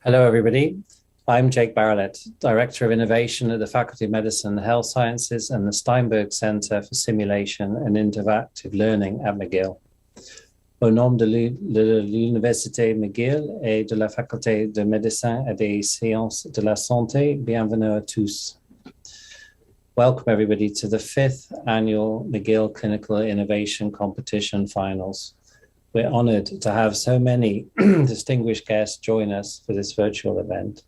Hello, everybody. I'm Jake Barlett, Director of Innovation at the Faculty of Medicine and Health Sciences and the Steinberg Center for Simulation and Interactive Learning at McGill. Au nom de l'Université McGill et de la Faculté de Médecine et des Sciences de la Santé, bienvenue à tous. Welcome, everybody, to the 5th Annual McGill Clinical Innovation Competition Finals. We're honored to have so many distinguished guests join us for this virtual event.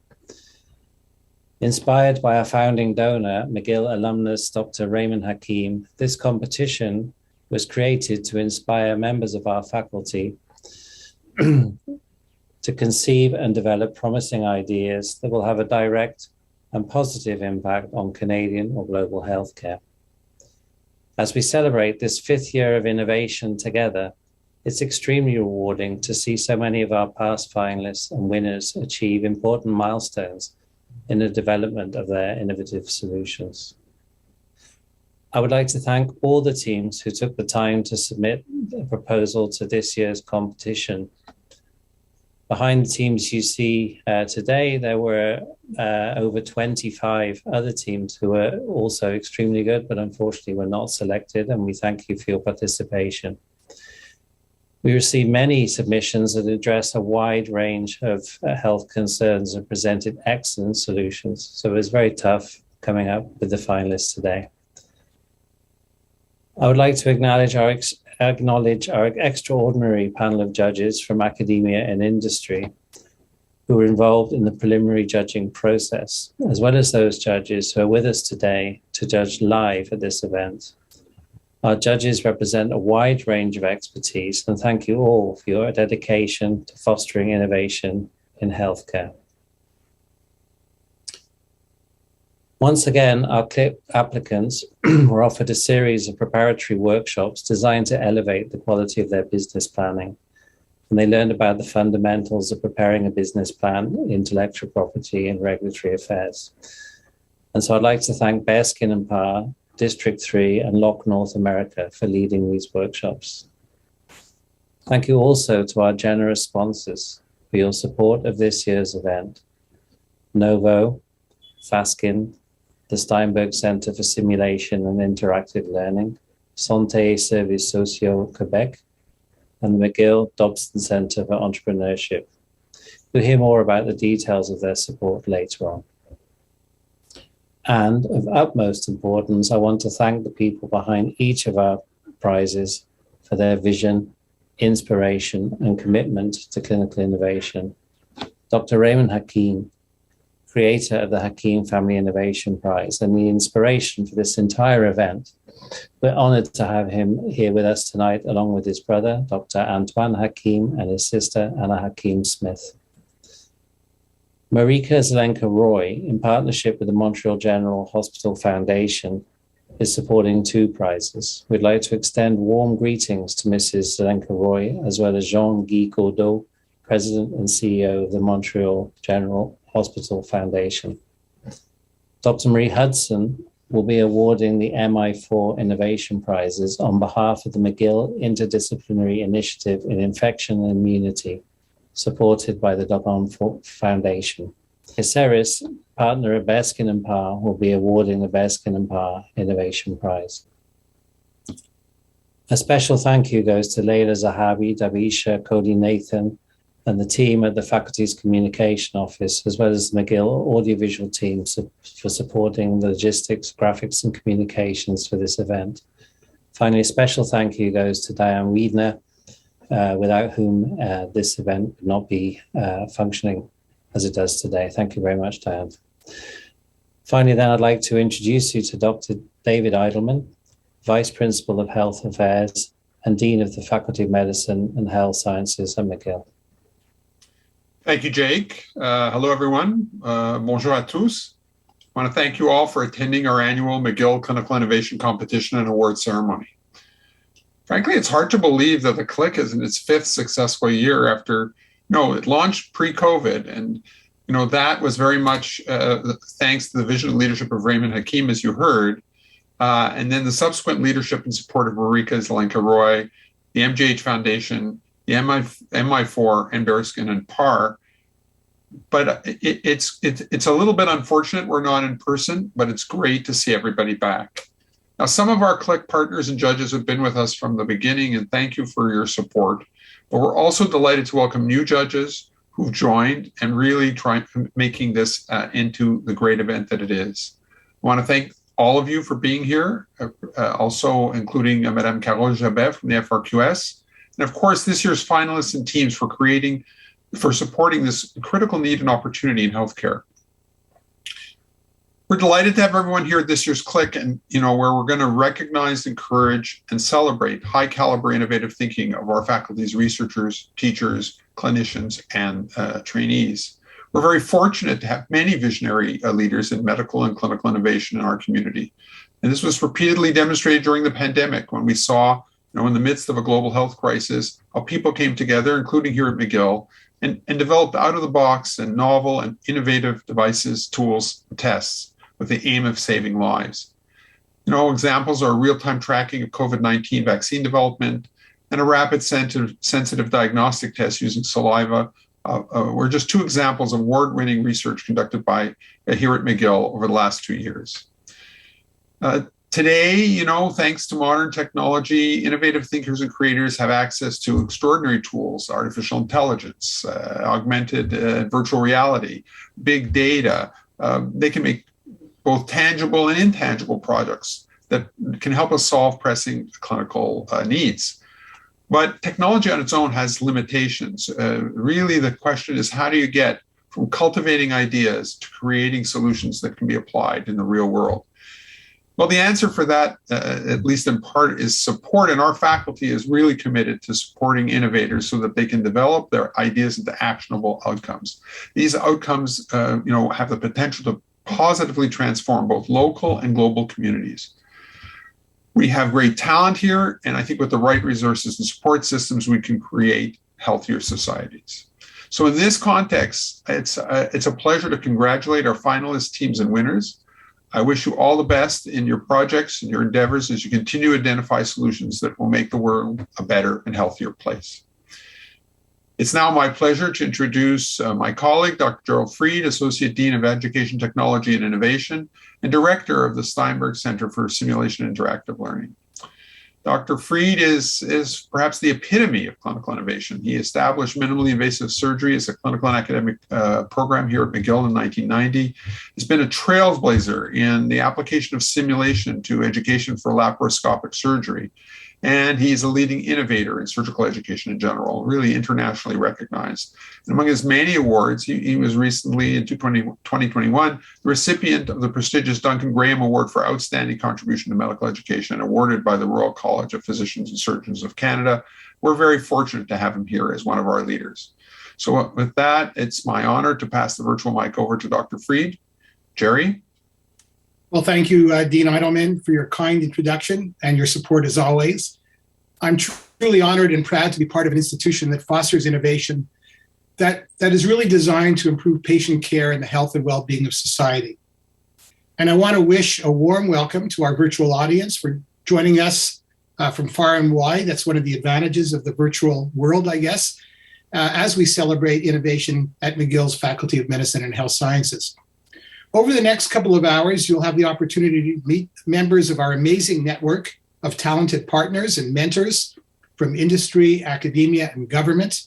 Inspired by our founding donor, McGill alumnus Dr. Raymond Hakeem, this competition was created to inspire members of our faculty to conceive and develop promising ideas that will have a direct and positive impact on Canadian or global healthcare. As we celebrate this 5th year of innovation together, it's extremely rewarding to see so many of our past finalists and winners achieve important milestones in the development of their innovative solutions. I would like to thank all the teams who took the time to submit a proposal to this year's competition. Behind the teams you see today, there were over 25 other teams who were also extremely good, but unfortunately were not selected, and we thank you for your participation. We received many submissions that address a wide range of health concerns and presented excellent solutions. So it was very tough coming up with the finalists today. I would like to acknowledge our extraordinary panel of judges from academia and industry who were involved in the preliminary judging process, as well as those judges who are with us today to judge live at this event. Our judges represent a wide range of expertise, and thank you all for your dedication to fostering innovation in healthcare. Once again, our CLIC applicants were offered a series of preparatory workshops designed to elevate the quality of their business planning. And they learned about the fundamentals of preparing a business plan, intellectual property, and regulatory affairs. And so I'd like to thank Bearskin and Parr, District 3 and Lock North America for leading these workshops. Thank you also to our generous sponsors for your support of this year's event. Novo, Faskin, the Steinberg Center for Simulation and Interactive Learning, Santé et Services Sociaux Quebec, and the McGill Dobson Center for Entrepreneurship. You'll hear more about the details of their support later on. And of utmost importance, I want to thank the people behind each of our prizes for their vision, inspiration, and commitment to clinical innovation. Dr. Raymond Hakeem, creator of the Hakim Family Innovation Prize and the inspiration for this entire event. We're honored to have him here with us tonight, along with his brother, Dr. Antoine Hakeem, and his sister, Anna Hakeem Smith. Marika Zelenka Roy, in partnership with the Montreal General Hospital Foundation, is supporting 2 prizes. We'd like to extend warm greetings to Mrs. Zelenka Roy, as well as Jean-Guy Gaudot, President and CEO of the Montreal General Hospital Foundation. Dr. Marie Hudson will be awarding the Mi4 Innovation Prizes on behalf of the McGill Interdisciplinary Initiative in Infection and Immunity, supported by the Duchamp Foundation. Caceres, partner of Bearskin and Parr, will be awarding the Bearskin and Parr Innovation Prize. A special thank you goes to Leila Zahabi, Davisha, Cody Nathan, and the team at the Faculty's Communication Office, as well as the McGill audiovisual team for supporting the logistics, graphics, and communications for this event. Finally, a special thank you goes to Diane Wiedner, without whom this event would not be functioning as it does today. Thank you very much, Diane. Finally, then I'd like to introduce you to Dr. David Eidelman, Vice Principal of Health Affairs and Dean of the Faculty of Medicine and Health Sciences at McGill. Thank you, Jake. Hello, everyone. Bonjour à tous. I want to thank you all for attending our annual McGill Clinical Innovation Competition and Award Ceremony. Frankly, it's hard to believe that the CLIC is in its 5th successful year after, it launched pre-COVID. And, that was very much thanks to the vision and leadership of Raymond Hakeem, as you heard. And then the subsequent leadership and support of Marika Zelenka Roy, the MGH Foundation, the Mi4 and Bearskin and Parr but it's a little bit unfortunate we're not in person, but it's great to see everybody back. Now, some of our CLIC partners and judges have been with us from the beginning, and thank you for your support. But we're also delighted to welcome new judges who've joined and really making this into the great event that it is. I want to thank all of you for being here, also including Madame Carole Jabet from the FRQS. And of course, this year's finalists and teams for supporting this critical need and opportunity in healthcare. We're delighted to have everyone here at this year's CLIC, and where we're going to recognize, encourage, and celebrate high caliber innovative thinking of our faculty's researchers, teachers, clinicians, and trainees. We're very fortunate to have many visionary leaders in medical and clinical innovation in our community. And this was repeatedly demonstrated during the pandemic when we saw, in the midst of a global health crisis, how people came together, including here at McGill, and developed out-of-the-box and novel and innovative devices, tools, and tests with the aim of saving lives. Examples are real-time tracking of COVID-19 vaccine development and a rapid sensitive diagnostic test using saliva were just two examples of award-winning research conducted by here at McGill over the last 2 years. Today, thanks to modern technology, innovative thinkers and creators have access to extraordinary tools, artificial intelligence, augmented virtual reality, big data. They can make both tangible and intangible products that can help us solve pressing clinical needs. But technology on its own has limitations. Really, the question is, how do you get from cultivating ideas to creating solutions that can be applied in the real world? Well, the answer for that, at least in part, is support. And our faculty is really committed to supporting innovators so that they can develop their ideas into actionable outcomes. These outcomes, have the potential to positively transform both local and global communities. We have great talent here, and I think with the right resources and support systems, we can create healthier societies. So in this context, it's a pleasure to congratulate our finalist teams and winners. I wish you all the best in your projects and your endeavors as you continue to identify solutions that will make the world a better and healthier place. It's now my pleasure to introduce my colleague, Dr. Gerald Freed, Associate Dean of Education, Technology, and Innovation, and Director of the Steinberg Center for Simulation and Interactive Learning. Dr. Freed is perhaps the epitome of clinical innovation. He established minimally invasive surgery as a clinical and academic program here at McGill in 1990. He's been a trailblazer in the application of simulation to education for laparoscopic surgery. And he's a leading innovator in surgical education in general, really internationally recognized. And among his many awards, he was recently, in 2021, the recipient of the prestigious Duncan Graham Award for Outstanding Contribution to Medical Education, awarded by the Royal College of Physicians and Surgeons of Canada. We're very fortunate to have him here as one of our leaders. So with that, it's my honor to pass the virtual mic over to Dr. Freed. Jerry? Well, thank you, Dean Eidelman, for your kind introduction and your support as always. I'm truly honored and proud to be part of an institution that fosters innovation that is really designed to improve patient care and the health and well-being of society. And I want to wish a warm welcome to our virtual audience for joining us from far and wide. That's one of the advantages of the virtual world, I guess, as we celebrate innovation at McGill's Faculty of Medicine and Health Sciences. Over the next couple of hours, you'll have the opportunity to meet members of our amazing network of talented partners and mentors from industry, academia, and government.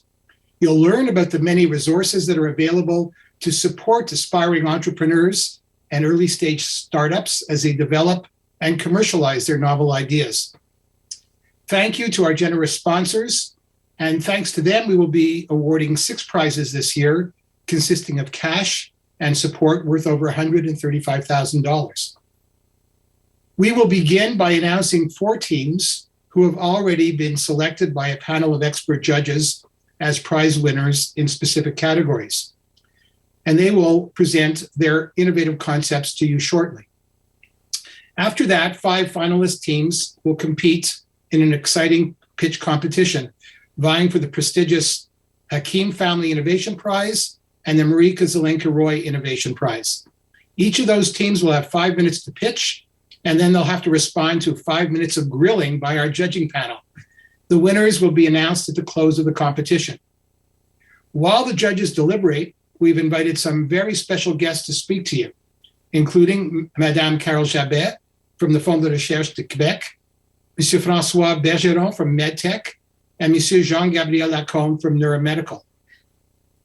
You'll learn about the many resources that are available to support aspiring entrepreneurs and early-stage startups as they develop and commercialize their novel ideas. Thank you to our generous sponsors, and thanks to them, we will be awarding 6 prizes this year, consisting of cash and support worth over $135,000. We will begin by announcing 4 teams who have already been selected by a panel of expert judges as prize winners in specific categories. And they will present their innovative concepts to you shortly. After that, 5 finalist teams will compete in an exciting pitch competition, vying for the prestigious Hakim Family Innovation Prize and the Marika Zelenka Roy Innovation Prize. Each of those teams will have 5 minutes to pitch, and then they'll have to respond to 5 minutes of grilling by our judging panel. The winners will be announced at the close of the competition. While the judges deliberate, we've invited some very special guests to speak to you, including Madame Carole Jabet from the Fonds de Recherche de Québec, Monsieur Francois Bergeron from Medtech, and Monsieur Jean-Gabriel Lacombe from Neuromedical.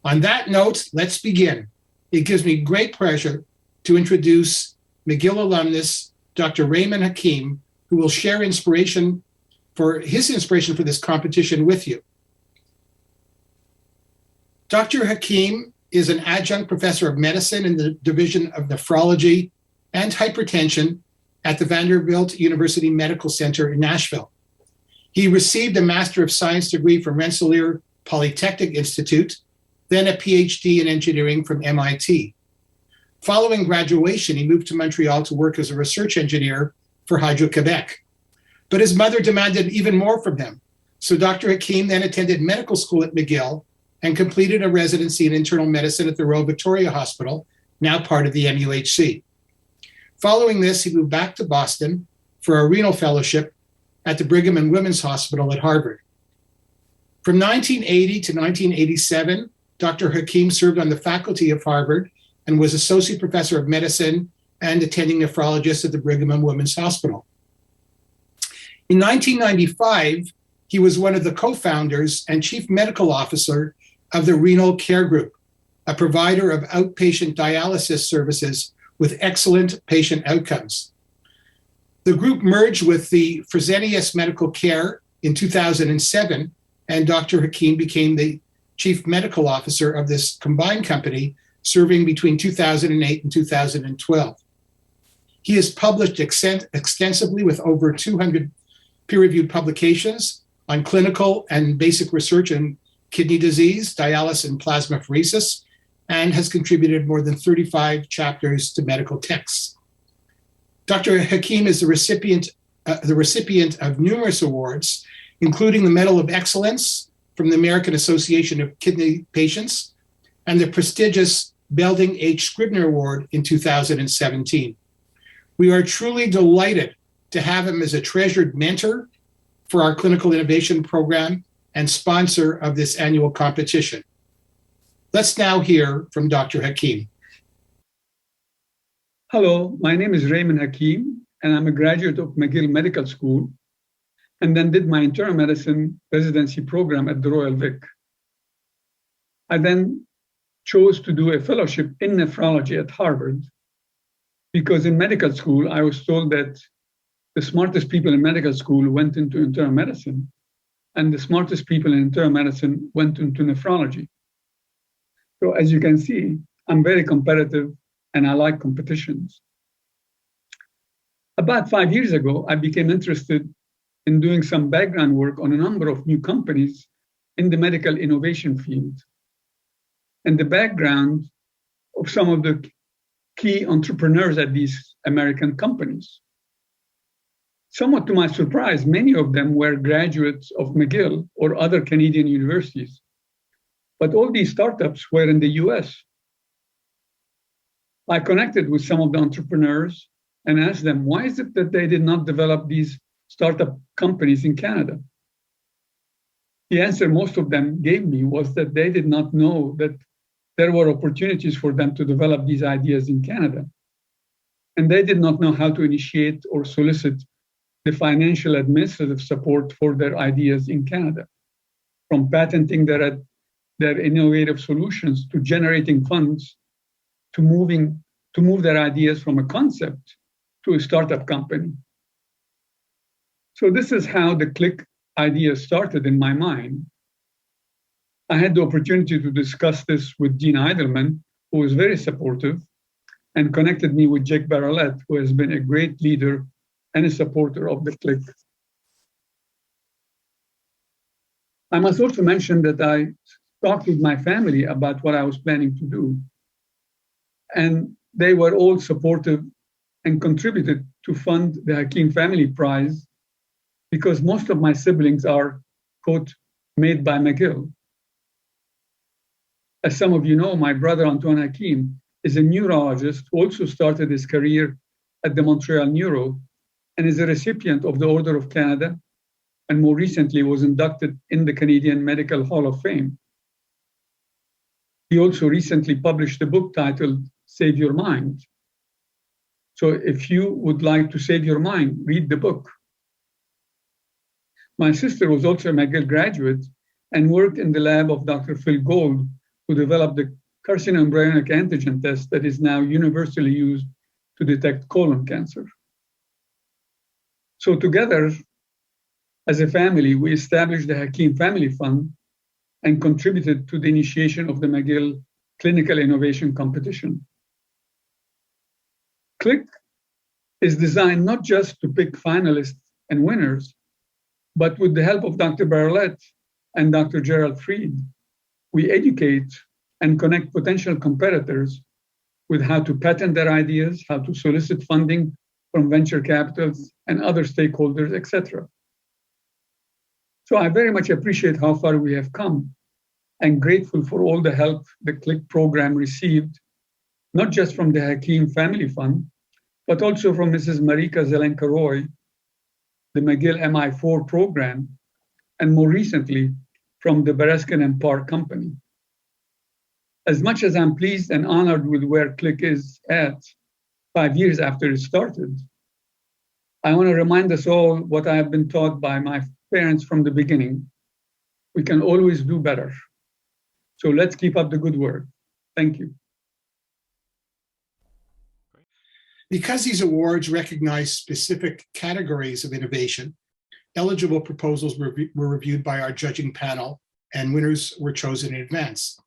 On that note, let's begin. It gives me great pleasure to introduce McGill alumnus, Dr. Raymond Hakeem, who will share his inspiration for this competition with you. Dr. Hakeem is an adjunct professor of medicine in the Division of Nephrology and Hypertension at the Vanderbilt University Medical Center in Nashville. He received a Master of Science degree from Rensselaer Polytechnic Institute, then a PhD in engineering from MIT. Following graduation, he moved to Montreal to work as a research engineer for Hydro-Québec. But his mother demanded even more from him. So Dr. Hakeem then attended medical school at McGill and completed a residency in internal medicine at the Royal Victoria Hospital, now part of the MUHC. Following this, he moved back to Boston for a renal fellowship at the Brigham and Women's Hospital at Harvard. From 1980 to 1987, Dr. Hakeem served on the faculty of Harvard and was associate professor of medicine and attending nephrologist at the Brigham and Women's Hospital. In 1995, he was one of the co-founders and chief medical officer of the Renal Care Group, a provider of outpatient dialysis services with excellent patient outcomes. The group merged with the Fresenius Medical Care in 2007, and Dr. Hakeem became the chief medical officer of this combined company, serving between 2008 and 2012. He has published extensively with over 200 peer-reviewed publications on clinical and basic research in kidney disease, dialysis, and plasmapheresis, and has contributed more than 35 chapters to medical texts. Dr. Hakeem is the recipient of numerous awards, including the Medal of Excellence from the American Association of Kidney Patients and the prestigious Belding H. Scribner Award in 2017. We are truly delighted to have him as a treasured mentor for our clinical innovation program and sponsor of this annual competition. Let's now hear from Dr. Hakeem. Hello, my name is Raymond Hakeem, and I'm a graduate of McGill Medical School, and then did my internal medicine residency program at the Royal Vic. I then chose to do a fellowship in nephrology at Harvard, because in medical school, I was told that the smartest people in medical school went into internal medicine, and the smartest people in internal medicine went into nephrology. So as you can see, I'm very competitive and I like competitions. About 5 years ago, I became interested in doing some background work on a number of new companies in the medical innovation field, and the background of some of the key entrepreneurs at these American companies. Somewhat to my surprise, many of them were graduates of McGill or other Canadian universities, but all these startups were in the US. I connected with some of the entrepreneurs and asked them, why is it that they did not develop these startup companies in Canada? The answer most of them gave me was that they did not know that there were opportunities for them to develop these ideas in Canada. And they did not know how to initiate or solicit the financial administrative support for their ideas in Canada, from patenting their innovative solutions to generating funds to move their ideas from a concept to a startup company. So this is how the CLIC idea started in my mind. I had the opportunity to discuss this with Dean Eidelman, who was very supportive, and connected me with Jake Barolette, who has been a great leader and a supporter of the CLIC. I must also mention that I talked with my family about what I was planning to do, and they were all supportive and contributed to fund the Hakim Family Prize, because most of my siblings are, quote, made by McGill. As some of you know, my brother Antoine Hakim is a neurologist who also started his career at the Montreal Neuro and is a recipient of the Order of Canada, and more recently was inducted in the Canadian Medical Hall of Fame. He also recently published a book titled Save Your Mind. So if you would like to save your mind, read the book. My sister was also a McGill graduate and worked in the lab of Dr. Phil Gold, who developed the carcinoembryonic antigen test that is now universally used to detect colon cancer. So together, as a family, we established the Hakim Family Fund and contributed to the initiation of the McGill Clinical Innovation Competition. CLIC is designed not just to pick finalists and winners, but with the help of Dr. Barlett and Dr. Gerald Fried, we educate and connect potential competitors with how to patent their ideas, how to solicit funding from venture capitals and other stakeholders, etc. So I very much appreciate how far we have come and grateful for all the help the CLIC program received, not just from the Hakim Family Fund, but also from Mrs. Marika Zelenka Roy, the McGill Mi4 program, and more recently, from the Bearskin and Parr Company. As much as I'm pleased and honored with where CLIC is at 5 years after it started, I want to remind us all what I have been taught by my parents from the beginning. We can always do better. So let's keep up the good work. Thank you. Because these awards recognize specific categories of innovation, eligible proposals were reviewed by our judging panel and winners were chosen in advance.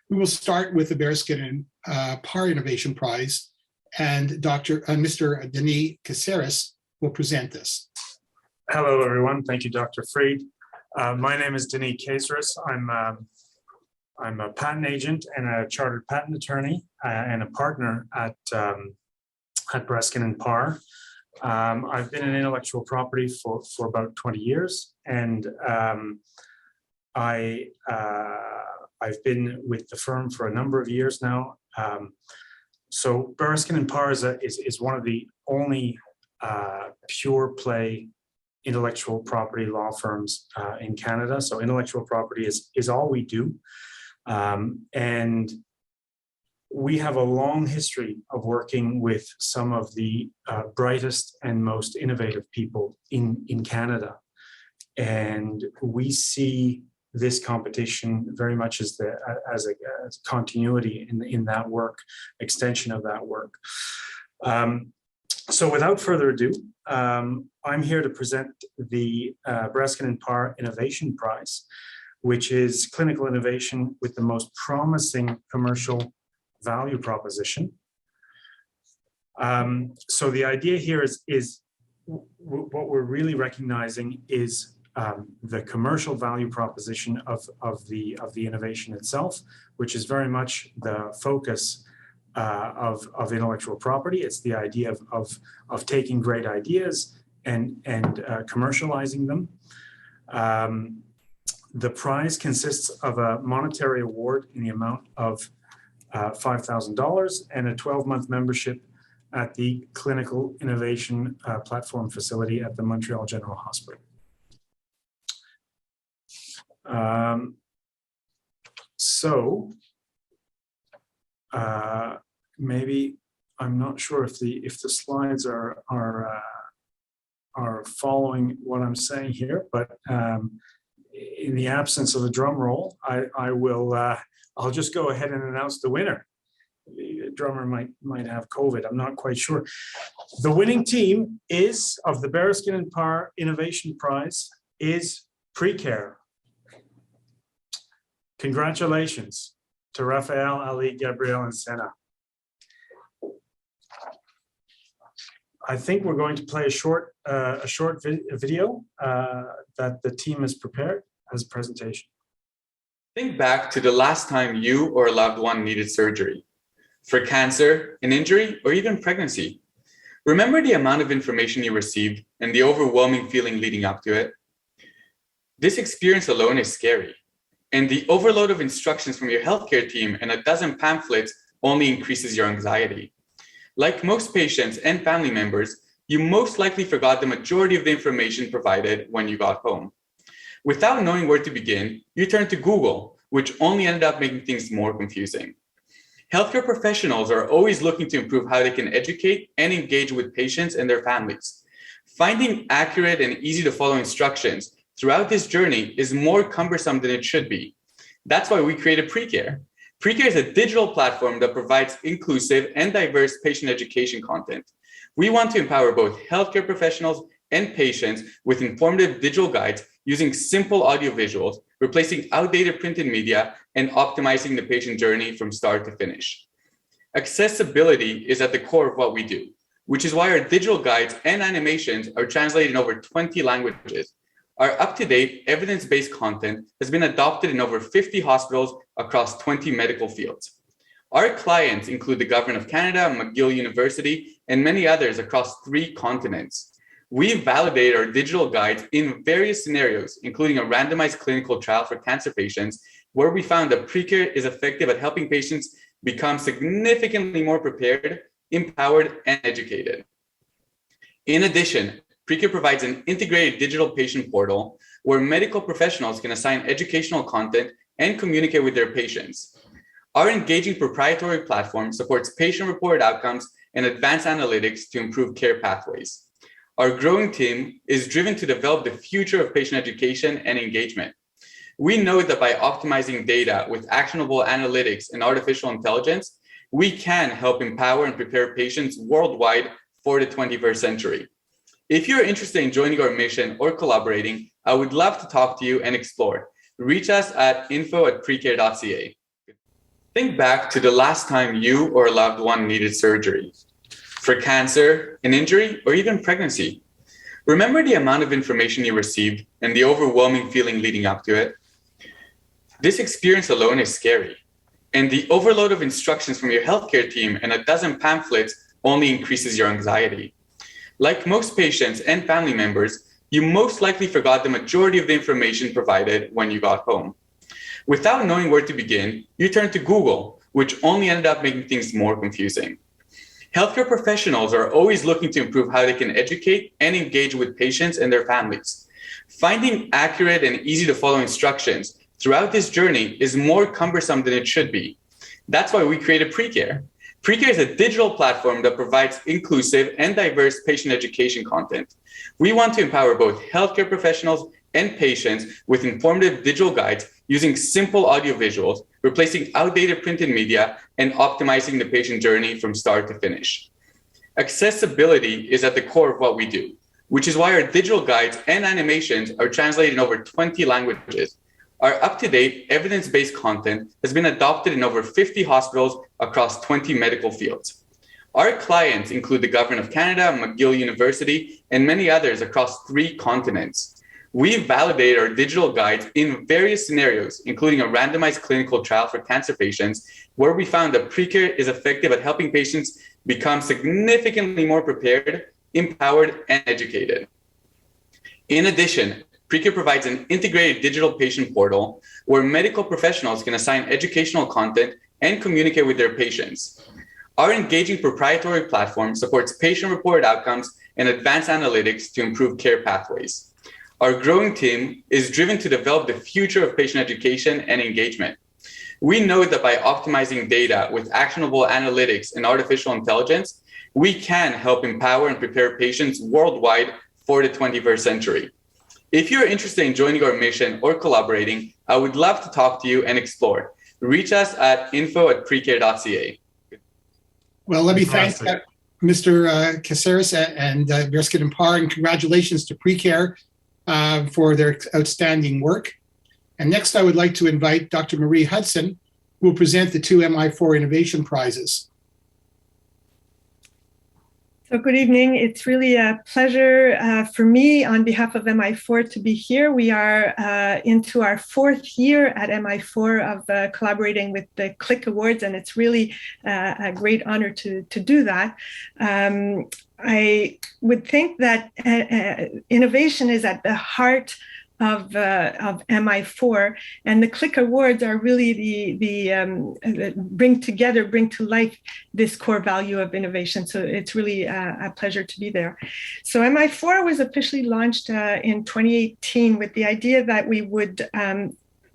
We will start with the Bearskin and Parr Innovation Prize, and Mr. Denis Caceres will present this. Hello, everyone. Thank you, Dr. Fried. My name is Denis Caceres. I'm a patent agent and a chartered patent attorney and a partner at Bearskin and Parr. I've been in intellectual property for about 20 years, and I've been with the firm for a number of years now. So Bearskin and Parr is one of the only pure play intellectual property law firms in Canada. So intellectual property is all we do. And we have a long history of working with some of the brightest and most innovative people in Canada. And we see this competition very much as a continuity in that work, extension of that work. So without further ado, I'm here to present the Bearskin and Parr Innovation Prize, which is clinical innovation with the most promising commercial value proposition. So the idea here is what we're really recognizing is the commercial value proposition of the innovation itself, which is very much the focus of intellectual property. It's the idea of taking great ideas and commercializing them. The prize consists of a monetary award in the amount of $5,000 and a 12-month membership at the Clinical Innovation Platform Facility at the Montreal General Hospital. Maybe I'm not sure if the slides are following what I'm saying here, but in the absence of a drum roll, I'll just go ahead and announce the winner. The drummer might have COVID. I'm not quite sure. The winning team of the Bearskin and Parr Innovation Prize is Precare. Congratulations to Raphael, Ali, Gabriel, and Senna. I think we're going to play a short video that the team has prepared as a presentation. Think back to the last time you or a loved one needed surgery. For cancer, an injury, or even pregnancy. Remember the amount of information you received and the overwhelming feeling leading up to it? This experience alone is scary. And the overload of instructions from your healthcare team and a dozen pamphlets only increases your anxiety. Like most patients and family members, you most likely forgot the majority of the information provided when you got home. Without knowing where to begin, you turn to Google, which only ended up making things more confusing. Healthcare professionals are always looking to improve how they can educate and engage with patients and their families. Finding accurate and easy to follow instructions throughout this journey is more cumbersome than it should be. That's why we created PreCare. PreCare is a digital platform that provides inclusive and diverse patient education content. We want to empower both healthcare professionals and patients with informative digital guides using simple audio visuals, replacing outdated printed media, and optimizing the patient journey from start to finish. Accessibility is at the core of what we do, which is why our digital guides and animations are translated in over 20 languages. Our up-to-date, evidence-based content has been adopted in over 50 hospitals across 20 medical fields. Our clients include the Government of Canada, McGill University, and many others across 3 continents. We validate our digital guides in various scenarios, including a randomized clinical trial for cancer patients, where we found that PreCare is effective at helping patients become significantly more prepared, empowered, and educated. In addition, PreCare provides an integrated digital patient portal where medical professionals can assign educational content and communicate with their patients. Our engaging proprietary platform supports patient-reported outcomes and advanced analytics to improve care pathways. Our growing team is driven to develop the future of patient education and engagement. We know that by optimizing data with actionable analytics and artificial intelligence, we can help empower and prepare patients worldwide for the 21st century. If you're interested in joining our mission or collaborating, I would love to talk to you and explore. Reach us at info@precare.ca. Think back to the last time you or a loved one needed surgery for cancer, an injury, or even pregnancy. Remember the amount of information you received and the overwhelming feeling leading up to it? This experience alone is scary, and the overload of instructions from your healthcare team and a dozen pamphlets only increases your anxiety. Like most patients and family members, you most likely forgot the majority of the information provided when you got home. Without knowing where to begin, you turned to Google, which only ended up making things more confusing. Healthcare professionals are always looking to improve how they can educate and engage with patients and their families. Finding accurate and easy to follow instructions throughout this journey is more cumbersome than it should be. That's why we created PreCare. PreCare is a digital platform that provides inclusive and diverse patient education content. We want to empower both healthcare professionals and patients with informative digital guides using simple audio visuals, replacing outdated printed media, and optimizing the patient journey from start to finish. Accessibility is at the core of what we do, which is why our digital guides and animations are translated in over 20 languages. Our up-to-date, evidence-based content has been adopted in over 50 hospitals across 20 medical fields. Our clients include the Government of Canada, McGill University, and many others across 3 continents. We validate our digital guides in various scenarios, including a randomized clinical trial for cancer patients, where we found that PreCare is effective at helping patients become significantly more prepared, empowered, and educated. In addition, PreCare provides an integrated digital patient portal where medical professionals can assign educational content and communicate with their patients. Our engaging proprietary platform supports patient-reported outcomes and advanced analytics to improve care pathways. Our growing team is driven to develop the future of patient education and engagement. We know that by optimizing data with actionable analytics and artificial intelligence, we can help empower and prepare patients worldwide for the 21st century. If you're interested in joining our mission or collaborating, I would love to talk to you and explore. Reach us at info@precare.ca. Well, let me thank Mr. Caceres and Bearskin and Parr, and congratulations to PreCare for their outstanding work. And next, I would like to invite Dr. Marie Hudson, who will present the 2 Mi4 Innovation Prizes. So good evening. It's really a pleasure for me on behalf of Mi4 to be here. We are into our 4th year at Mi4 of collaborating with the CLIC Awards, and it's really a great honor to do that. I would think that innovation is at the heart of Mi4, and the CLIC Awards are really the bring to life this core value of innovation. So it's really a pleasure to be there. So Mi4 was officially launched in 2018 with the idea that we would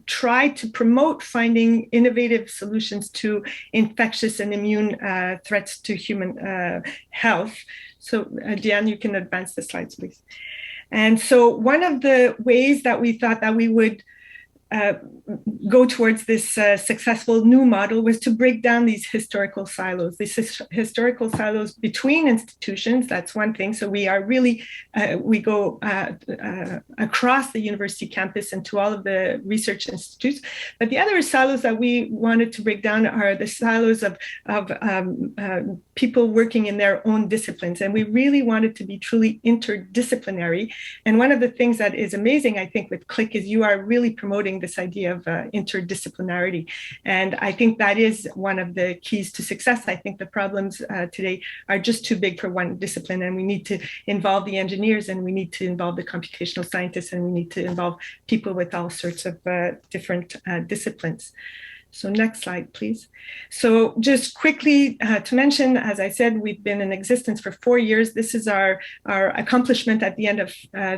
try to promote finding innovative solutions to infectious and immune threats to human health. So, Diane, you can advance the slides, please. And so one of the ways that we thought that we would go towards this successful new model was to break down these historical silos, historical silos between institutions. That's one thing. So we are really, we go across the university campus and to all of the research institutes. But the other silos that we wanted to break down are the silos of people working in their own disciplines. And we really wanted to be truly interdisciplinary. And one of the things that is amazing, I think, with CLIC is you are really promoting this idea of interdisciplinarity. And I think that is one of the keys to success. I think the problems today are just too big for one discipline, and we need to involve the engineers, and we need to involve the computational scientists, and we need to involve people with all sorts of different disciplines. So next slide, please. So just quickly to mention, as I said, we've been in existence for 4 years. This is our accomplishment at the end of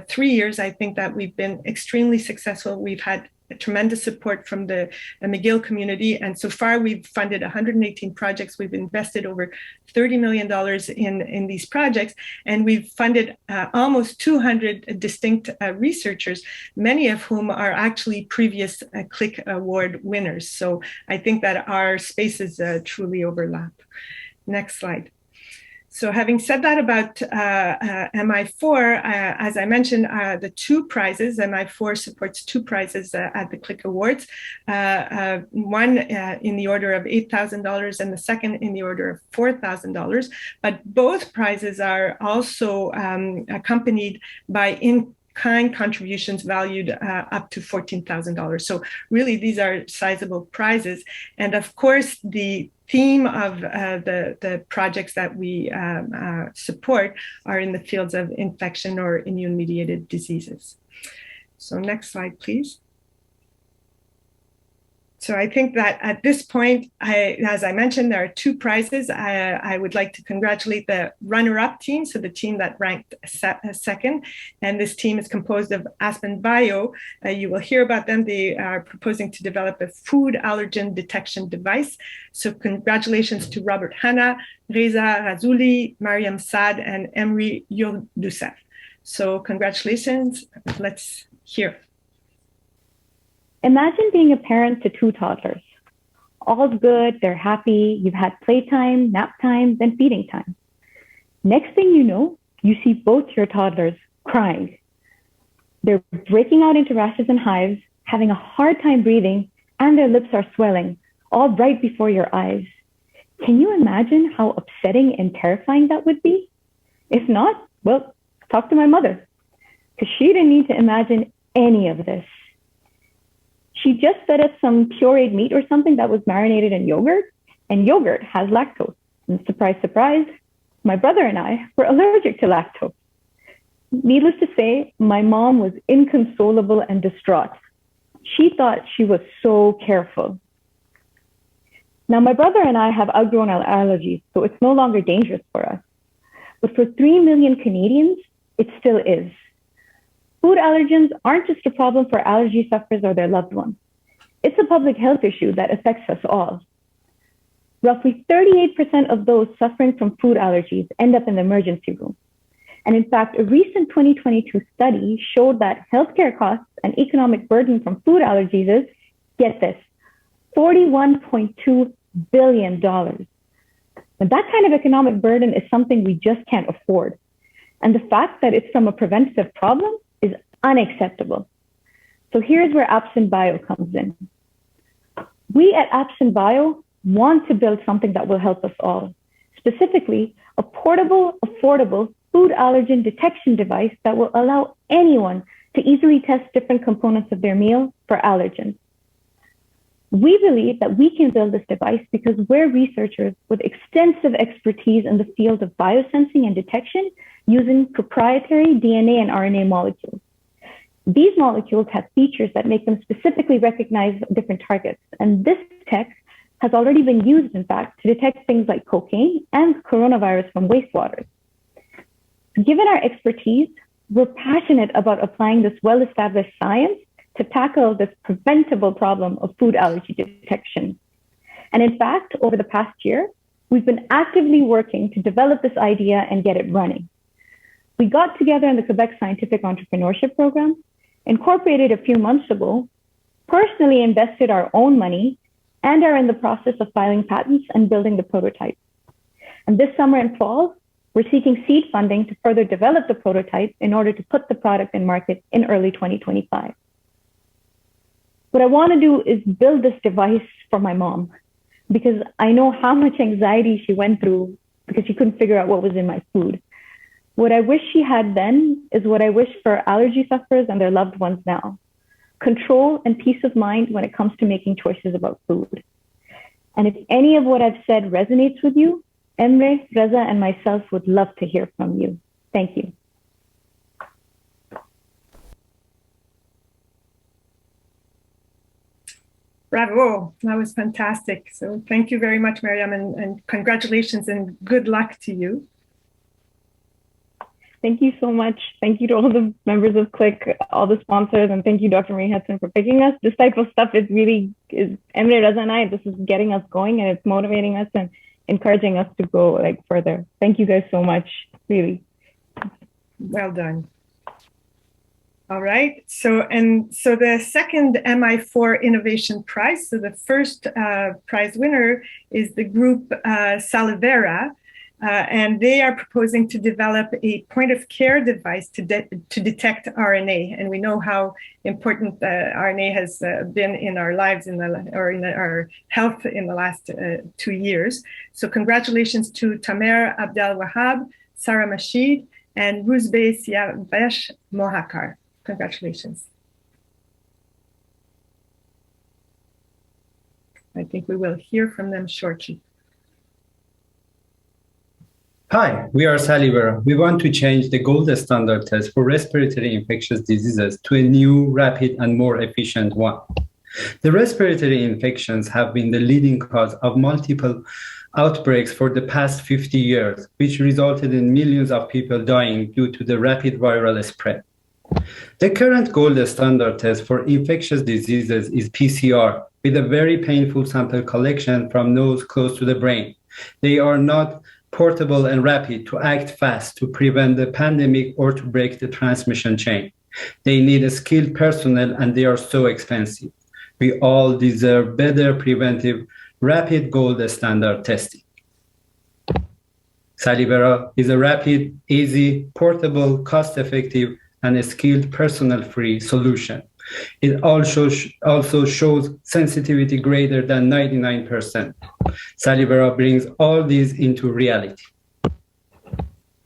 3 years. I think that we've been extremely successful. We've had tremendous support from the McGill community. And so far, we've funded 118 projects. We've invested over $30 million in these projects. And we've funded almost 200 distinct researchers, many of whom are actually previous CLIC award winners. So I think that our spaces truly overlap. Next slide. So having said that about MI4, as I mentioned, the 2 prizes, MI4 supports 2 prizes at the CLIC Awards, one in the order of $8,000 and the second in the order of $4,000. But both prizes are also accompanied by in-kind contributions valued up to $14,000. So really, these are sizable prizes. And of course, the theme of the projects that we support are in the fields of infection or immune-mediated diseases. So next slide, please. So I think that at this point, as I mentioned, there are 2 prizes. I would like to congratulate the runner-up team, so the team that ranked second. And this team is composed of Aspen Bio. You will hear about them. They are proposing to develop a food allergen detection device. So congratulations to Robert Hanna, Reza Razuli, Mariam Saad, and Emri Yurdusef. So congratulations. Let's hear. Imagine being a parent to 2 toddlers. All's good, they're happy, you've had playtime, nap time, then feeding time. Next thing you know, you see both your toddlers crying. They're breaking out into rashes and hives, having a hard time breathing, and their lips are swelling, all right before your eyes. Can you imagine how upsetting and terrifying that would be? If not, well, talk to my mother, because she didn't need to imagine any of this. She just fed us some pureed meat or something that was marinated in yogurt, and yogurt has lactose. And surprise, surprise, my brother and I were allergic to lactose. Needless to say, my mom was inconsolable and distraught. She thought she was so careful. Now, my brother and I have outgrown our allergies, so it's no longer dangerous for us. But for 3 million Canadians, it still is. Food allergens aren't just a problem for allergy sufferers or their loved ones. It's a public health issue that affects us all. Roughly 38% of those suffering from food allergies end up in the emergency room. And in fact, a recent 2022 study showed that healthcare costs and economic burden from food allergies is, get this, $41.2 billion. Now, that kind of economic burden is something we just can't afford. And the fact that it's from a preventative problem is unacceptable. So here's where Apsin Bio comes in. We at Apsin Bio want to build something that will help us all, specifically a portable, affordable food allergen detection device that will allow anyone to easily test different components of their meal for allergens. We believe that we can build this device because we're researchers with extensive expertise in the field of biosensing and detection using proprietary DNA and RNA molecules. These molecules have features that make them specifically recognize different targets. And this tech has already been used, in fact, to detect things like cocaine and coronavirus from wastewater. Given our expertise, we're passionate about applying this well-established science to tackle this preventable problem of food allergy detection. And in fact, over the past year, we've been actively working to develop this idea and get it running. We got together in the Quebec Scientific Entrepreneurship Program, incorporated a few months ago, personally invested our own money, and are in the process of filing patents and building the prototype. And this summer and fall, we're seeking seed funding to further develop the prototype in order to put the product in market in early 2025. What I want to do is build this device for my mom, because I know how much anxiety she went through because she couldn't figure out what was in my food. What I wish she had then is what I wish for allergy sufferers and their loved ones now: control and peace of mind when it comes to making choices about food. And if any of what I've said resonates with you, Emre, Reza, and myself would love to hear from you. Thank you. Bravo, that was fantastic. So thank you very much, Mariam, and congratulations and good luck to you. Thank you so much. Thank you to all the members of CLIC, all the sponsors, and thank you, Dr. Marie Hudson, for picking us. This type of stuff is really, Emre, Reza, and I, this is getting us going, and it's motivating us and encouraging us to go further. Thank you guys so much, really. Well done. All right, so the second Mi4 Innovation Prize, so the first prize winner is the group Salivera, and they are proposing to develop a point-of-care device to detect RNA, and we know how important RNA has been in our lives in our health in the last 2 years. So congratulations to Tamer Abdel Wahab, Sarah Mashid, and Ruzbe Siavesh Mohakar. Congratulations. I think we will hear from them shortly. Hi, we are Salivera. We want to change the gold standard test for respiratory infectious diseases to a new, rapid, and more efficient one. The respiratory infections have been the leading cause of multiple outbreaks for the past 50 years, which resulted in millions of people dying due to the rapid viral spread. The current gold standard test for infectious diseases is PCR, with a very painful sample collection from nose close to the brain. They are not portable and rapid to act fast to prevent the pandemic or to break the transmission chain. They need a skilled personnel and they are so expensive. We all deserve better preventive, rapid gold standard testing. Salivera is a rapid, easy, portable, cost-effective, and a skilled personnel-free solution. It also shows sensitivity greater than 99%. Salivera brings all these into reality.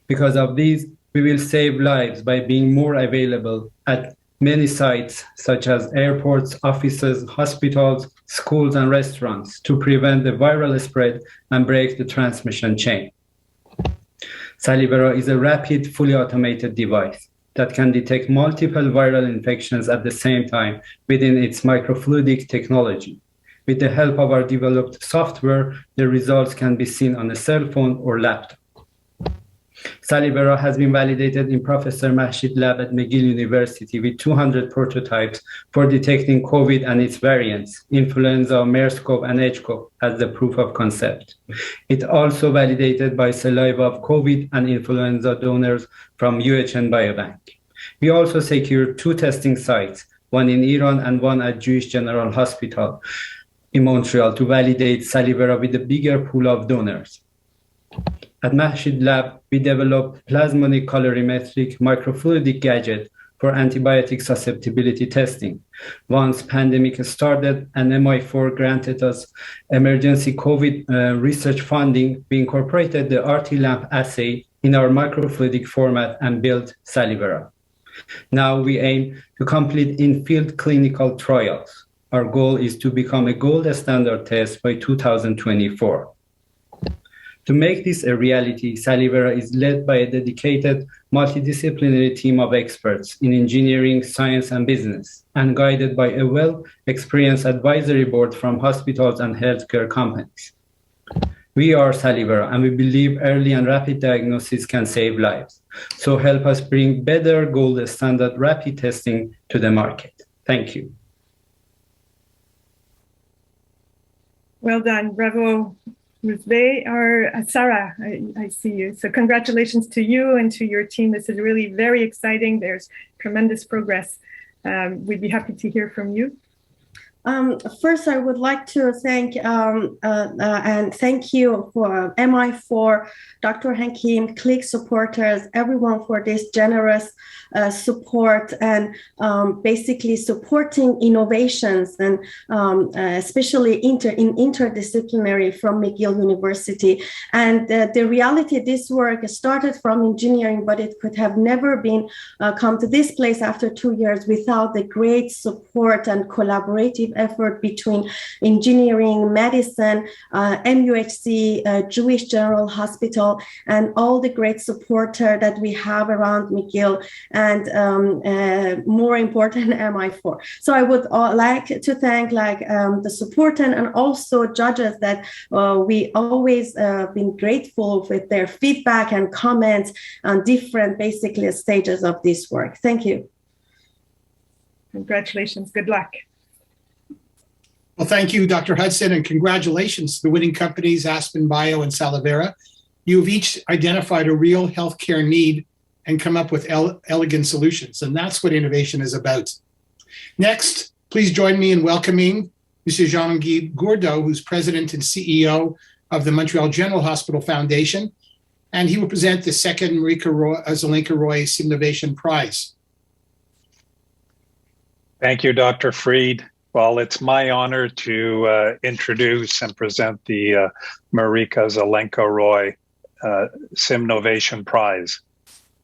Because of these, we will save lives by being more available at many sites, such as airports, offices, hospitals, schools, and restaurants, to prevent the viral spread and break the transmission chain. Salivera is a rapid, fully automated device that can detect multiple viral infections at the same time within its microfluidic technology. With the help of our developed software, the results can be seen on a cell phone or laptop. Salivera has been validated in Professor Mahshid lab at McGill University with 200 prototypes for detecting COVID and its variants, influenza, MERS-CoV, and H-CoV as the proof of concept. It also validated by saliva of COVID and influenza donors from UHN Biobank. We also secured 2 testing sites, one in Iran and one at Jewish General Hospital in Montreal, to validate Salivera with a bigger pool of donors. At Mahshid Lab, we developed plasmonic colorimetric microfluidic gadget for antibiotic susceptibility testing. Once pandemic started and Mi4 granted us emergency COVID research funding, we incorporated the RT-LAMP assay in our microfluidic format and built Salivera. Now we aim to complete in-field clinical trials. Our goal is to become a gold standard test by 2024. To make this a reality, Salivera is led by a dedicated multidisciplinary team of experts in engineering, science, and business, and guided by a well-experienced advisory board from hospitals and healthcare companies. We are Salivera, and we believe early and rapid diagnosis can save lives. So help us bring better gold standard rapid testing to the market. Thank you. Well done. Bravo. Sarah, I see you. So congratulations to you and to your team. This is really very exciting. There's tremendous progress. We'd be happy to hear from you. First, I would like to thank and thank you for MI4, Dr. Hakim, CLIC supporters, everyone for this generous support and basically supporting innovations and especially interdisciplinary from McGill University. And the reality, this work started from engineering, but it could have never been come to this place after 2 years without the great support and collaborative effort between engineering, medicine, MUHC, Jewish General Hospital, and all the great supporter that we have around McGill, and more important, MI4. So I would like to thank the support and also judges that we always been grateful with their feedback and comments on different basically stages of this work. Thank you. Congratulations. Good luck. Well, thank you, Dr. Hudson, and congratulations to the winning companies, Aspen Bio and Salivera. You've each identified a real healthcare need and come up with elegant solutions, and that's what innovation is about. Next, please join me in welcoming Mr. Jean-Guy Gourdeau, who's President and CEO of the Montreal General Hospital Foundation, and he will present the second Zelenka Roy Innovation Prize. Thank you, Dr. Fried. Well, it's my honor to introduce and present the Marika Zelenka Roy Innovation Prize.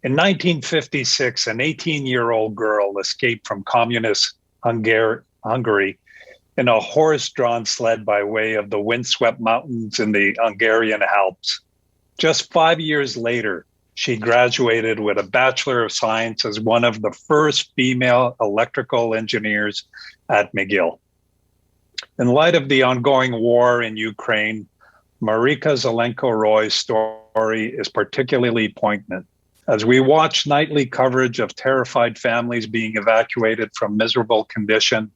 In 1956, an 18-year-old girl escaped from communist Hungary in a horse-drawn sled by way of the windswept mountains in the Hungarian Alps. Just 5 years later, she graduated with a Bachelor of Science as one of the first female electrical engineers at McGill. In light of the ongoing war in Ukraine, Marika Zelenka Roy's story is particularly poignant. As we watch nightly coverage of terrified families being evacuated from miserable condition,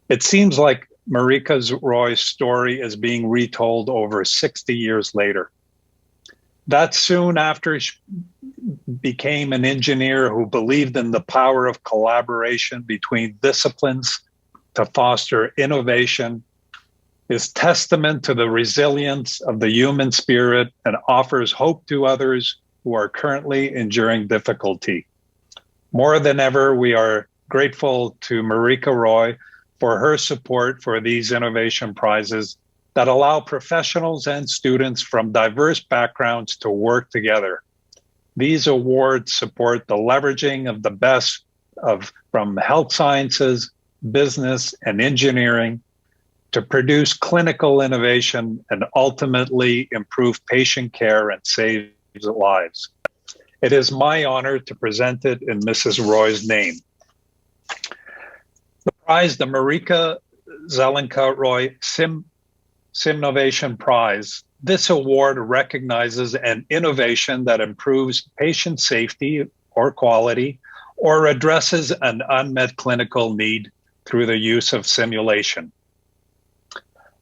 it seems like Marika Roy's story is being retold over 60 years later. That soon after she became an engineer who believed in the power of collaboration between disciplines to foster innovation is testament to the resilience of the human spirit and offers hope to others who are currently enduring difficulty. More than ever, we are grateful to Marika Roy for her support for these innovation prizes that allow professionals and students from diverse backgrounds to work together. These awards support the leveraging of the best from health sciences, business, and engineering to produce clinical innovation and ultimately improve patient care and save lives. It is my honor to present it in Mrs. Roy's name. The prize, the Marika Zelenka Roy Innovation Prize. This award recognizes an innovation that improves patient safety or quality or addresses an unmet clinical need through the use of simulation.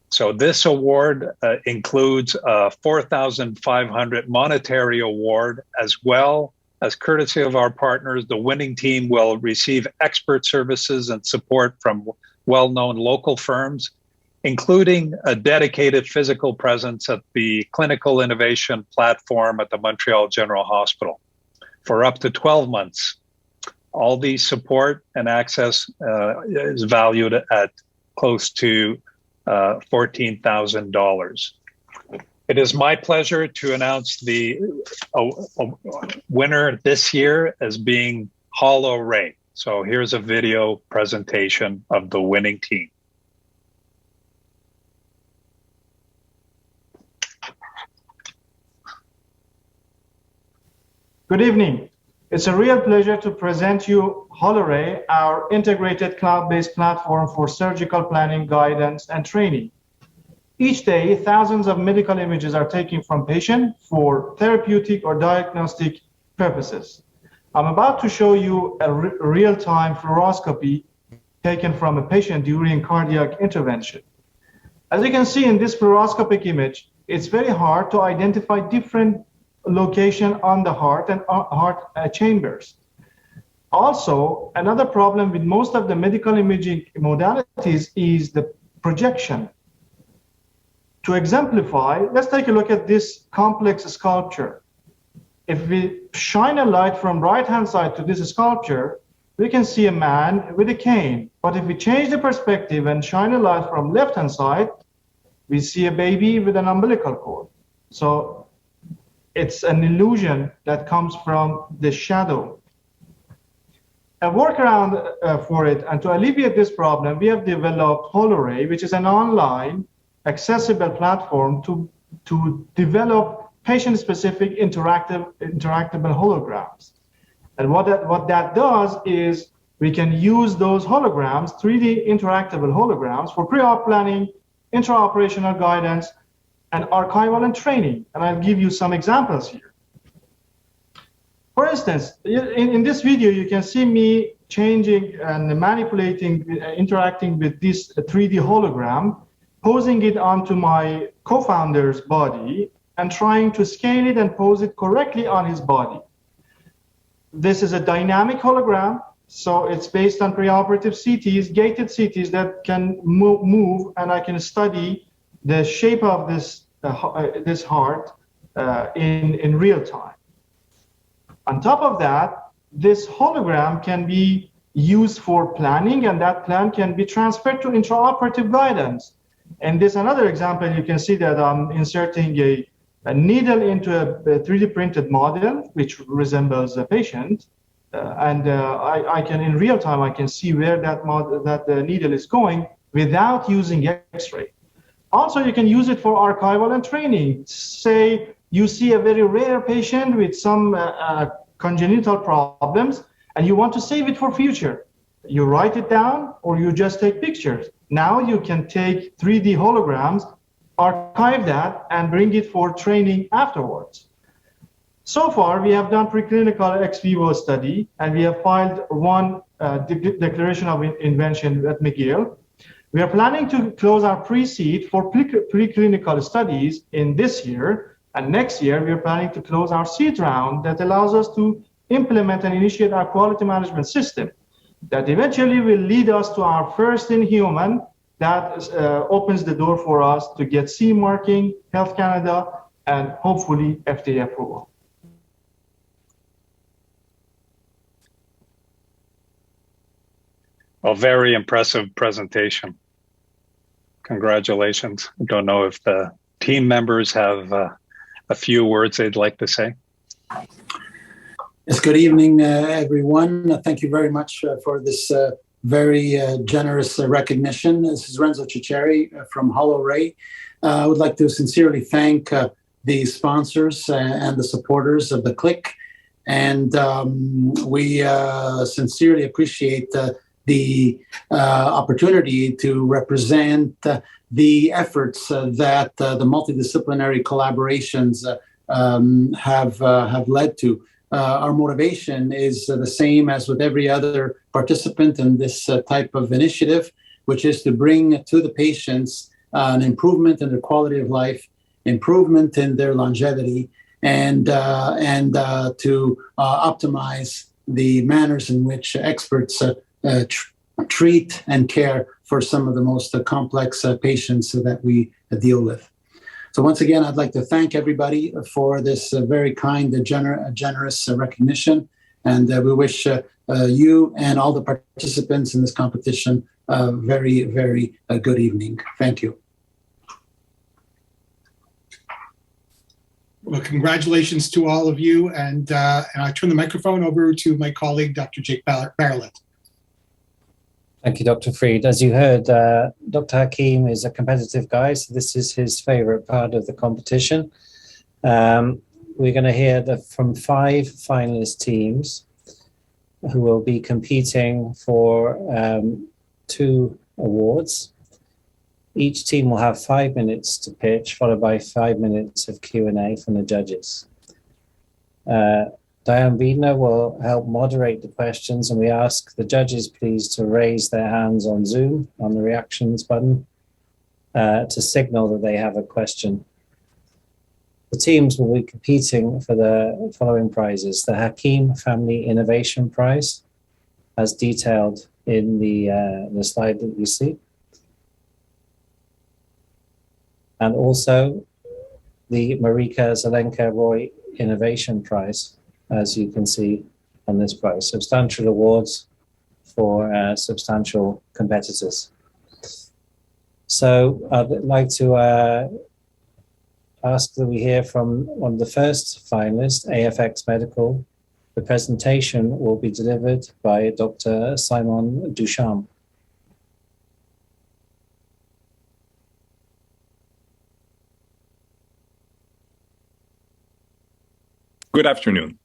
So this award includes a $4,500 monetary award, as well as courtesy of our partners. The winning team will receive expert services and support from well-known local firms, including a dedicated physical presence at the Clinical Innovation Platform at the Montreal General Hospital for up to 12 months. All the support and access is valued at close to $14,000. It is my pleasure to announce the winner this year as being Hollow Ray. So here's a video presentation of the winning team. Good evening. It's a real pleasure to present you HoloRay, our integrated cloud-based platform for surgical planning, guidance, and training. Each day, thousands of medical images are taken from patients for therapeutic or diagnostic purposes. I'm about to show you a real-time fluoroscopy taken from a patient during cardiac intervention. As you can see in this fluoroscopic image, it's very hard to identify different locations on the heart and heart chambers. Also, another problem with most of the medical imaging modalities is the projection. To exemplify, let's take a look at this complex sculpture. If we shine a light from right-hand side to this sculpture, we can see a man with a cane. But if we change the perspective and shine a light from left-hand side, we see a baby with an umbilical cord. So it's an illusion that comes from the shadow. A workaround for it, and to alleviate this problem, we have developed HoloRay, which is an online accessible platform to develop patient-specific interactable holograms. And what that does is we can use those holograms, 3D interactable holograms, for pre-op planning, intraoperational guidance, and archival and training. And I'll give you some examples here. For instance, in this video, you can see me changing and manipulating, interacting with this 3D hologram, posing it onto my co-founder's body, and trying to scale it and pose it correctly on his body. This is a dynamic hologram, so it's based on preoperative CTs, gated CTs that can move, and I can study the shape of this heart in real time. On top of that, this hologram can be used for planning, and that plan can be transferred to intraoperative guidance. And this another example, you can see that I'm inserting a needle into a 3D printed model, which resembles a patient. I can, in real time, I can see where that needle is going without using X-ray. Also, you can use it for archival and training. Say you see a very rare patient with some congenital problems, and you want to save it for future. You write it down, or you just take pictures. Now you can take 3D holograms, archive that, and bring it for training afterwards. So far, we have done preclinical ex vivo study, and we have filed one declaration of invention at McGill. We are planning to close our pre-seed for preclinical studies in this year, and next year we are planning to close our seed round that allows us to implement and initiate our quality management system that eventually will lead us to our first in human that opens the door for us to get CE marking, Health Canada, and hopefully FDA approval. A very impressive presentation. Congratulations. I don't know if the team members have a few words they'd like to say. Yes, good evening, everyone. Thank you very much for this very generous recognition. This is Renzo Ciceri from HoloRay. I would like to sincerely thank the sponsors and the supporters of the CLIC. And we sincerely appreciate the opportunity to represent the efforts that the multidisciplinary collaborations have led to. Our motivation is the same as with every other participant in this type of initiative, which is to bring to the patients an improvement in their quality of life, improvement in their longevity, and to optimize the manners in which experts treat and care for some of the most complex patients that we deal with. So once again, I'd like to thank everybody for this very kind, generous recognition. And we wish you and all the participants in this competition a very, very good evening. Thank you. Well, congratulations to all of you. And I turn the microphone over to my colleague, Dr. Jake Barrelett. Thank you, Dr. Fried. As you heard, Dr. Hakim is a competitive guy, so this is his favorite part of the competition. We're going to hear from 5 finalist teams who will be competing for 2 awards. Each team will have 5 minutes to pitch, followed by 5 minutes of Q&A from the judges. Diane Wiedner will help moderate the questions, and we ask the judges please to raise their hands on Zoom on the reactions button to signal that they have a question. The teams will be competing for the following prizes: the Hakim Family Innovation Prize, as detailed in the slide that you see, and also the Marika Zelenka Roy Innovation Prize, as you can see on this prize. Substantial awards for substantial competitors. So I'd like to ask that we hear from one of the first finalists, AFX Medical. The presentation will be delivered by Dr. Simon Duchamp. Good afternoon.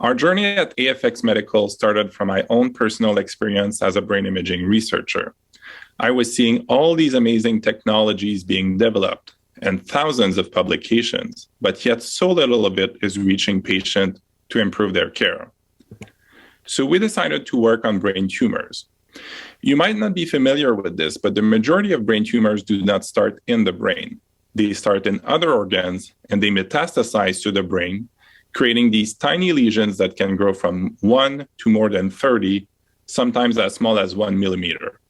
Our journey at AFX Medical started from my own personal experience as a brain imaging researcher. I was seeing all these amazing technologies being developed and thousands of publications, but yet so little of it is reaching patients to improve their care. So we decided to work on brain tumors. You might not be familiar with this, but the majority of brain tumors do not start in the brain. They start in other organs and they metastasize to the brain, creating these tiny lesions that can grow from 1 to more than 30, sometimes as small as 1 millimeter.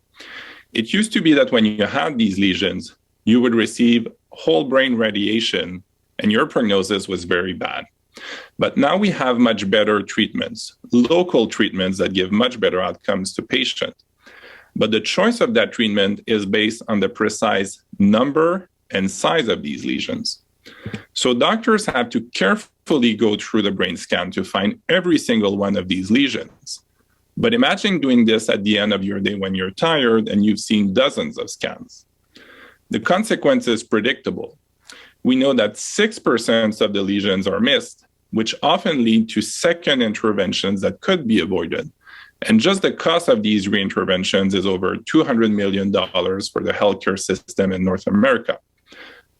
It used to be that when you had these lesions, you would receive whole brain radiation and your prognosis was very bad. But now we have much better treatments, local treatments that give much better outcomes to patients. But the choice of that treatment is based on the precise number and size of these lesions. So doctors have to carefully go through the brain scan to find every single one of these lesions. But imagine doing this at the end of your day when you're tired and you've seen dozens of scans. The consequence is predictable. We know that 6% of the lesions are missed, which often lead to second interventions that could be avoided. And just the cost of these reinterventions is over $200 million for the healthcare system in North America.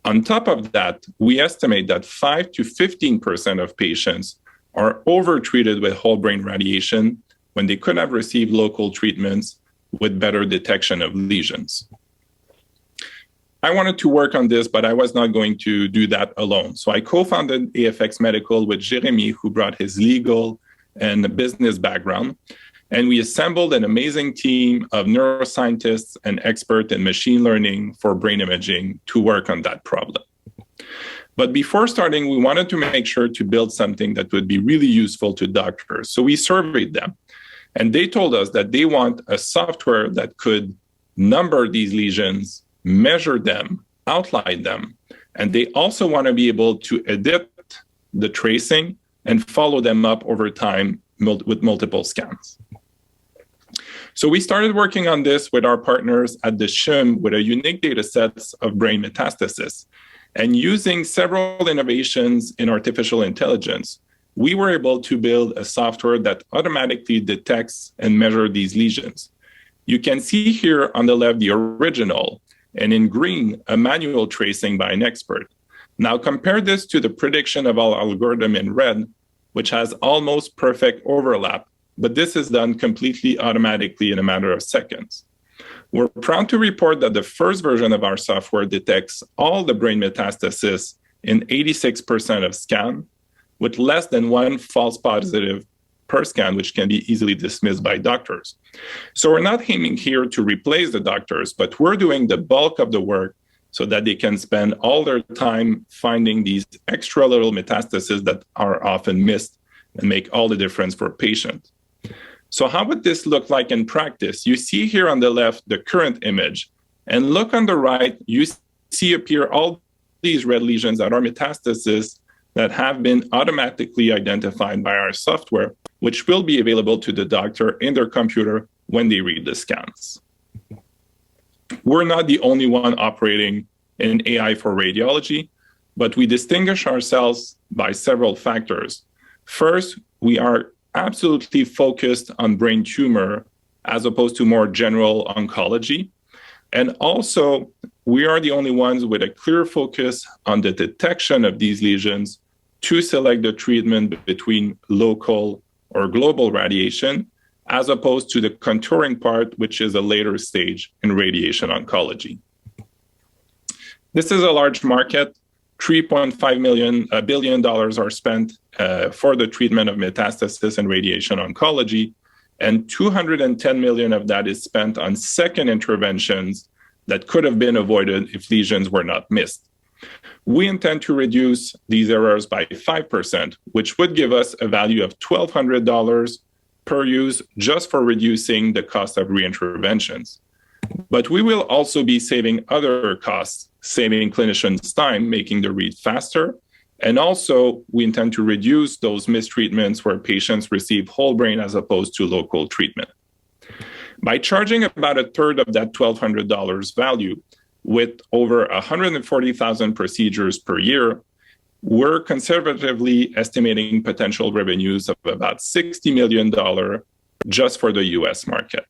On top of that, we estimate that 5 to 15% of patients are overtreated with whole brain radiation when they could have received local treatments with better detection of lesions. I wanted to work on this, but I was not going to do that alone. So I co-founded AFX Medical with Jeremy, who brought his legal and business background. And we assembled an amazing team of neuroscientists and experts in machine learning for brain imaging to work on that problem. But before starting, we wanted to make sure to build something that would be really useful to doctors. So we surveyed them. And they told us that they want a software that could number these lesions, measure them, outline them. And they also want to be able to edit the tracing and follow them up over time with multiple scans. So we started working on this with our partners at the SHIM with a unique data set of brain metastasis. And using several innovations in artificial intelligence, we were able to build a software that automatically detects and measures these lesions. You can see here on the left the original, and in green, a manual tracing by an expert. Now compare this to the prediction of our algorithm in red, which has almost perfect overlap, but this is done completely automatically in a matter of seconds. We're proud to report that the first version of our software detects all the brain metastasis in 86% of scan, with less than 1 false positive per scan, which can be easily dismissed by doctors. So we're not aiming here to replace the doctors, but we're doing the bulk of the work so that they can spend all their time finding these extra little metastases that are often missed and make all the difference for patients. So how would this look like in practice? You see here on the left the current image, and look on the right, you see appear all these red lesions that are metastases that have been automatically identified by our software, which will be available to the doctor in their computer when they read the scans. We're not the only one operating in AI for radiology, but we distinguish ourselves by several factors. First, we are absolutely focused on brain tumor as opposed to more general oncology. And also, we are the only ones with a clear focus on the detection of these lesions to select the treatment between local or global radiation, as opposed to the contouring part, which is a later stage in radiation oncology. This is a large market. $3.5 billion are spent for the treatment of metastasis and radiation oncology, and 210 million of that is spent on second interventions that could have been avoided if lesions were not missed. We intend to reduce these errors by 5%, which would give us a value of $1,200 per use just for reducing the cost of reinterventions. But we will also be saving other costs, saving clinicians time, making the read faster. And also, we intend to reduce those mistreatments where patients receive whole brain as opposed to local treatment. By charging about a third of that $1,200 value, with over 140,000 procedures per year, we're conservatively estimating potential revenues of about $60 million just for the US market.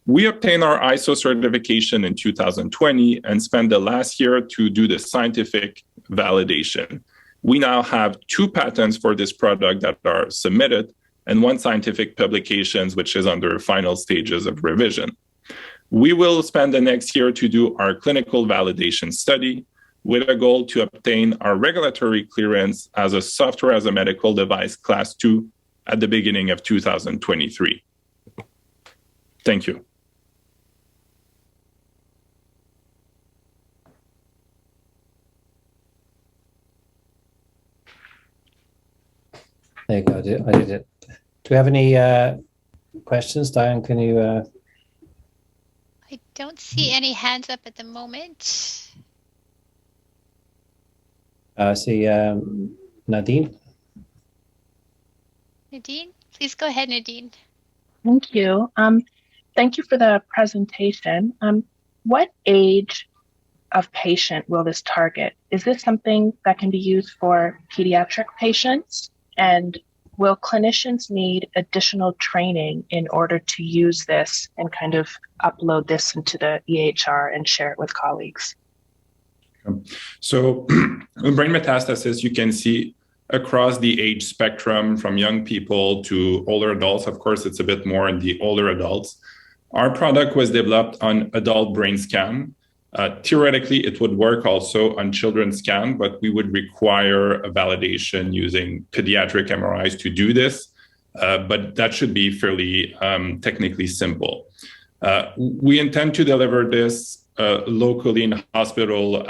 We obtained our ISO certification in 2020 and spent the last year to do the scientific validation. We now have 2 patents for this product that are submitted and 1 scientific publication, which is under final stages of revision. We will spend the next year to do our clinical validation study with a goal to obtain our regulatory clearance as a software as a medical device class 2 at the beginning of 2023. Thank you. There you go, I did it. Do we have any questions? Diane, can you? I don't see any hands up at the moment. I see Nadine. Nadine, please go ahead, Nadine. Thank you. Thank you for the presentation. What age of patient will this target? Is this something that can be used for pediatric patients? And will clinicians need additional training in order to use this and kind of upload this into the EHR and share it with colleagues? So in brain metastasis, you can see across the age spectrum from young people to older adults. Of course, it's a bit more in the older adults. Our product was developed on adult brain scan. Theoretically, it would work also on children's scan, but we would require a validation using pediatric MRIs to do this. But that should be fairly technically simple. We intend to deliver this locally in hospital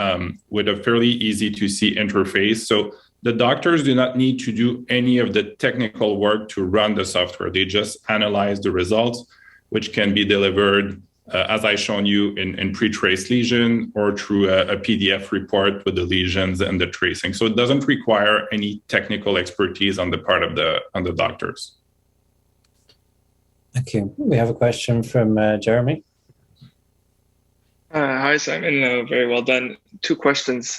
with a fairly easy to see interface. So the doctors do not need to do any of the technical work to run the software. They just analyze the results, which can be delivered as I shown you in pre-trace lesion or through a PDF report with the lesions and the tracing. So it doesn't require any technical expertise on the part of the doctors. Thank you. We have a question from Jeremy. Hi, Simon. Very well done. 2 questions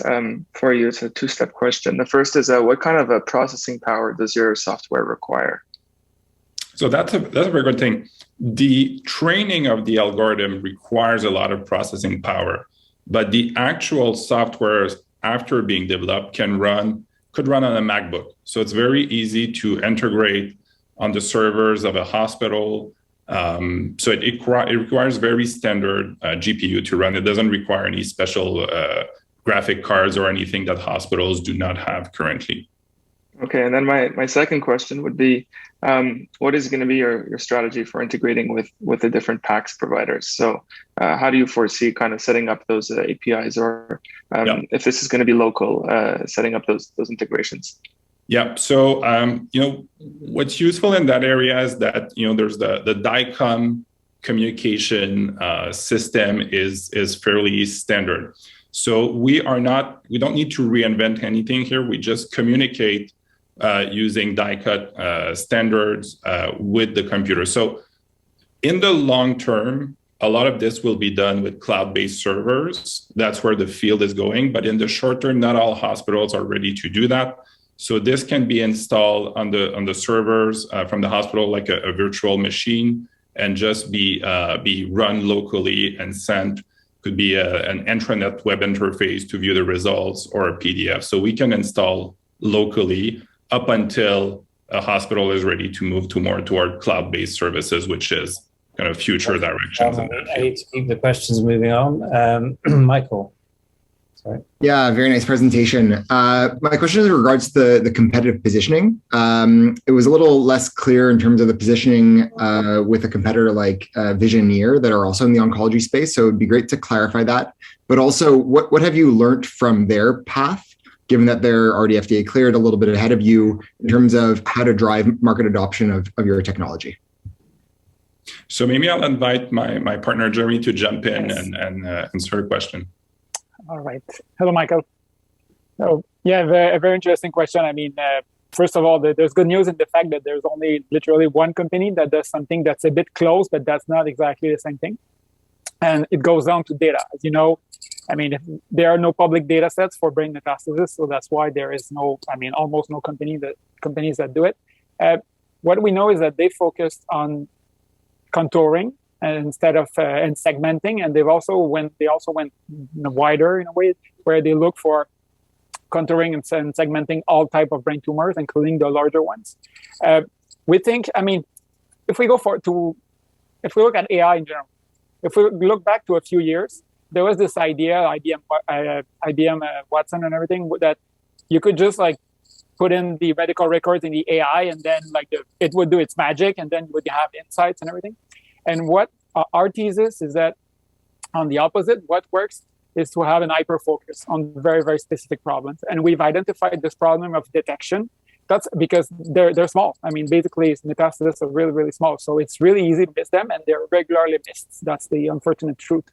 for you. It's a 2-step question. The first is, what kind of a processing power does your software require? So that's a very good thing. The training of the algorithm requires a lot of processing power, but the actual software after being developed could run on a MacBook. So it's very easy to integrate on the servers of a hospital. So it requires very standard GPU to run. It doesn't require any special graphic cards or anything that hospitals do not have currently. Okay, and then my second question would be, what is going to be your strategy for integrating with the different PACS providers? So how do you foresee kind of setting up those APIs, or if this is going to be local, setting up those integrations? Yeah, so what's useful in that area is that there's the DICOM communication system is fairly standard. So we don't need to reinvent anything here. We just communicate using die-cut standards with the computer. So in the long term, a lot of this will be done with cloud-based servers. That's where the field is going. But in the short term, not all hospitals are ready to do that. So this can be installed on the servers from the hospital, like a virtual machine, and just be run locally and sent. could be an intranet web interface to view the results, or a PDF. So we can install locally up until a hospital is ready to move to more toward cloud-based services, which is kind of future directions in that I field. need to keep the questions moving on. Michael. Sorry. Yeah, very nice presentation. My question is in regards to the competitive positioning. It was a little less clear in terms of the positioning with a competitor like Visioneer that are also in the oncology space. So it'd be great to clarify that. But also, what have you learned from their path, given that they're already FDA cleared, a little bit ahead of you in terms of how to drive market adoption of your technology? So maybe I'll invite my partner, Jeremy, to jump in and answer a question. All right. Hello, Michael. So, yeah, a very interesting question. I mean, first of all, there's good news in the fact that there's only literally one company that does something that's a bit close, but that's not exactly the same thing. And it goes down to data. As you know, I mean, there are no public data sets for brain metastasis, so that's why there is almost no companies that do it. What we know is that they focused on contouring instead of and segmenting, and they also went wider in a way where they look for contouring and segmenting all type of brain tumors, including the larger ones. We think, I mean, if we look at AI in general, if we look back to a few years, there was this idea, IBM Watson and everything, that you could just like put in the medical records in the AI, and then it would do its magic, and then would have insights and everything. And what our thesis is that, on the opposite, what works is to have an hyper focus on very, very specific problems. And we've identified this problem of detection. That's because they're small. I mean, basically, metastases are really, really small. So it's really easy to miss them, and they're regularly missed. That's the unfortunate truth.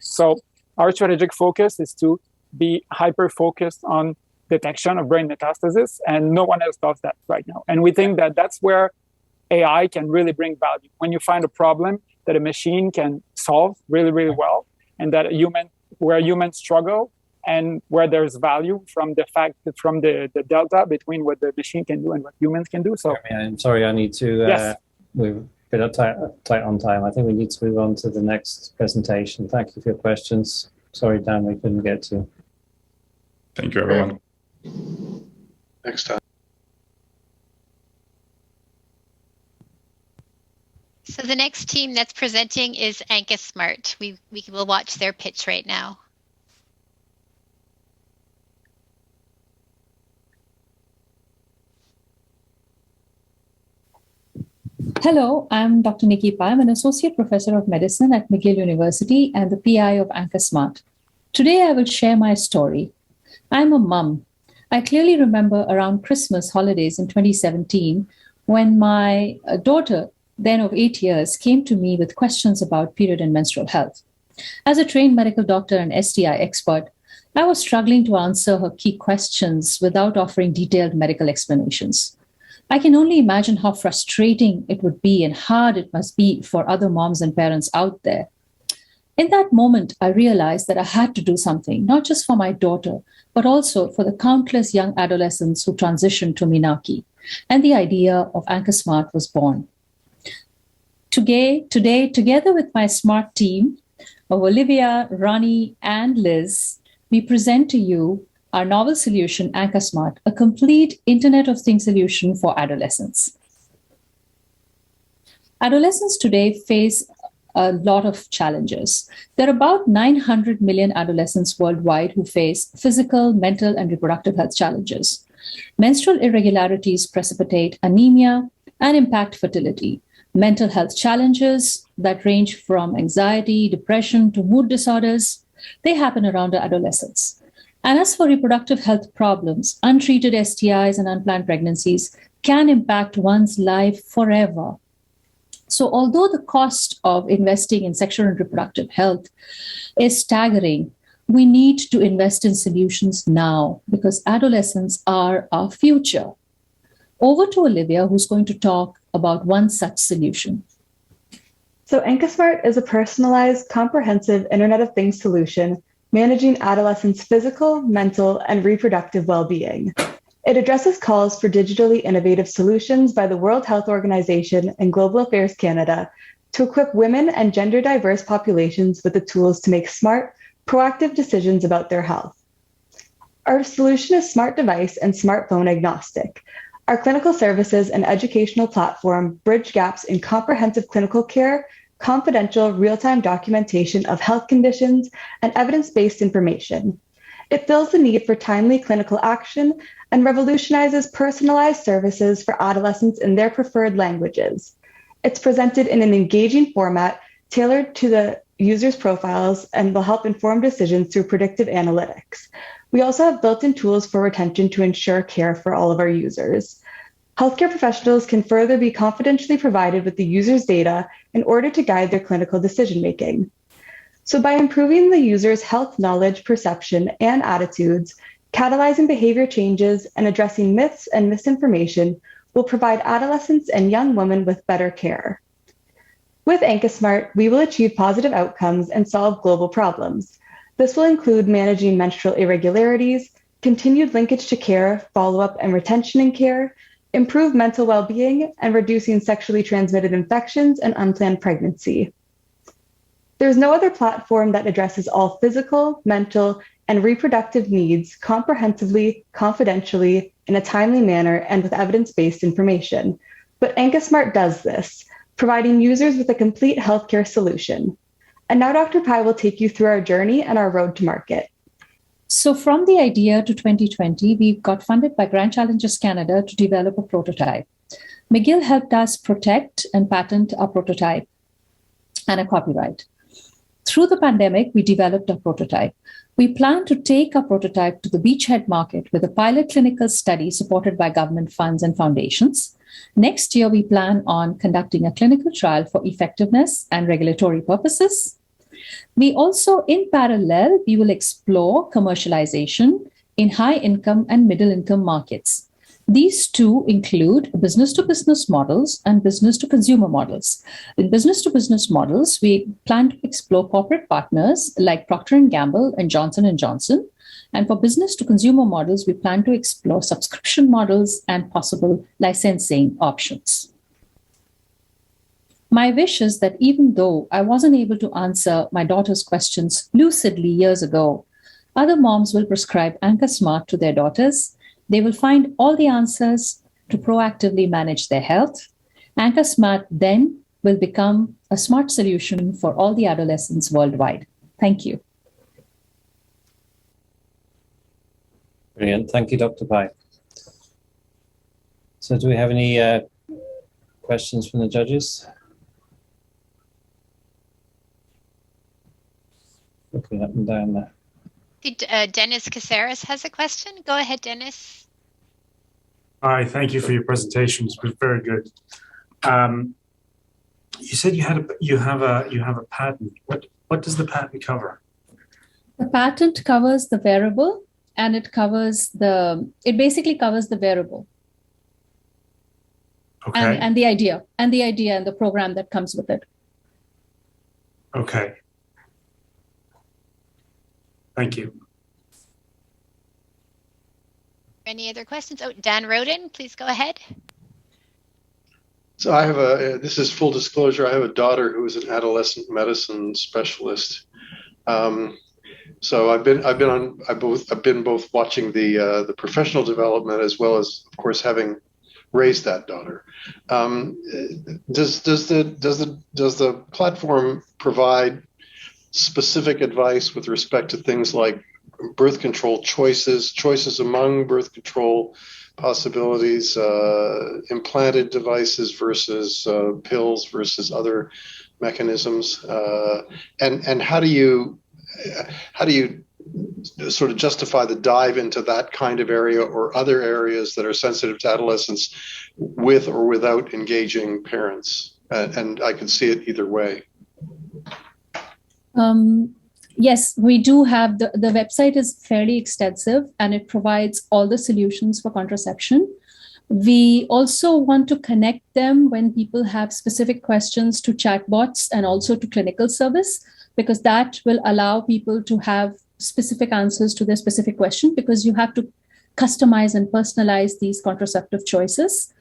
So our strategic focus is to be hyper focused on detection of brain metastasis, and no one else does that right now. And we think that that's where AI can really bring value. When you find a problem that a machine can solve really, really well, and that where humans struggle, and where there's value from the delta between what the machine can do and what humans can do. So I'm sorry, I need to yes. We're a bit tight on time. I think we need to move on to the next presentation. Thank you for your questions. Sorry, Dan, we couldn't get to. Thank you, everyone. Next time. So the next team that's presenting is AnkaSmart. We will watch their pitch right now. Hello, I'm Dr. Nikki Pai. I'm an associate professor of medicine at McGill University and the PI of AnkaSmart. Today, I will share my story. I'm a mum. I clearly remember around Christmas holidays in 2017 when my daughter, then of 8 years, came to me with questions about period and menstrual health. As a trained medical doctor and STI expert, I was struggling to answer her key questions without offering detailed medical explanations. I can only imagine how frustrating it would be and hard it must be for other moms and parents out there. In that moment, I realized that I had to do something, not just for my daughter, but also for the countless young adolescents who transitioned to Minaki. And the idea of AnkaSmart was born. Today, together with my smart team of Olivia, Ronnie, and Liz, we present to you our novel solution, AnkaSmart, a complete Internet of Things solution for adolescents. Adolescents today face a lot of challenges. There are about 900 million adolescents worldwide who face physical, mental, and reproductive health challenges. Menstrual irregularities precipitate anemia and impact fertility. Mental health challenges that range from anxiety, depression, to mood disorders, they happen around adolescents. And as for reproductive health problems, untreated STIs and unplanned pregnancies can impact one's life forever. So although the cost of investing in sexual and reproductive health is staggering, we need to invest in solutions now because adolescents are our future. Over to Olivia, who's going to talk about one such solution. So AnkaSmart is a personalized, comprehensive Internet of Things solution managing adolescents' physical, mental, and reproductive well-being. It addresses calls for digitally innovative solutions by the World Health Organization and Global Affairs Canada to equip women and gender-diverse populations with the tools to make smart, proactive decisions about their health. Our solution is smart device and smartphone agnostic. Our clinical services and educational platform bridge gaps in comprehensive clinical care, confidential real-time documentation of health conditions, and evidence-based information. It fills the need for timely clinical action and revolutionizes personalized services for adolescents in their preferred languages. It's presented in an engaging format tailored to the user's profiles and will help inform decisions through predictive analytics. We also have built-in tools for retention to ensure care for all of our users. Healthcare professionals can further be confidentially provided with the user's data in order to guide their clinical decision-making. So by improving the user's health knowledge, perception, and attitudes, catalyzing behavior changes, and addressing myths and misinformation will provide adolescents and young women with better care. With Ankusmart, we will achieve positive outcomes and solve global problems. This will include managing menstrual irregularities, continued linkage to care, follow-up and retention in care, improve mental well-being, and reducing sexually transmitted infections and unplanned pregnancy. There's no other platform that addresses all physical, mental, and reproductive needs comprehensively, confidentially, in a timely manner, and with evidence-based information. But Ankusmart does this, providing users with a complete healthcare solution. And now Dr. Pai will take you through our journey and our road to market. So from the idea to 2020, we got funded by Grand Challenges Canada to develop a prototype. McGill helped us protect and patent our prototype and a copyright. Through the pandemic, we developed a prototype. We plan to take our prototype to the beachhead market with a pilot clinical study supported by government funds and foundations. Next year, we plan on conducting a clinical trial for effectiveness and regulatory purposes. We also, in parallel, we will explore commercialization in high-income and middle-income markets. These two include business-to-business models and business-to-consumer models. In business-to-business models, we plan to explore corporate partners like Procter & Gamble and Johnson & Johnson. And for business-to-consumer models, we plan to explore subscription models and possible licensing options. My wish is that even though I wasn't able to answer my daughter's questions lucidly years ago, other moms will prescribe AnkaSmart to their daughters. They will find all the answers to proactively manage their health. AnkaSmart then will become a smart solution for all the adolescents worldwide. Thank you. Brilliant. Thank you, Dr. Pai. So do we have any questions from the judges? Looking up and down there. Dennis Caceres has a question. Go ahead, Dennis. Hi, thank you for your presentation. It's been very good. You said you have a patent. What does the patent cover? The patent covers the wearable, and it basically covers the wearable. Okay. And the idea and the program that comes with it. Okay. Thank you. Any other questions? Oh, Dan Roden, please go ahead. So I have this is full disclosure, I have a daughter who is an adolescent medicine specialist. So I've been both watching the professional development as well as, of course, having raised that daughter. Does the platform provide specific advice with respect to things like birth control choices among birth control possibilities, implanted devices versus pills versus other mechanisms, and how do you sort of justify the dive into that kind of area or other areas that are sensitive to adolescents with or without engaging parents? And I can see it either way. Yes, we do have the website is fairly extensive and it provides all the solutions for contraception. We also want to connect them when people have specific questions to chatbots and also to clinical service, because that will allow people to have specific answers to their specific question, because you have to customize and personalize these contraceptive choices.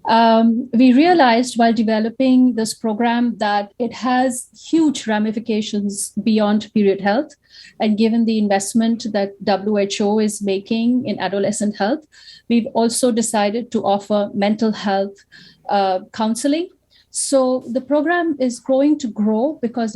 we realized while developing this program that it has huge ramifications beyond period health. And given the investment that WHO is making in adolescent health, we've also decided to offer mental health counseling. So the program is going to grow because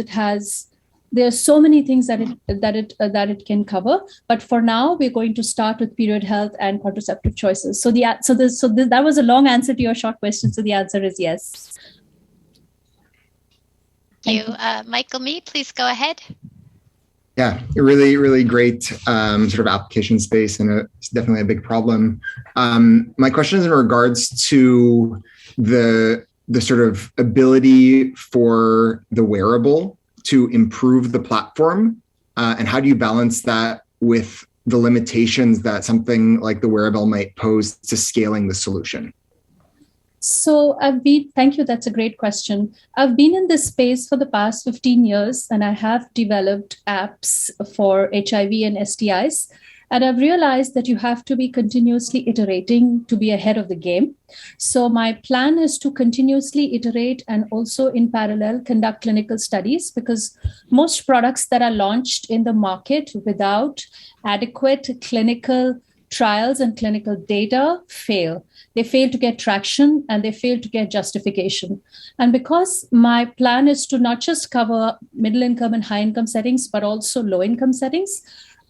there are so many things that it can cover. But for now, we're going to start with period health and contraceptive choices. That was a long answer to your short question. So the answer is yes. Thank you. Michael Mee, please go ahead. Yeah, really, really great sort of application space, and it's definitely a big problem. My question is in regards to the sort of ability for the wearable to improve the platform, and how do you balance that with the limitations that something like the wearable might pose to scaling the solution? So thank you, that's a great question. I've been in this space for the past 15 years, and I have developed apps for HIV and STIs. And I've realized that you have to be continuously iterating to be ahead of the game. So my plan is to continuously iterate and also in parallel conduct clinical studies, because most products that are launched in the market without adequate clinical trials and clinical data fail. They fail to get traction and they fail to get justification. And because my plan is to not just cover middle income and high income settings, but also low income settings,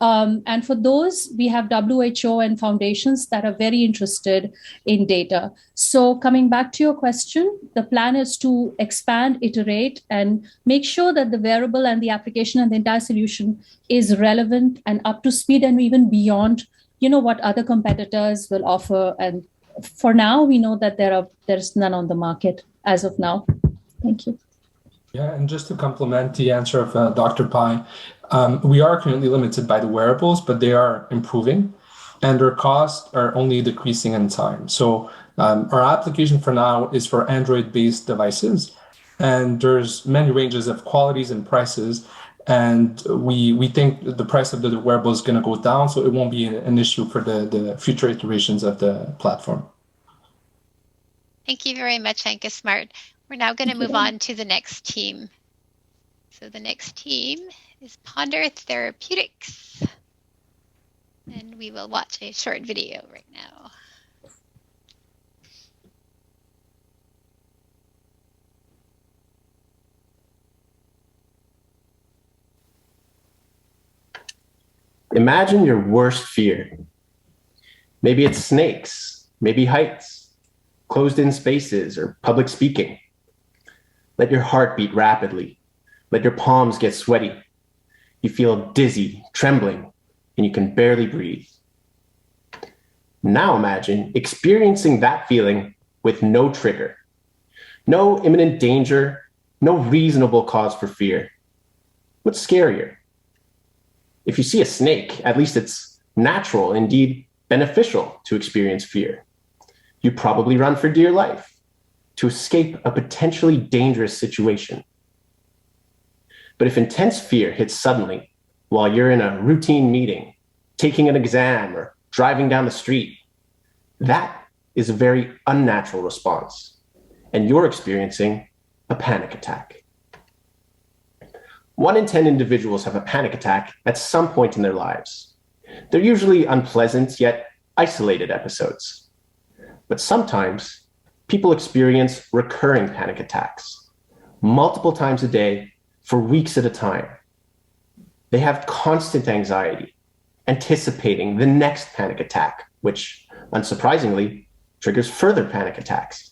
and for those, we have WHO and foundations that are very interested in data. So coming back to your question, the plan is to expand, iterate, and make sure that the wearable and the application and the entire solution is relevant and up to speed and even beyond, what other competitors will offer. And for now, we know that there's none on the market as of now. Thank you. Yeah, and just to complement the answer of Dr. Pai, we are currently limited by the wearables, but they are improving and their costs are only decreasing in time. So our application for now is for Android-based devices, and there's many ranges of qualities and prices. And we think the price of the wearable is going to go down, so it won't be an issue for the future iterations of the platform. Thank you very much, Ankusmart. We're now going to move on to the next team. So the next team is Ponder Therapeutics. And we will watch a short video right now. Imagine your worst fear. Maybe it's snakes, maybe heights, closed-in spaces, or public speaking. Let your heart beat rapidly. Let your palms get sweaty. You feel dizzy, trembling, and you can barely breathe. Now imagine experiencing that feeling with no trigger, no imminent danger, no reasonable cause for fear. What's scarier? If you see a snake, at least it's natural, indeed beneficial to experience fear. You probably run for dear life to escape a potentially dangerous situation. But if intense fear hits suddenly while you're in a routine meeting, taking an exam, or driving down the street, that is a very unnatural response, and you're experiencing a panic attack. 1 in 10 individuals have a panic attack at some point in their lives. They're usually unpleasant yet isolated episodes. But sometimes people experience recurring panic attacks, multiple times a day for weeks at a time. They have constant anxiety, anticipating the next panic attack, which, unsurprisingly, triggers further panic attacks,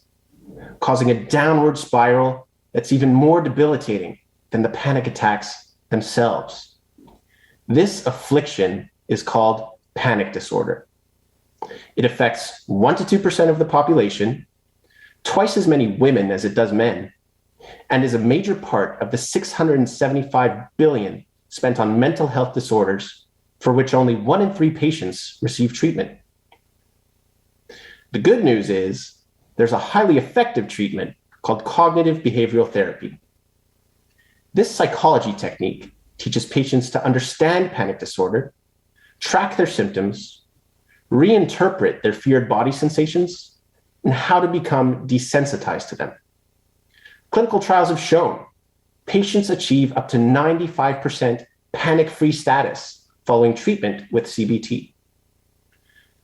causing a downward spiral that's even more debilitating than the panic attacks themselves. This affliction is called panic disorder. It affects 1 to 2% of the population, twice as many women as it does men, and is a major part of the $675 billion spent on mental health disorders, for which only 1 in 3 patients receive treatment. The good news is there's a highly effective treatment called cognitive behavioral therapy. This psychology technique teaches patients to understand panic disorder, track their symptoms, reinterpret their feared body sensations, and how to become desensitized to them. Clinical trials have shown patients achieve up to 95% panic-free status following treatment with CBT.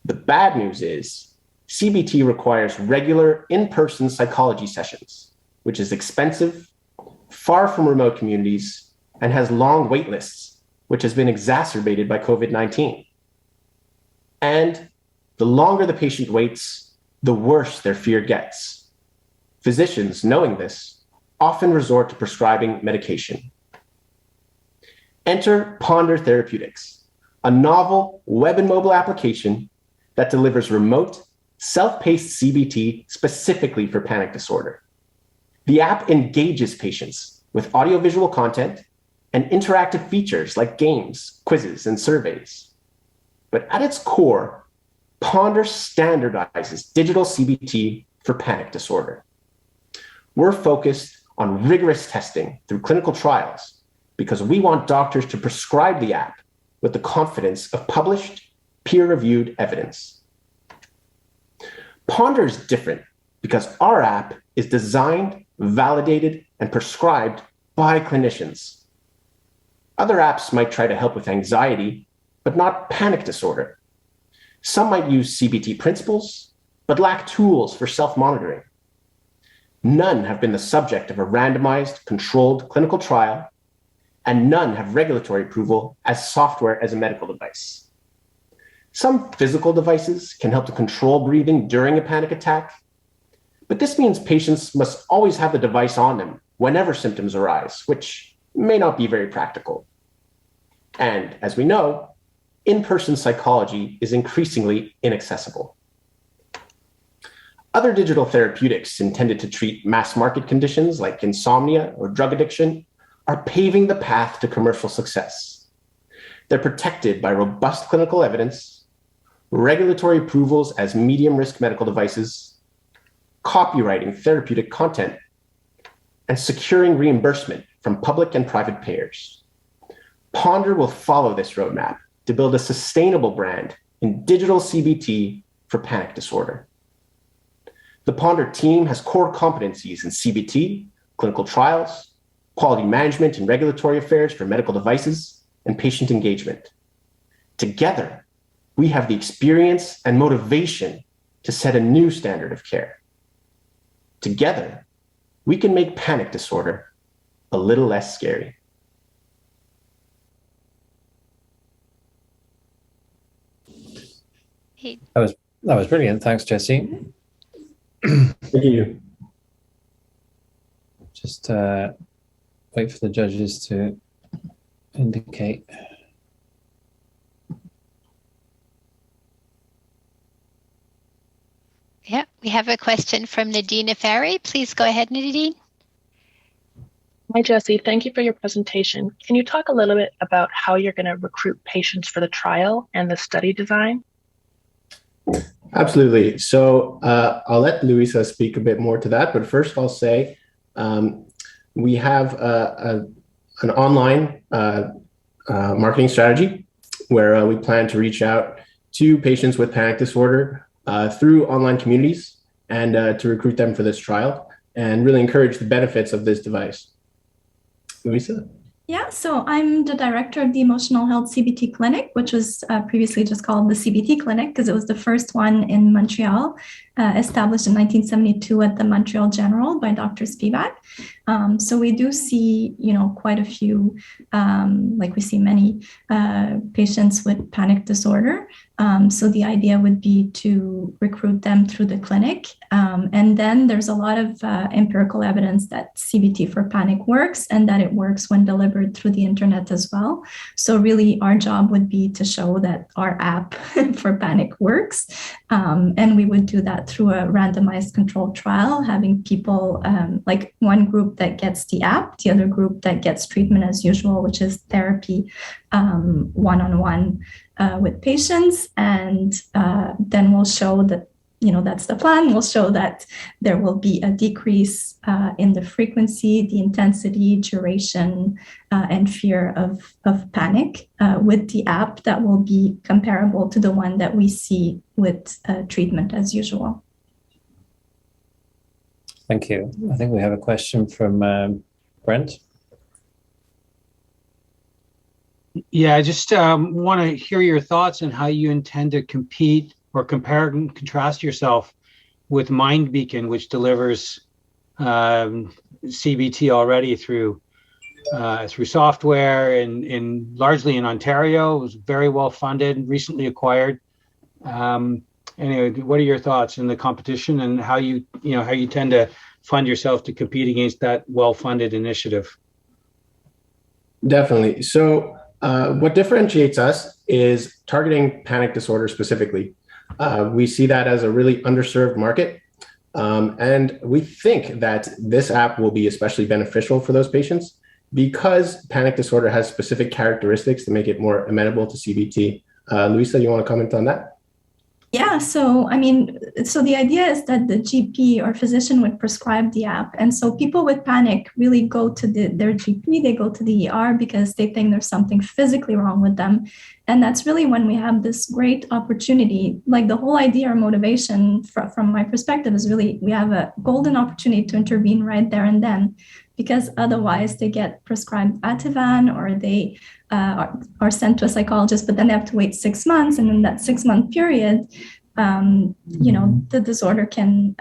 The bad news is CBT requires regular in-person psychology sessions, which is expensive, far from remote communities, and has long wait lists, which has been exacerbated by COVID-19. And the longer the patient waits, the worse their fear gets. Physicians, knowing this, often resort to prescribing medication. Enter Ponder Therapeutics, a novel web and mobile application that delivers remote, self-paced CBT specifically for panic disorder. The app engages patients with audiovisual content and interactive features like games, quizzes, and surveys. But at its core, Ponder standardizes digital CBT for panic disorder. We're focused on rigorous testing through clinical trials because we want doctors to prescribe the app with the confidence of published, peer-reviewed evidence. Ponder is different because our app is designed, validated, and prescribed by clinicians. Other apps might try to help with anxiety, but not panic disorder. Some might use CBT principles, but lack tools for self-monitoring. None have been the subject of a randomized, controlled clinical trial, and none have regulatory approval as software as a medical device. Some physical devices can help to control breathing during a panic attack, but this means patients must always have the device on them whenever symptoms arise, which may not be very practical. And as we know, in-person psychology is increasingly inaccessible. Other digital therapeutics intended to treat mass market conditions like insomnia or drug addiction are paving the path to commercial success. They're protected by robust clinical evidence, regulatory approvals as medium-risk medical devices, copywriting therapeutic content, and securing reimbursement from public and private payers. Ponder will follow this roadmap to build a sustainable brand in digital CBT for panic disorder. The Ponder team has core competencies in CBT, clinical trials, quality management and regulatory affairs for medical devices, and patient engagement. Together, we have the experience and motivation to set a new standard of care. Together, we can make panic disorder a little less scary. That was brilliant. Thanks, Jesse. Thank you. Just wait for the judges to indicate. Yeah, we have a question from Nadine Afari. Please go ahead, Nadine. Hi, Jesse. Thank you for your presentation. Can you talk a little bit about how you're going to recruit patients for the trial and the study design? Absolutely. So I'll let Luisa speak a bit more to that, but first I'll say we have an online marketing strategy where we plan to reach out to patients with panic disorder through online communities and to recruit them for this trial and really encourage the benefits of this device. Luisa? Yeah, so I'm the director of the Emotional Health CBT Clinic, which was previously just called the CBT Clinic because it was the first one in Montreal, established in 1972 at the Montreal General by Dr. Spivak. So we do see, quite a few, we see many patients with panic disorder. So the idea would be to recruit them through the clinic. And then there's a lot of empirical evidence that CBT for panic works and that it works when delivered through the internet as well. So really our job would be to show that our app for panic works. And we would do that through a randomized controlled trial, having people like one group that gets the app, the other group that gets treatment as usual, which is therapy one-on-one with patients. And then we'll show that, that's the plan. We'll show that there will be a decrease in the frequency, the intensity, duration, and fear of panic with the app that will be comparable to the one that we see with treatment as usual. Thank you. I think we have a question from Brent. Yeah, I just want to hear your thoughts on how you intend to compete or compare and contrast yourself with MindBeacon, which delivers CBT already through software in largely in Ontario. It was very well funded, recently acquired. Anyway, what are your thoughts in the competition and how you tend to fund yourself to compete against that well-funded initiative? Definitely. So what differentiates us is targeting panic disorder specifically. We see that as a really underserved market. And we think that this app will be especially beneficial for those patients because panic disorder has specific characteristics to make it more amenable to CBT. Luisa, you want to comment on that? Yeah, so the idea is that the GP or physician would prescribe the app. And so people with panic really go to their GP, they go to the ER because they think there's something physically wrong with them. And that's really when we have this great opportunity. Like the whole idea or motivation from my perspective is really we have a golden opportunity to intervene right there and then, because otherwise they get prescribed Ativan or they are sent to a psychologist, but then they have to wait 6 months. And in that 6-month period, the disorder can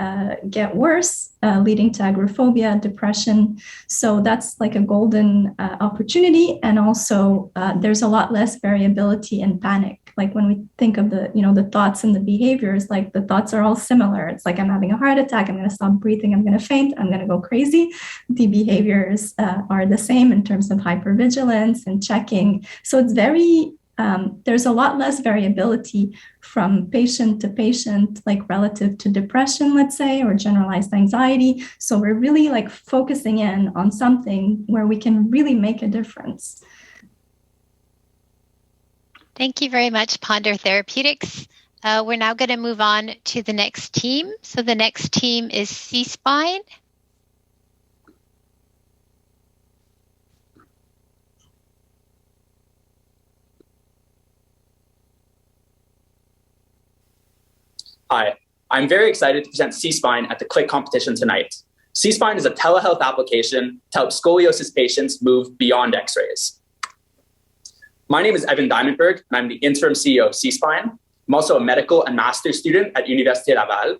get worse, leading to agoraphobia, depression. So that's like a golden opportunity. And also there's a lot less variability in panic. Like when we think of the thoughts and the behaviors, like the thoughts are all similar. It's like I'm having a heart attack, I'm going to stop breathing, I'm going to faint, I'm going to go crazy. The behaviors are the same in terms of hypervigilance and checking. So it's very there's a lot less variability from patient to patient, like relative to depression, let's say, or generalized anxiety. So we're really like focusing in on something where we can really make a difference. Thank you very much, Ponder Therapeutics. We're now going to move on to the next team. So the next team is SeeSpine. Hi, I'm very excited to present SeeSpine at the CLIC competition tonight. SeeSpine is a telehealth application to help scoliosis patients move beyond x-rays. My name is Evan Diamondberg, and I'm the interim CEO of SeeSpine. I'm also a medical and master's student at Université Laval.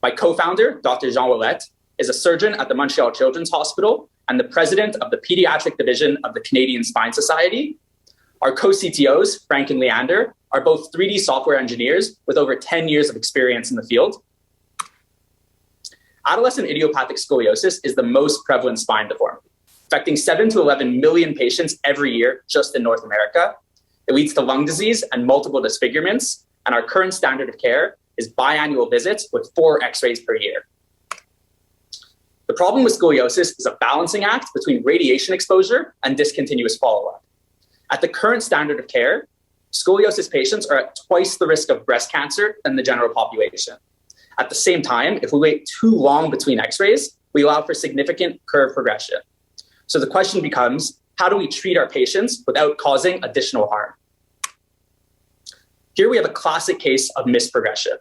My co-founder, Dr. Jean Ouellette, is a surgeon at the Montreal Children's Hospital and the president of the pediatric division of the Canadian Spine Society. Our co-CTOs, Frank and Leander, are both 3D software engineers with over 10 years of experience in the field. Adolescent idiopathic scoliosis is the most prevalent spine deformity, affecting 7 to 11 million patients every year just in North America. It leads to lung disease and multiple disfigurements, and our current standard of care is biannual visits with 4 x-rays per year. The problem with scoliosis is a balancing act between radiation exposure and discontinuous follow-up. At the current standard of care, scoliosis patients are at twice the risk of breast cancer than the general population. At the same time, if we wait too long between x-rays, we allow for significant curve progression. So the question becomes, how do we treat our patients without causing additional harm? Here we have a classic case of misprogression.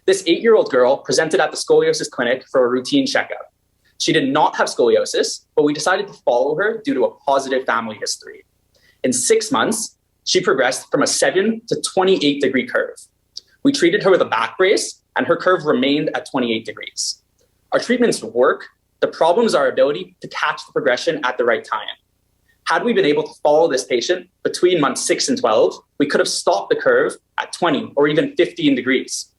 This 8-year-old girl presented at the scoliosis clinic for a routine checkup. She did not have scoliosis, but we decided to follow her due to a positive family history. In 6 months, she progressed from a 7 to 28 degree curve. We treated her with a back brace, and her curve remained at 28 degrees. Our treatments work. The problem is our ability to catch the progression at the right time. Had we been able to follow this patient between months 6 and 12, we could have stopped the curve at 20 or even 15 degrees.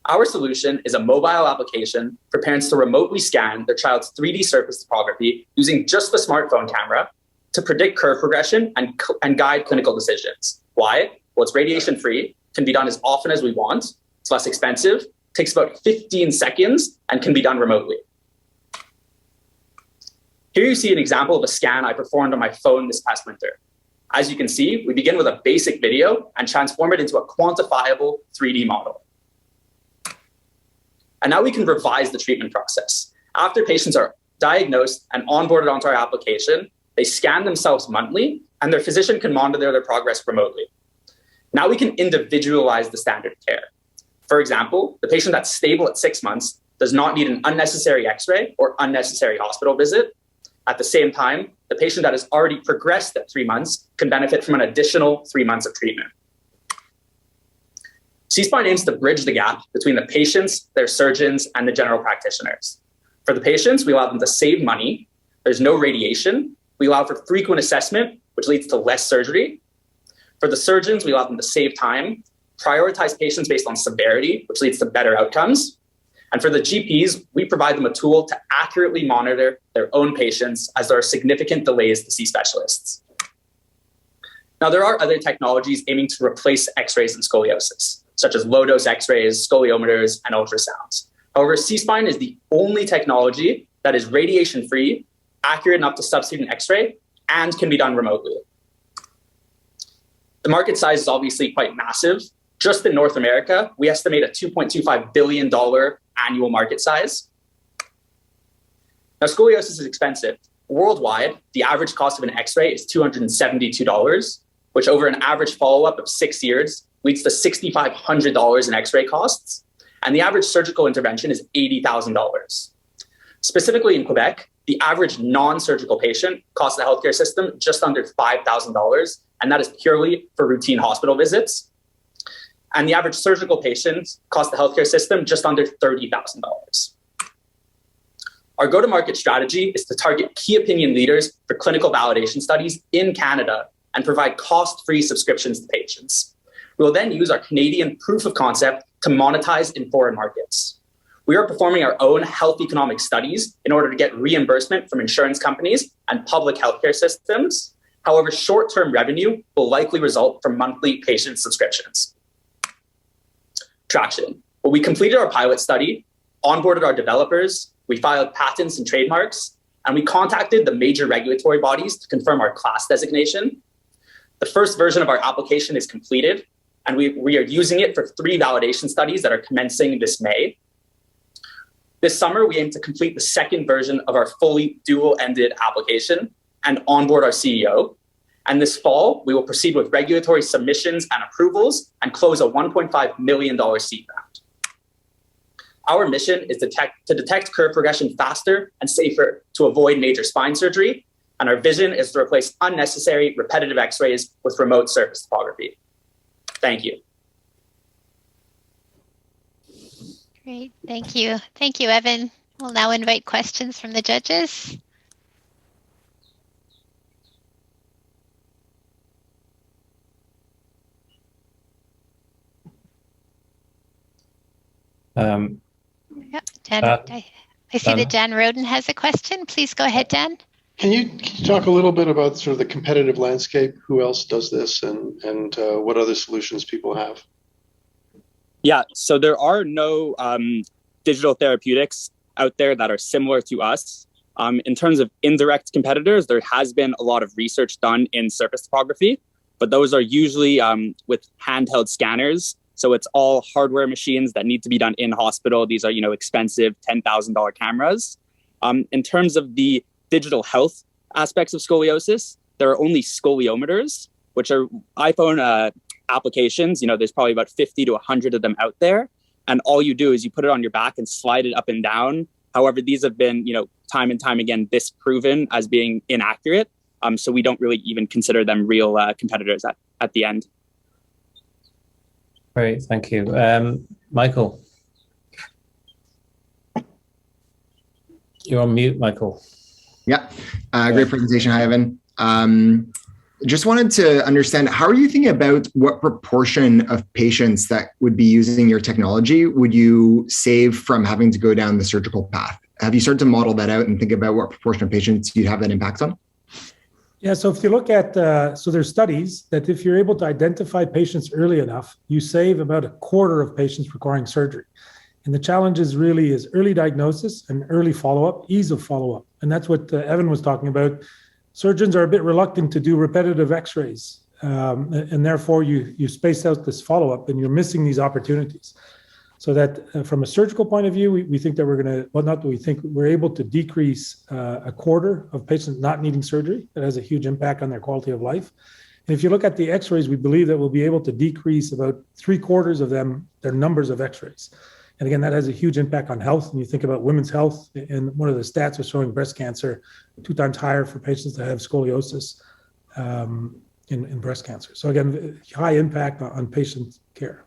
Our solution is a mobile application for parents to remotely scan their child's 3D surface topography using just the smartphone camera to predict curve progression and guide clinical decisions. Why? Well, it's radiation-free, can be done as often as we want, it's less expensive, takes about 15 seconds, and can be done remotely. Here you see an example of a scan I performed on my phone this past winter. As you can see, we begin with a basic video and transform it into a quantifiable 3D model. And now we can revise the treatment process. After patients are diagnosed and onboarded onto our application, they scan themselves monthly, and their physician can monitor their progress remotely. Now we can individualize the standard of care. For example, the patient that's stable at 6 months does not need an unnecessary x-ray or unnecessary hospital visit. At the same time, the patient that has already progressed at 3 months can benefit from an additional 3 months of treatment. SeeSpine aims to bridge the gap between the patients, their surgeons, and the general practitioners. For the patients, we allow them to save money. There's no radiation. We allow for frequent assessment, which leads to less surgery. For the surgeons, we allow them to save time, prioritize patients based on severity, which leads to better outcomes. And for the GPs, we provide them a tool to accurately monitor their own patients as there are significant delays to see specialists. Now, there are other technologies aiming to replace x-rays in scoliosis, such as low-dose x-rays, scoliometers, and ultrasounds. However, SeeSpine is the only technology that is radiation-free, accurate enough to substitute an x-ray, and can be done remotely. The market size is obviously quite massive. Just in North America, we estimate a $2.25 billion annual market size. Now, scoliosis is expensive. Worldwide, the average cost of an x-ray is $272, which over an average follow-up of 6 years leads to $6,500 in x-ray costs, and the average surgical intervention is $80,000. Specifically in Quebec, the average non-surgical patient costs the healthcare system just under $5,000, and that is purely for routine hospital visits. And the average surgical patient costs the healthcare system just under $30,000. Our go-to-market strategy is to target key opinion leaders for clinical validation studies in Canada and provide cost-free subscriptions to patients. We will then use our Canadian proof of concept to monetize in foreign markets. We are performing our own health economic studies in order to get reimbursement from insurance companies and public healthcare systems. However, short-term revenue will likely result from monthly patient subscriptions. Traction. Well, we completed our pilot study, onboarded our developers, we filed patents and trademarks, and we contacted the major regulatory bodies to confirm our class designation. The first version of our application is completed, and we are using it for 3 validation studies that are commencing this May. This summer, we aim to complete the second version of our fully dual-ended application and onboard our CEO. And this fall, we will proceed with regulatory submissions and approvals and close a $1.5 million seed round. Our mission is to detect curve progression faster and safer to avoid major spine surgery. And our vision is to replace unnecessary repetitive x-rays with remote surface topography. Thank you. Great, thank you. Thank you, Evan. We'll now invite questions from the judges. Yep, Dan, I see that Dan Roden has a question. Please go ahead, Dan. Can you talk a little bit about sort of the competitive landscape? Who else does this, and what other solutions people have? Yeah, so there are no digital therapeutics out there that are similar to us. In terms of indirect competitors, there has been a lot of research done in surface topography, but those are usually with handheld scanners. So it's all hardware machines that need to be done in hospital. These are, expensive $10,000 cameras. In terms of the digital health aspects of scoliosis, there are only scoliometers, which are iPhone applications. There's probably about 50 to 100 of them out there. And all you do is you put it on your back and slide it up and down. However, these have been, time and time again, disproven as being inaccurate. So we don't really even consider them real competitors at the end. Great, thank you. Michael. You're on mute, Michael. Yeah, great presentation. Hi, Evan. Just wanted to understand, how are you thinking about what proportion of patients that would be using your technology would you save from having to go down the surgical path? Have you started to model that out and think about what proportion of patients you'd have that impact on? Yeah, so if you look at, so there's studies that if you're able to identify patients early enough, you save about a quarter of patients requiring surgery. And the challenge is early diagnosis and early follow-up, ease of follow-up. And that's what Evan was talking about. Surgeons are a bit reluctant to do repetitive x-rays. And therefore you space out this follow-up and you're missing these opportunities. So that from a surgical point of view, we think that we're able to decrease a quarter of patients not needing surgery. That has a huge impact on their quality of life. And if you look at the x-rays, we believe that we'll be able to decrease about 3/4 of them, their numbers of x-rays. And again, that has a huge impact on health. And you think about women's health, and one of the stats was showing breast cancer 2 times higher for patients that have scoliosis in breast cancer. So again, high impact on patient care.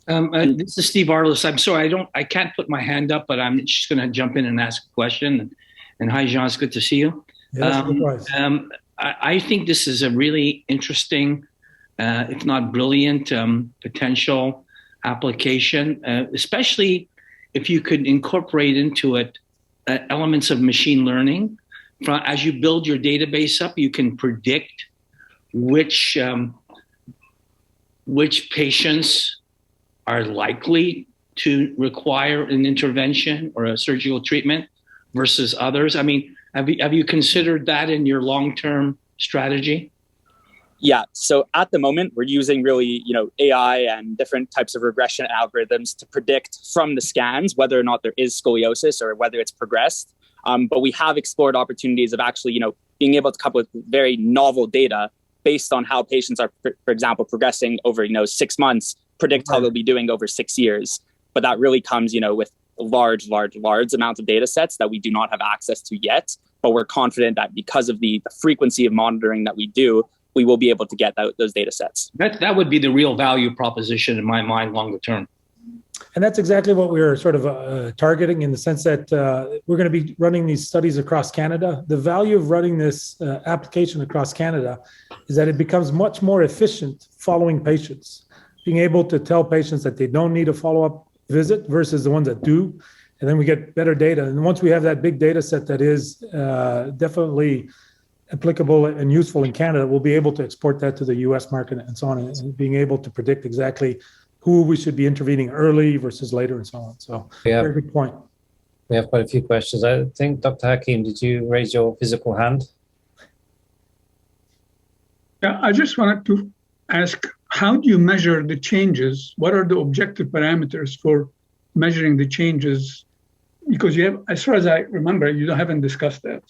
This is Steve Arliss. I'm sorry, I can't put my hand up, but I'm just going to jump in and ask a question. And hi, Jean, it's good to see you. Yes, I think this is a really interesting, if not brilliant, potential application, especially if you could incorporate into it elements of machine learning. As you build your database up, you can predict which patients are likely to require an intervention or a surgical treatment versus others. I mean, have you considered that in your long-term strategy? Yeah. So at the moment, we're using really, AI and different types of regression algorithms to predict from the scans whether or not there is scoliosis or whether it's progressed. But we have explored opportunities of actually, being able to come up with very novel data based on how patients are, for example, progressing over, 6 months, predict how they'll be doing over 6 years. But that really comes, with large amounts of data sets that we do not have access to yet. But we're confident that because of the frequency of monitoring that we do, we will be able to get those data sets. That would be the real value proposition in my mind, longer term. And that's exactly what we're sort of targeting, in the sense that we're going to be running these studies across Canada. The value of running this application across Canada is that it becomes much more efficient following patients, being able to tell patients that they don't need a follow-up visit versus the ones that do. And then we get better data. And once we have that big data set that is definitely applicable and useful in Canada, we'll be able to export that to the US market and so on, and being able to predict exactly who we should be intervening early versus later and so on. So very good point. We have quite a few questions. I think, Dr. Hakeem, did you raise your physical hand? Yeah, I just wanted to ask, how do you measure the changes? What are the objective parameters for measuring the changes? Because you have, as far as I remember, you haven't discussed that.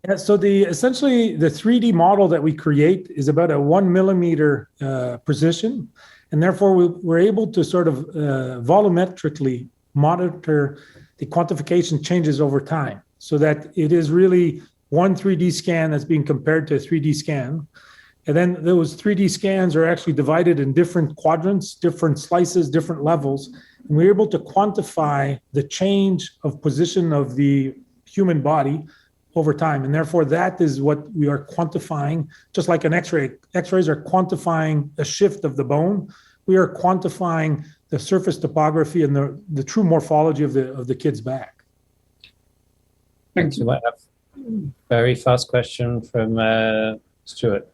Yeah, so essentially the 3D model that we create is about a 1 millimeter precision, and therefore we're able to sort of volumetrically monitor the quantification changes over time, so that it is really one 3D scan that's being compared to a 3D scan. And then those 3D scans are actually divided in different quadrants, different slices, different levels. And we're able to quantify the change of position of the human body over time. And therefore, that is what we are quantifying, just like an X-ray. X-rays are quantifying a shift of the bone. We are quantifying the surface topography and the true morphology of the kid's back. Thanks. We might have a very fast question from Stuart.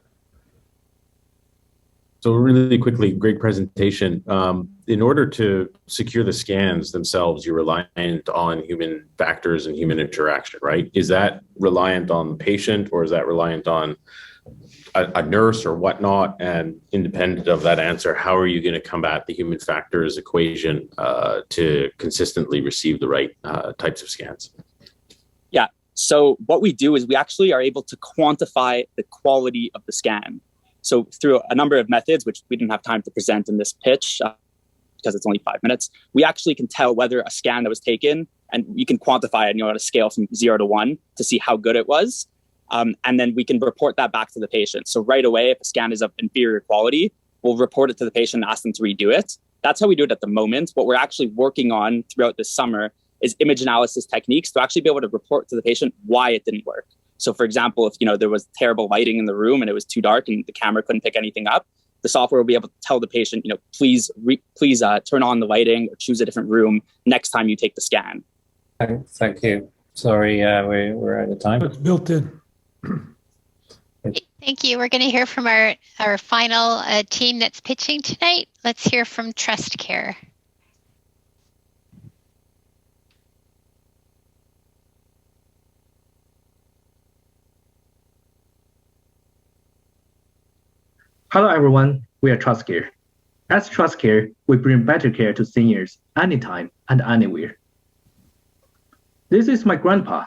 So really quickly, great presentation. In order to secure the scans themselves, you're reliant on human factors and human interaction, right? Is that reliant on the patient, or is that reliant on a nurse or whatnot? And independent of that answer, how are you going to combat the human factors equation to consistently receive the right types of scans? Yeah, so what we do is we actually are able to quantify the quality of the scan. So through a number of methods, which we didn't have time to present in this pitch because it's only 5 minutes, we actually can tell whether a scan that was taken, and you can quantify it, on a scale from 0 to 1 to see how good it was. And then we can report that back to the patient. So right away, if a scan is of inferior quality, we'll report it to the patient and ask them to redo it. That's how we do it at the moment. What we're actually working on throughout this summer is image analysis techniques to actually be able to report to the patient why it didn't work. So for example, if there was terrible lighting in the room and it was too dark and the camera couldn't pick anything up, the software will be able to tell the patient, please turn on the lighting or choose a different room next time you take the scan. Thank you. Sorry, we're out of time. It's built in. Thank you. We're going to hear from our final team that's pitching tonight. Let's hear from TrustCare. Hello, everyone. We are TrustCare. As TrustCare, we bring better care to seniors anytime and anywhere. This is my grandpa.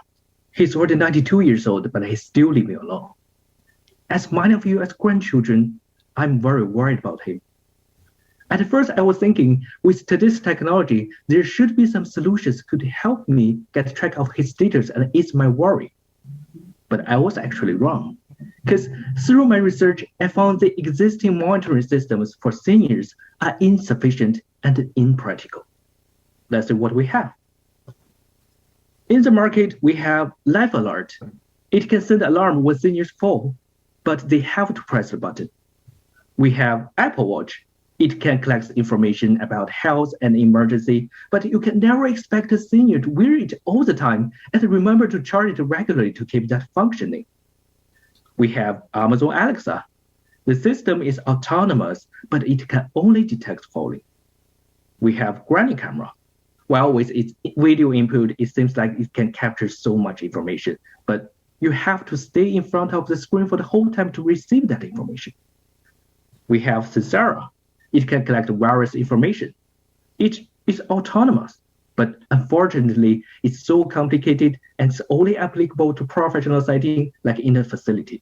He's already 92 years old, but he's still living alone. As many of you as grandchildren, I'm very worried about him. At first, I was thinking with today's technology, there should be some solutions could help me get track of his status and ease my worry. But I was actually wrong. Because through my research, I found the existing monitoring systems for seniors are insufficient and impractical. That's what we have. In the market, we have Life Alert. It can send alarm when seniors fall, but they have to press the button. We have Apple Watch. It can collect information about health and emergency, but you can never expect a senior to wear it all the time and remember to charge it regularly to keep that functioning. We have Amazon Alexa. The system is autonomous, but it can only detect falling. We have Granny Camera. Well, with its video input, it seems like it can capture so much information, but you have to stay in front of the screen for the whole time to receive that information. We have Cesara. It can collect various information. It is autonomous, but unfortunately, it's so complicated and it's only applicable to professional setting like in a facility.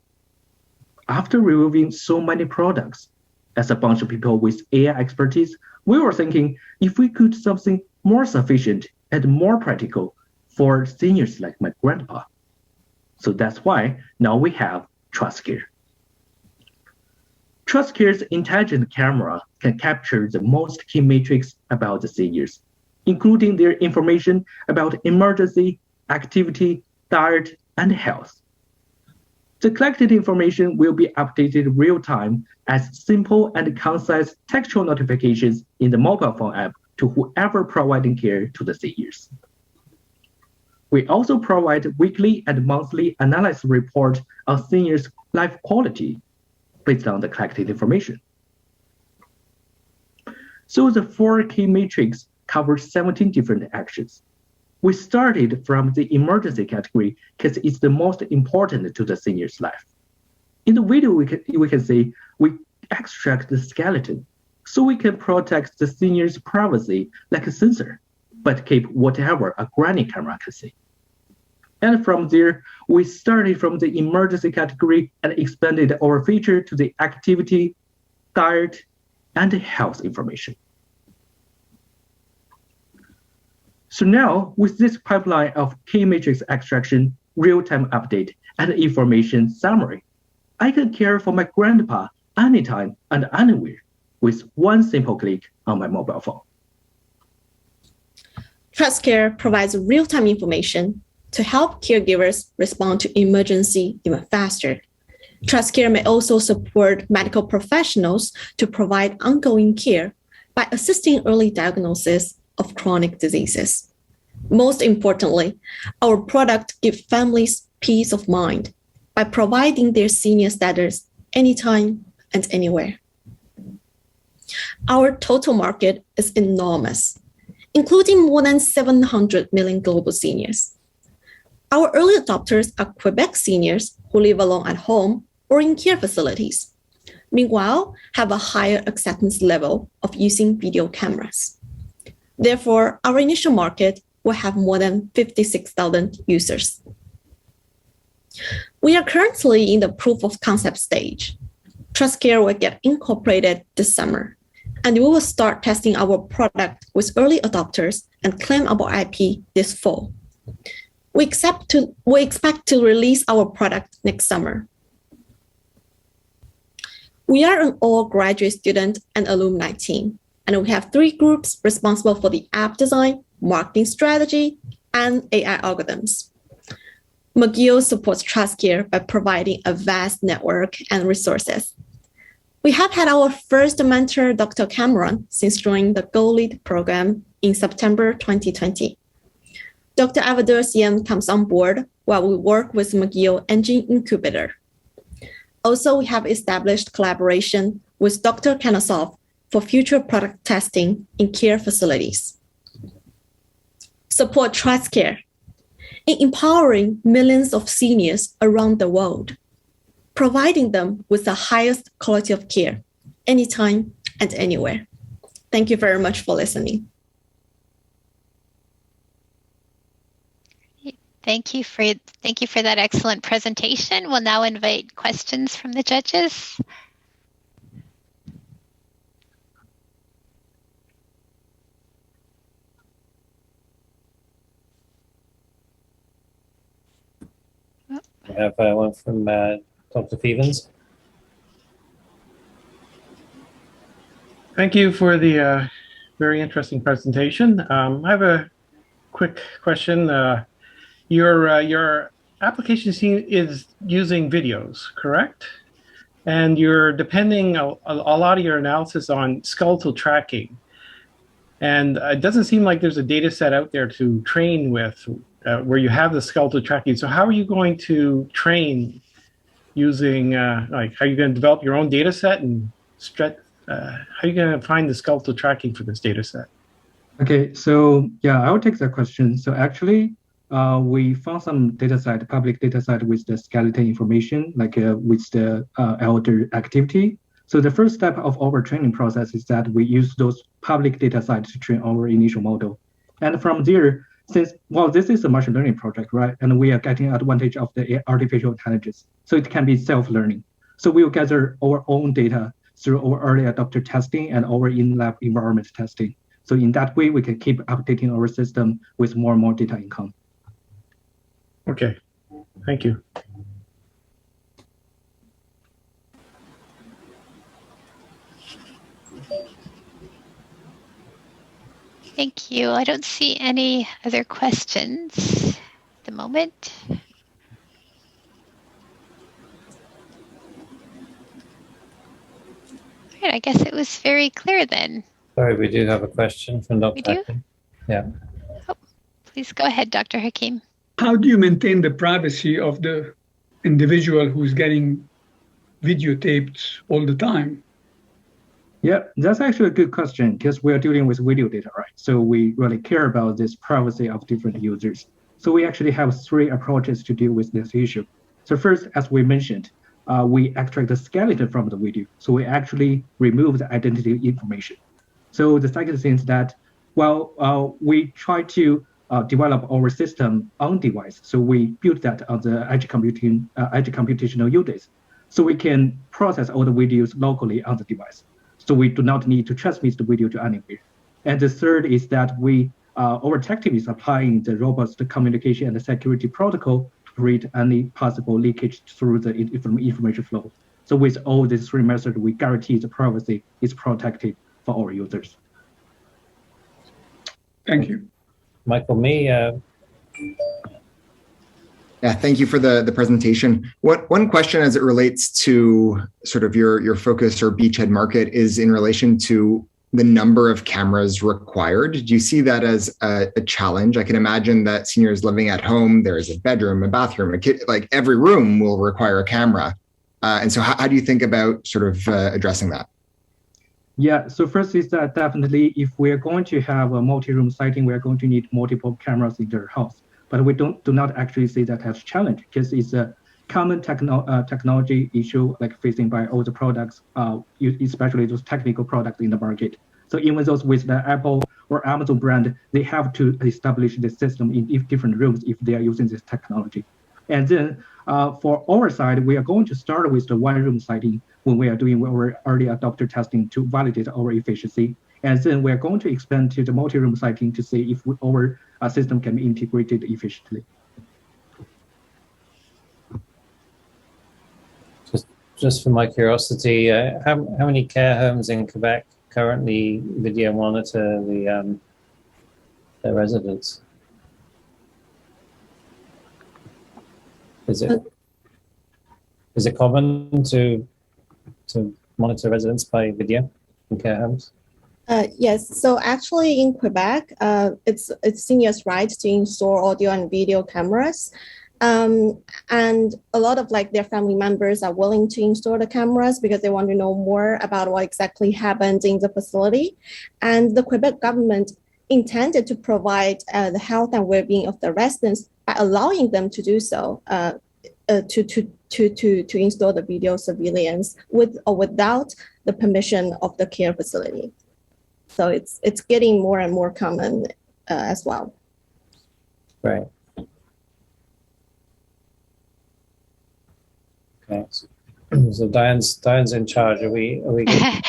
After reviewing so many products, as a bunch of people with AI expertise, we were thinking if we could something more sufficient and more practical for seniors like my grandpa. So that's why now we have TrustCare. TrustCare's intelligent camera can capture the most key metrics about the seniors, including their information about emergency, activity, diet, and health. The collected information will be updated real-time as simple and concise textual notifications in the mobile phone app to whoever providing care to the seniors. We also provide weekly and monthly analysis report on seniors' life quality based on the collected information. So the 4 key metrics cover 17 different actions. We started from the emergency category because it's the most important to the senior's life. In the video, we can see we extract the skeleton so we can protect the senior's privacy like a sensor, but keep whatever a granny camera can see. And from there, we started from the emergency category and expanded our feature to the activity, diet, and health information. So now, with this pipeline of key matrix extraction, real-time update, and information summary, I can care for my grandpa anytime and anywhere with one simple click on my mobile phone. TrustCare provides real-time information to help caregivers respond to emergency even faster. TrustCare may also support medical professionals to provide ongoing care by assisting early diagnosis of chronic diseases. Most importantly, our product gives families peace of mind by providing their senior status anytime and anywhere. Our total market is enormous, including more than 700 million global seniors. Our early adopters are Quebec seniors who live alone at home or in care facilities, meanwhile have a higher acceptance level of using video cameras. Therefore, our initial market will have more than 56,000 users. We are currently in the proof of concept stage. TrustCare will get incorporated this summer, and we will start testing our product with early adopters and claim our IP this fall. We expect to release our product next summer. We are an all graduate student and alumni team, and we have 3 groups responsible for the app design, marketing strategy, and AI algorithms. McGill supports TrustCare by providing a vast network and resources. We have had our first mentor, Dr. Cameron, since joining the Go Lead program in September 2020. Dr. Avadursian comes on board while we work with McGill Engine Incubator. Also, we have established collaboration with Dr. Kanasov for future product testing in care facilities. Support TrustCare in empowering millions of seniors around the world, providing them with the highest quality of care anytime and anywhere. Thank you very much for listening. Thank you for that excellent presentation. We'll now invite questions from the judges. We have one from Dr. Stevens. Thank you for the very interesting presentation. I have a quick question. Your application is using videos, correct? And you're depending a lot of your analysis on skeletal tracking. And it doesn't seem like there's a data set out there to train with where you have the skeletal tracking. So how are you going to train using, like, are you going to develop your own data set and how are you going to find the skeletal tracking for this data set? Okay, so yeah, I will take that question. So actually, we found some data set, public data set with the skeletal information, like with the elder activity. So the first step of our training process is that we use those public data sets to train our initial model. And from there, since, well, this is a machine learning project, right? And we are getting advantage of the artificial intelligence. So it can be self-learning. So we will gather our own data through our early adopter testing and our in-lab environment testing. So in that way, we can keep updating our system with more and more data income. Okay, thank you. Thank you. I don't see any other questions at the moment. All right, I guess it was very clear then. Sorry, we do have a question from Dr. Hakim. Yeah. Oh, please go ahead, Dr. Hakim. How do you maintain the privacy of the individual who's getting videotaped all the time? Yeah, that's actually a good question because we're dealing with video data, right? So we really care about this privacy of different users. So we actually have three approaches to deal with this issue. So first, as we mentioned, we extract the skeleton from the video. So we actually remove the identity information. So the second thing is that, well, we try to develop our system on device. So we build that on the edge computational units. So we can process all the videos locally on the device. So we do not need to transmit the video to anywhere. And the third is that our tech team is applying the robust communication and the security protocol to prevent any possible leakage through the information flow. So with all these three methods, we guarantee the privacy is protected for our users. Thank you. Michael, me. Yeah, thank you for the presentation. One question as it relates to sort of your focus or beachhead market is in relation to the number of cameras required. Do you see that as a challenge? I can imagine that seniors living at home, there is a bedroom, a bathroom, like every room will require a camera. And so how do you think about sort of addressing that? Yeah, so first is that definitely if we're going to have a multi-room setting, we're going to need multiple cameras in their house. But we do not actually see that as a challenge because it's a common technology issue like facing by all the products, especially those technical products in the market. So even those with the Apple or Amazon brand, they have to establish the system in different rooms if they are using this technology. And then for our side, we are going to start with the one-room setting when we are doing our early adopter testing to validate our efficiency. And then we're going to expand to the multi-room setting to see if our system can be integrated efficiently. Just for my curiosity, how many care homes in Quebec currently video monitor their residents? Is it common to monitor residents by video in care homes? Yes, so actually in Quebec, it's seniors' right to install audio and video cameras. And a lot of their family members are willing to install the cameras because they want to know more about what exactly happened in the facility. And the Quebec government intended to provide the health and well-being of the residents by allowing them to do so, to install the video surveillance with or without the permission of the care facility. So it's getting more and more common as well. Right. Okay. So Diane's in charge. Are we good?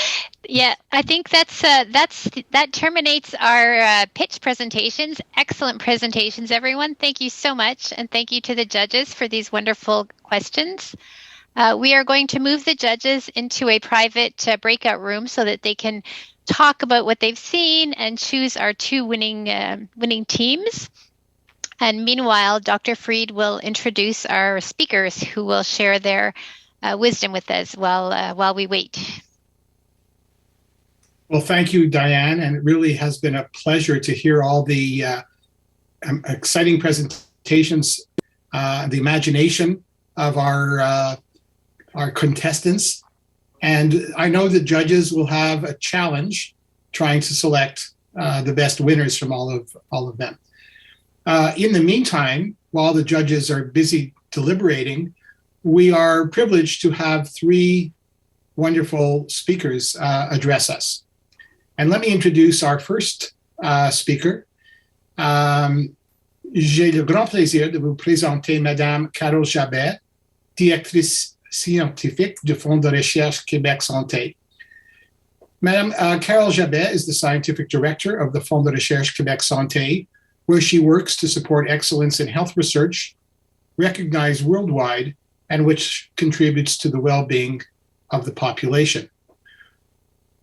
Yeah, I think that terminates our pitch presentations. Excellent presentations, everyone. Thank you so much, and thank you to the judges for these wonderful questions. We are going to move the judges into a private breakout room so that they can talk about what they've seen and choose our two winning teams. And meanwhile, Dr. Freed will introduce our speakers who will share their wisdom with us while we wait. Well, thank you, Diane, and it really has been a pleasure to hear all the exciting presentations, the imagination of our contestants. And I know the judges will have a challenge trying to select the best winners from all of them. In the meantime, while the judges are busy deliberating, we are privileged to have three wonderful speakers address us. And let me introduce our first speaker. J'ai le grand plaisir de vous présenter Madame Carole Jabet, directrice scientifique du Fonds de recherche Québec Santé. Madame Carole Jabet is the scientific director of the Fonds de recherche Québec Santé, where she works to support excellence in health research, recognized worldwide, and which contributes to the well-being of the population.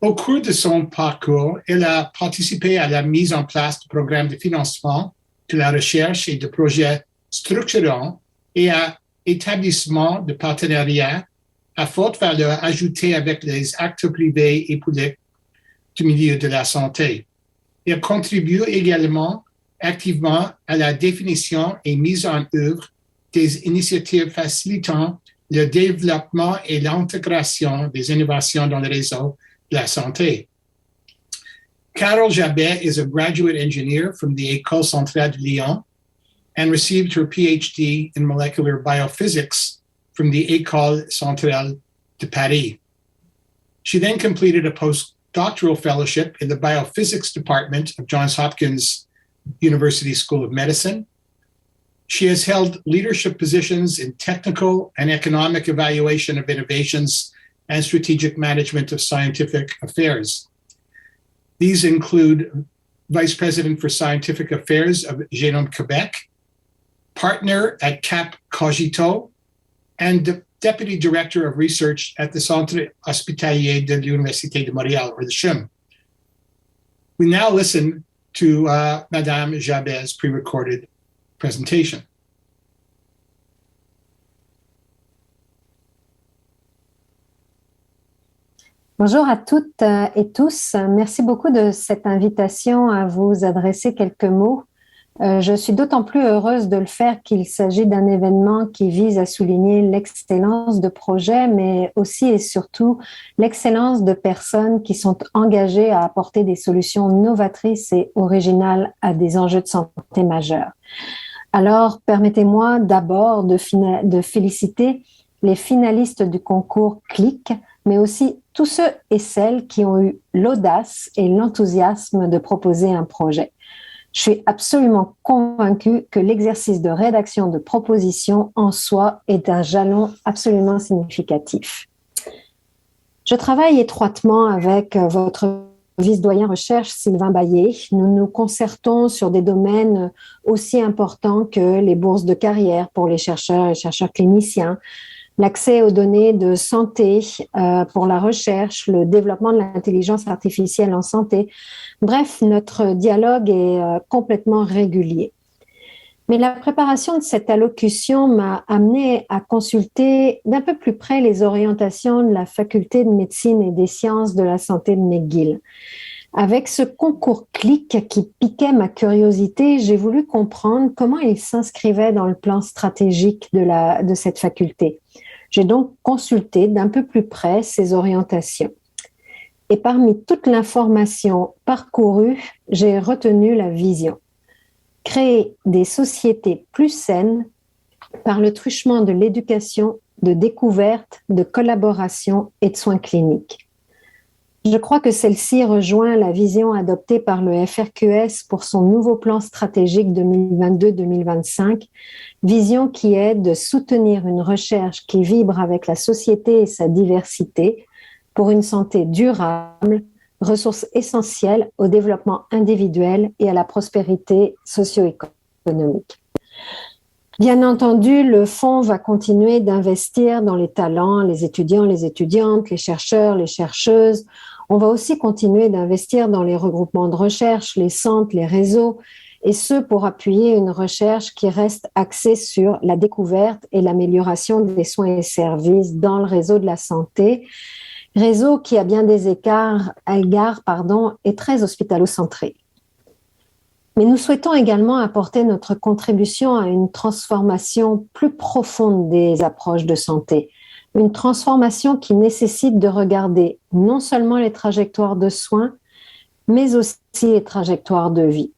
Au cours de son parcours, elle a participé à la mise en place de programmes de financement de la recherche et de projets structurants et à établissement de partenariats à forte valeur ajoutée avec les acteurs privés et publics du milieu de la santé. Elle contribue également activement à la définition et mise en œuvre des initiatives facilitant le développement et l'intégration des innovations dans le réseau de la santé. Carole Jabet is a graduate engineer from the École Centrale de Lyon and received her PhD in molecular biophysics from the École Centrale de Paris. She then completed a postdoctoral fellowship in the biophysics department of Johns Hopkins University School of Medicine. She has held leadership positions in technical and economic evaluation of innovations and strategic management of scientific affairs. These include Vice President for Scientific Affairs of Génome Québec, partner at CAP Cogito, and Deputy Director of Research at the Centre Hospitalier de l'Université de Montréal, or the CHUM. We now listen to Madame Jabet's pre-recorded presentation. Bonjour à toutes et tous. Merci beaucoup de cette invitation à vous adresser quelques mots. Je suis d'autant plus heureuse de le faire qu'il s'agit d'un événement qui vise à souligner l'excellence de projets, mais aussi et surtout l'excellence de personnes qui sont engagées à apporter des solutions novatrices et originales à des enjeux de santé majeurs. Alors, permettez-moi d'abord de féliciter les finalistes du concours CLIC, mais aussi tous ceux et celles qui ont eu l'audace et l'enthousiasme de proposer un projet. Je suis absolument convaincue que l'exercice de rédaction de propositions en soi est un jalon absolument significatif. Je travaille étroitement avec votre vice-doyen recherche Sylvain Baillet. Nous nous concertons sur des domaines aussi importants que les bourses de carrière pour les chercheurs et chercheurs cliniciens, l'accès aux données de santé pour la recherche, le développement de l'intelligence artificielle en santé. Bref, notre dialogue est complètement régulier. Mais la préparation de cette allocution m'a amenée à consulter d'un peu plus près les orientations de la faculté de médecine et des sciences de la santé de McGill. Avec ce concours CLIC qui piquait ma curiosité, j'ai voulu comprendre comment il s'inscrivait dans le plan stratégique de cette faculté. J'ai donc consulté d'un peu plus près ces orientations. Et parmi toute l'information parcourue, j'ai retenu la vision. Créer des sociétés plus saines par le truchement de l'éducation, de découverte, de collaboration et de soins cliniques. Je crois que celle-ci rejoint la vision adoptée par le FRQS pour son nouveau plan stratégique 2022-2025, vision qui est de soutenir une recherche qui vibre avec la société et sa diversité, pour une santé durable, ressource essentielle au développement individuel et à la prospérité socio-économique. Bien entendu, le fonds va continuer d'investir dans les talents, les étudiants, les étudiantes, les chercheurs, les chercheuses. On va aussi continuer d'investir dans les regroupements de recherche, les centres, les réseaux, et ce pour appuyer une recherche qui reste axée sur la découverte et l'amélioration des soins et services dans le réseau de la santé, réseau qui, à bien des égards, est très hospitalo-centré. Mais nous souhaitons également apporter notre contribution à une transformation plus profonde des approches de santé, une transformation qui nécessite de regarder non seulement les trajectoires de soins, mais aussi les trajectoires de vie.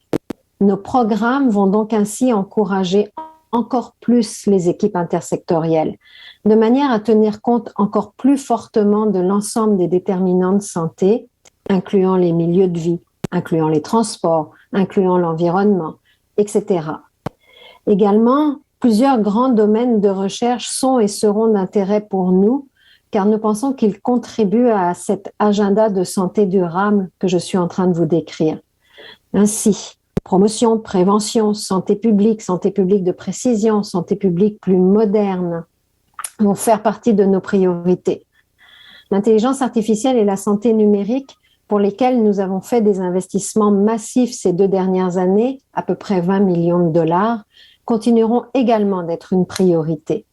Nos programmes vont donc ainsi encourager encore plus les équipes intersectorielles, de manière à tenir compte encore plus fortement de l'ensemble des déterminants de santé, incluant les milieux de vie, incluant les transports, incluant l'environnement, etc. Également, plusieurs grands domaines de recherche sont et seront d'intérêt pour nous, car nous pensons qu'ils contribuent à cet agenda de santé durable que je suis en train de vous décrire. Ainsi, promotion, prévention, santé publique de précision, santé publique plus moderne vont faire partie de nos priorités. L'intelligence artificielle et la santé numérique, pour lesquels nous avons fait des investissements massifs ces 2 dernières années, à peu près 20 millions de dollars, continueront également d'être une priorité.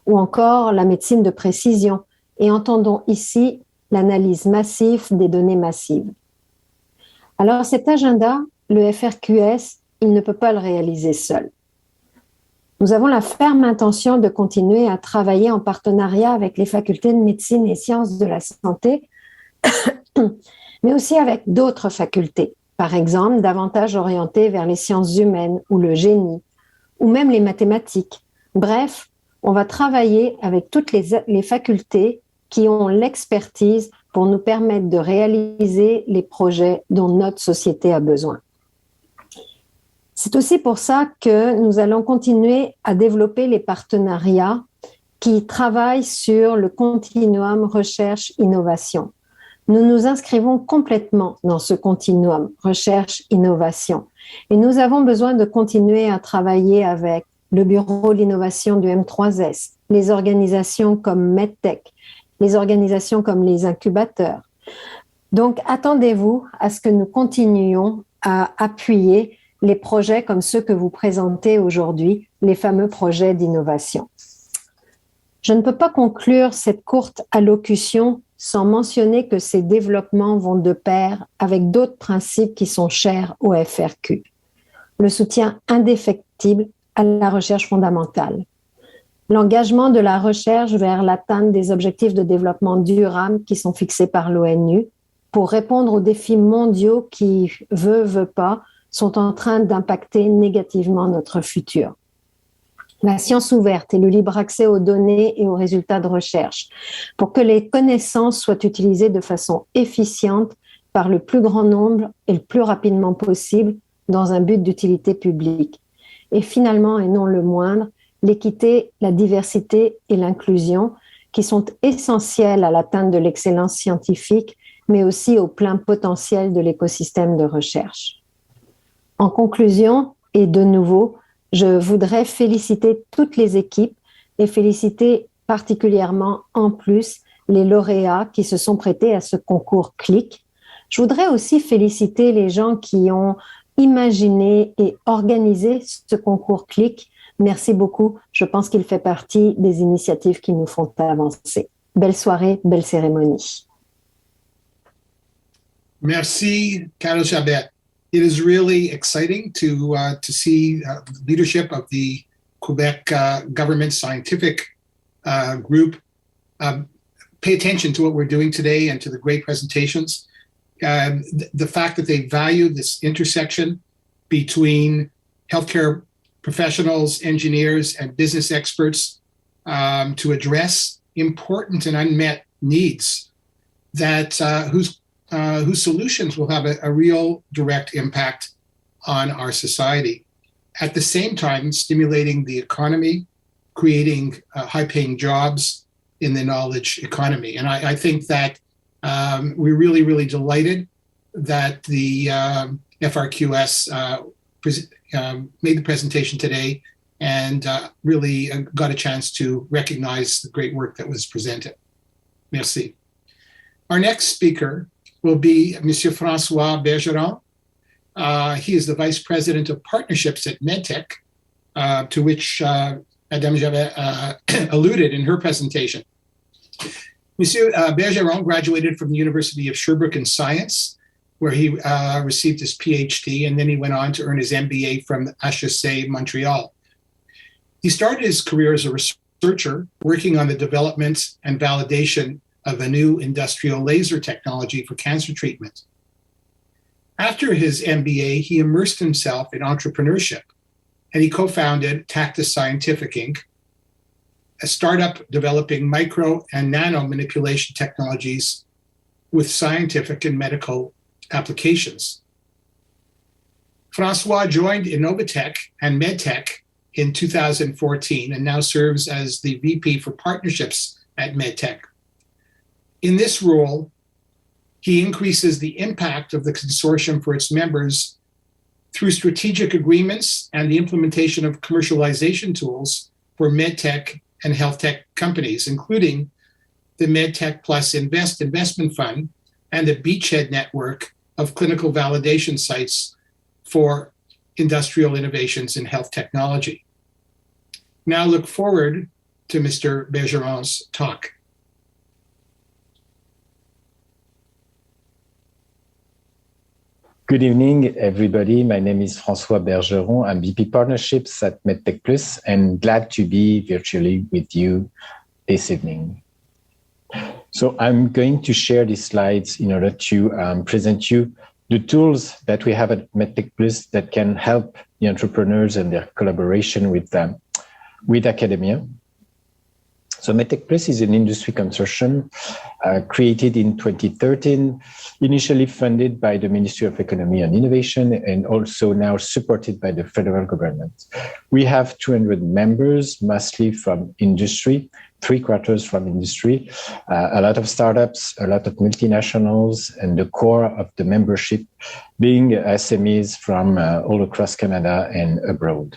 Ou encore la médecine de précision, et entendons ici l'analyse massive des données massives. Alors cet agenda, le FRQS, il ne peut pas le réaliser seul. Nous avons la ferme intention de continuer à travailler en partenariat avec les facultés de médecine et sciences de la santé, mais aussi avec d'autres facultés, par exemple davantage orientées vers les sciences humaines ou le génie, ou même les mathématiques. Bref, on va travailler avec toutes les facultés qui ont l'expertise pour nous permettre de réaliser les projets dont notre société a besoin. C'est aussi pour ça que nous allons continuer à développer les partenariats qui travaillent sur le continuum recherche-innovation. Nous nous inscrivons complètement dans ce continuum recherche-innovation et nous avons besoin de continuer à travailler avec le Bureau de l'innovation du M3S, les organisations comme Medtech, les organisations comme les incubateurs. Donc, attendez-vous à ce que nous continuions à appuyer les projets comme ceux que vous présentez aujourd'hui, les fameux projets d'innovation. Je ne peux pas conclure cette courte allocution sans mentionner que ces développements vont de pair avec d'autres principes qui sont chers au FRQ. Le soutien indéfectible à la recherche fondamentale, l'engagement de la recherche vers l'atteinte des objectifs de développement durable qui sont fixés par l'ONU pour répondre aux défis mondiaux qui, veut pas, sont en train d'impacter négativement notre futur. La science ouverte et le libre accès aux données et aux résultats de recherche pour que les connaissances soient utilisées de façon efficiente par le plus grand nombre et le plus rapidement possible dans un but d'utilité publique. Et finalement, et non le moindre, l'équité, la diversité et l'inclusion qui sont essentielles à l'atteinte de l'excellence scientifique, mais aussi au plein potentiel de l'écosystème de recherche. En conclusion, et de nouveau, je voudrais féliciter toutes les équipes et féliciter particulièrement en plus les lauréats qui se sont prêtés à ce concours CLIC. Je voudrais aussi féliciter les gens qui ont imaginé et organisé ce concours CLIC. Merci beaucoup. Je pense qu'il fait partie des initiatives qui nous font avancer. Belle soirée, belle cérémonie. Merci, Carol Chabet. It is really exciting to see leadership of the Quebec government scientific group pay attention to what we're doing today and to the great presentations. The fact that they value this intersection between healthcare professionals, engineers, and business experts to address important and unmet needs that whose solutions will have a real direct impact on our society. At the same time, stimulating the economy, creating high-paying jobs in the knowledge economy. And I think that We're really, really delighted that the FRQS made the presentation today and really got a chance to recognize the great work that was presented. Merci. Our next speaker will be Monsieur Francois Bergeron. He is the Vice President of Partnerships at Medtech, to which Madame Javet alluded in her presentation. Monsieur Bergeron graduated from the University of Sherbrooke in Science, where he received his PhD, and then he went on to earn his MBA from HEC Montreal. He started his career as a researcher, working on the development and validation of a new industrial laser technology for cancer treatment. After his MBA, he immersed himself in entrepreneurship, and he co-founded Tactus Scientific Inc., a startup developing micro and nano manipulation technologies with scientific and medical applications. Francois joined Innovatech and Medtech in 2014 and now serves as the VP for Partnerships at Medtech. In this role, he increases the impact of the consortium for its members through strategic agreements and the implementation of commercialization tools for medtech and health tech companies, including the Medtech Plus investment fund and the Beachhead network of clinical validation sites for industrial innovations in health technology. Now look forward to Mr. Bergeron's talk. Good evening, everybody. My name is Francois Bergeron. I'm VP Partnerships at Medtech Plus and glad to be virtually with you this evening. So I'm going to share these slides in order to present you the tools that we have at Medtech Plus that can help the entrepreneurs and their collaboration with academia. So Medtech Plus is an industry consortium created in 2013, initially funded by the Ministry of Economy and Innovation and also now supported by the federal government. We have 200 members, mostly from industry, 3/4 from industry, a lot of startups, a lot of multinationals, and the core of the membership being SMEs from all across Canada and abroad.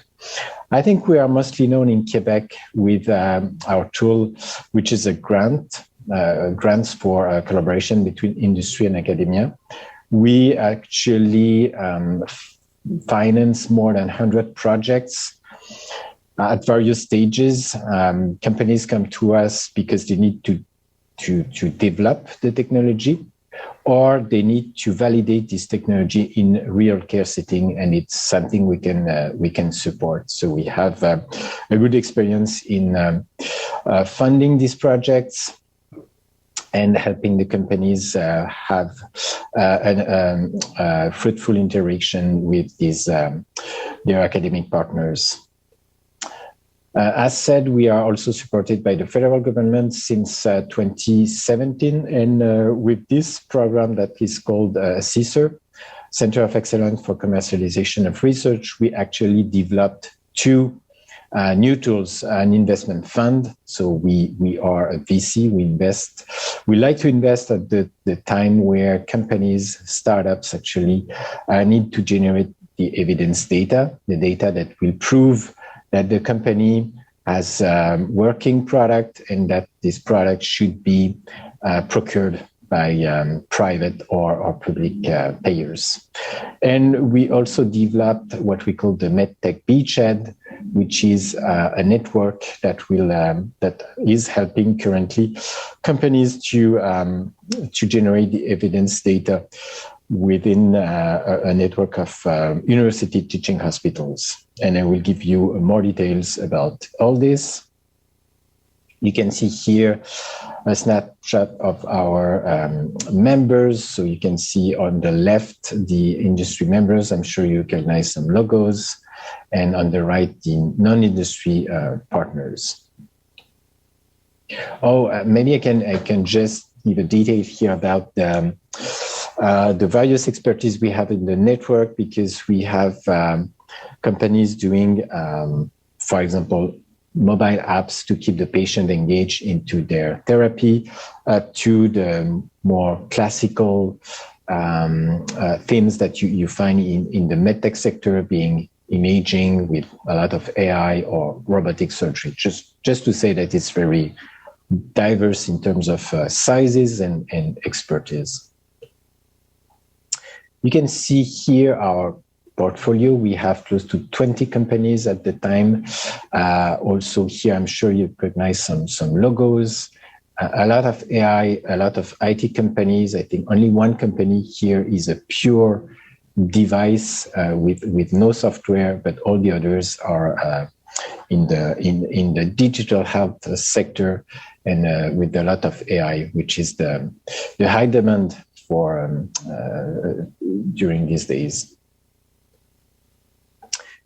I think we are mostly known in Quebec with our tool, which is a grants for collaboration between industry and academia. We actually finance more than 100 projects at various stages. Companies come to us because they need to develop the technology, or they need to validate this technology in real care setting, and it's something we can support. So we have a good experience in funding these projects and helping the companies have a fruitful interaction with their academic partners. As said, we are also supported by the federal government since 2017, and with this program that is called CSER, Center of Excellence for Commercialization of Research, we actually developed two new tools, an investment fund. So we are a VC, we like to invest at the time where companies, startups actually need to generate the evidence data, the data that will prove that the company has a working product and that this product should be procured by private or public payers. And we also developed what we call the Medtech Beachhead, which is a network that is helping currently companies to generate the evidence data within a network of university teaching hospitals. And I will give you more details about all this. You can see here a snapshot of our members. So you can see on the left, the industry members. I'm sure you recognize some logos. And on the right, the non-industry partners. Maybe I can just give a detail here about the various expertise we have in the network, because we have companies doing, for example, mobile apps to keep the patient engaged into their therapy, to the more classical themes that you find in the medtech sector, being imaging with a lot of AI or robotic surgery. Just to say that it's very diverse in terms of sizes and expertise. You can see here our portfolio. We have close to 20 companies at the time. Also here, I'm sure you recognize some logos. A lot of AI, a lot of IT companies. I think only one company here is a pure device with no software, but all the others are in the digital health sector and with a lot of AI, which is the high demand for during these days.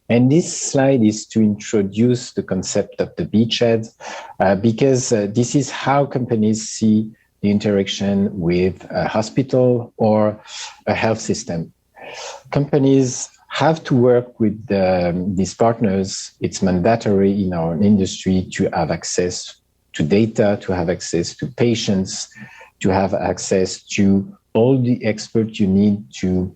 And this slide is to introduce the concept of the beachhead, because this is how companies see the interaction with a hospital or a health system. Companies have to work with these partners. It's mandatory in our industry to have access to data, to have access to patients, to have access to all the experts you need to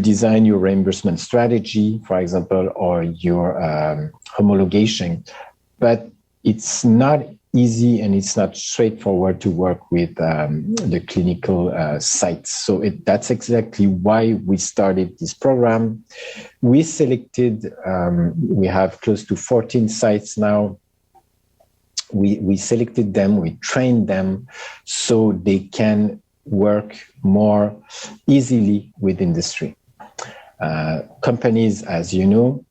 design your reimbursement strategy, for example, or your homologation. But it's not easy and it's not straightforward to work with the clinical sites. So that's exactly why we started this program. We selected, we have close to 14 sites now. We selected them, we trained them so they can work more easily with industry. Companies, as you know,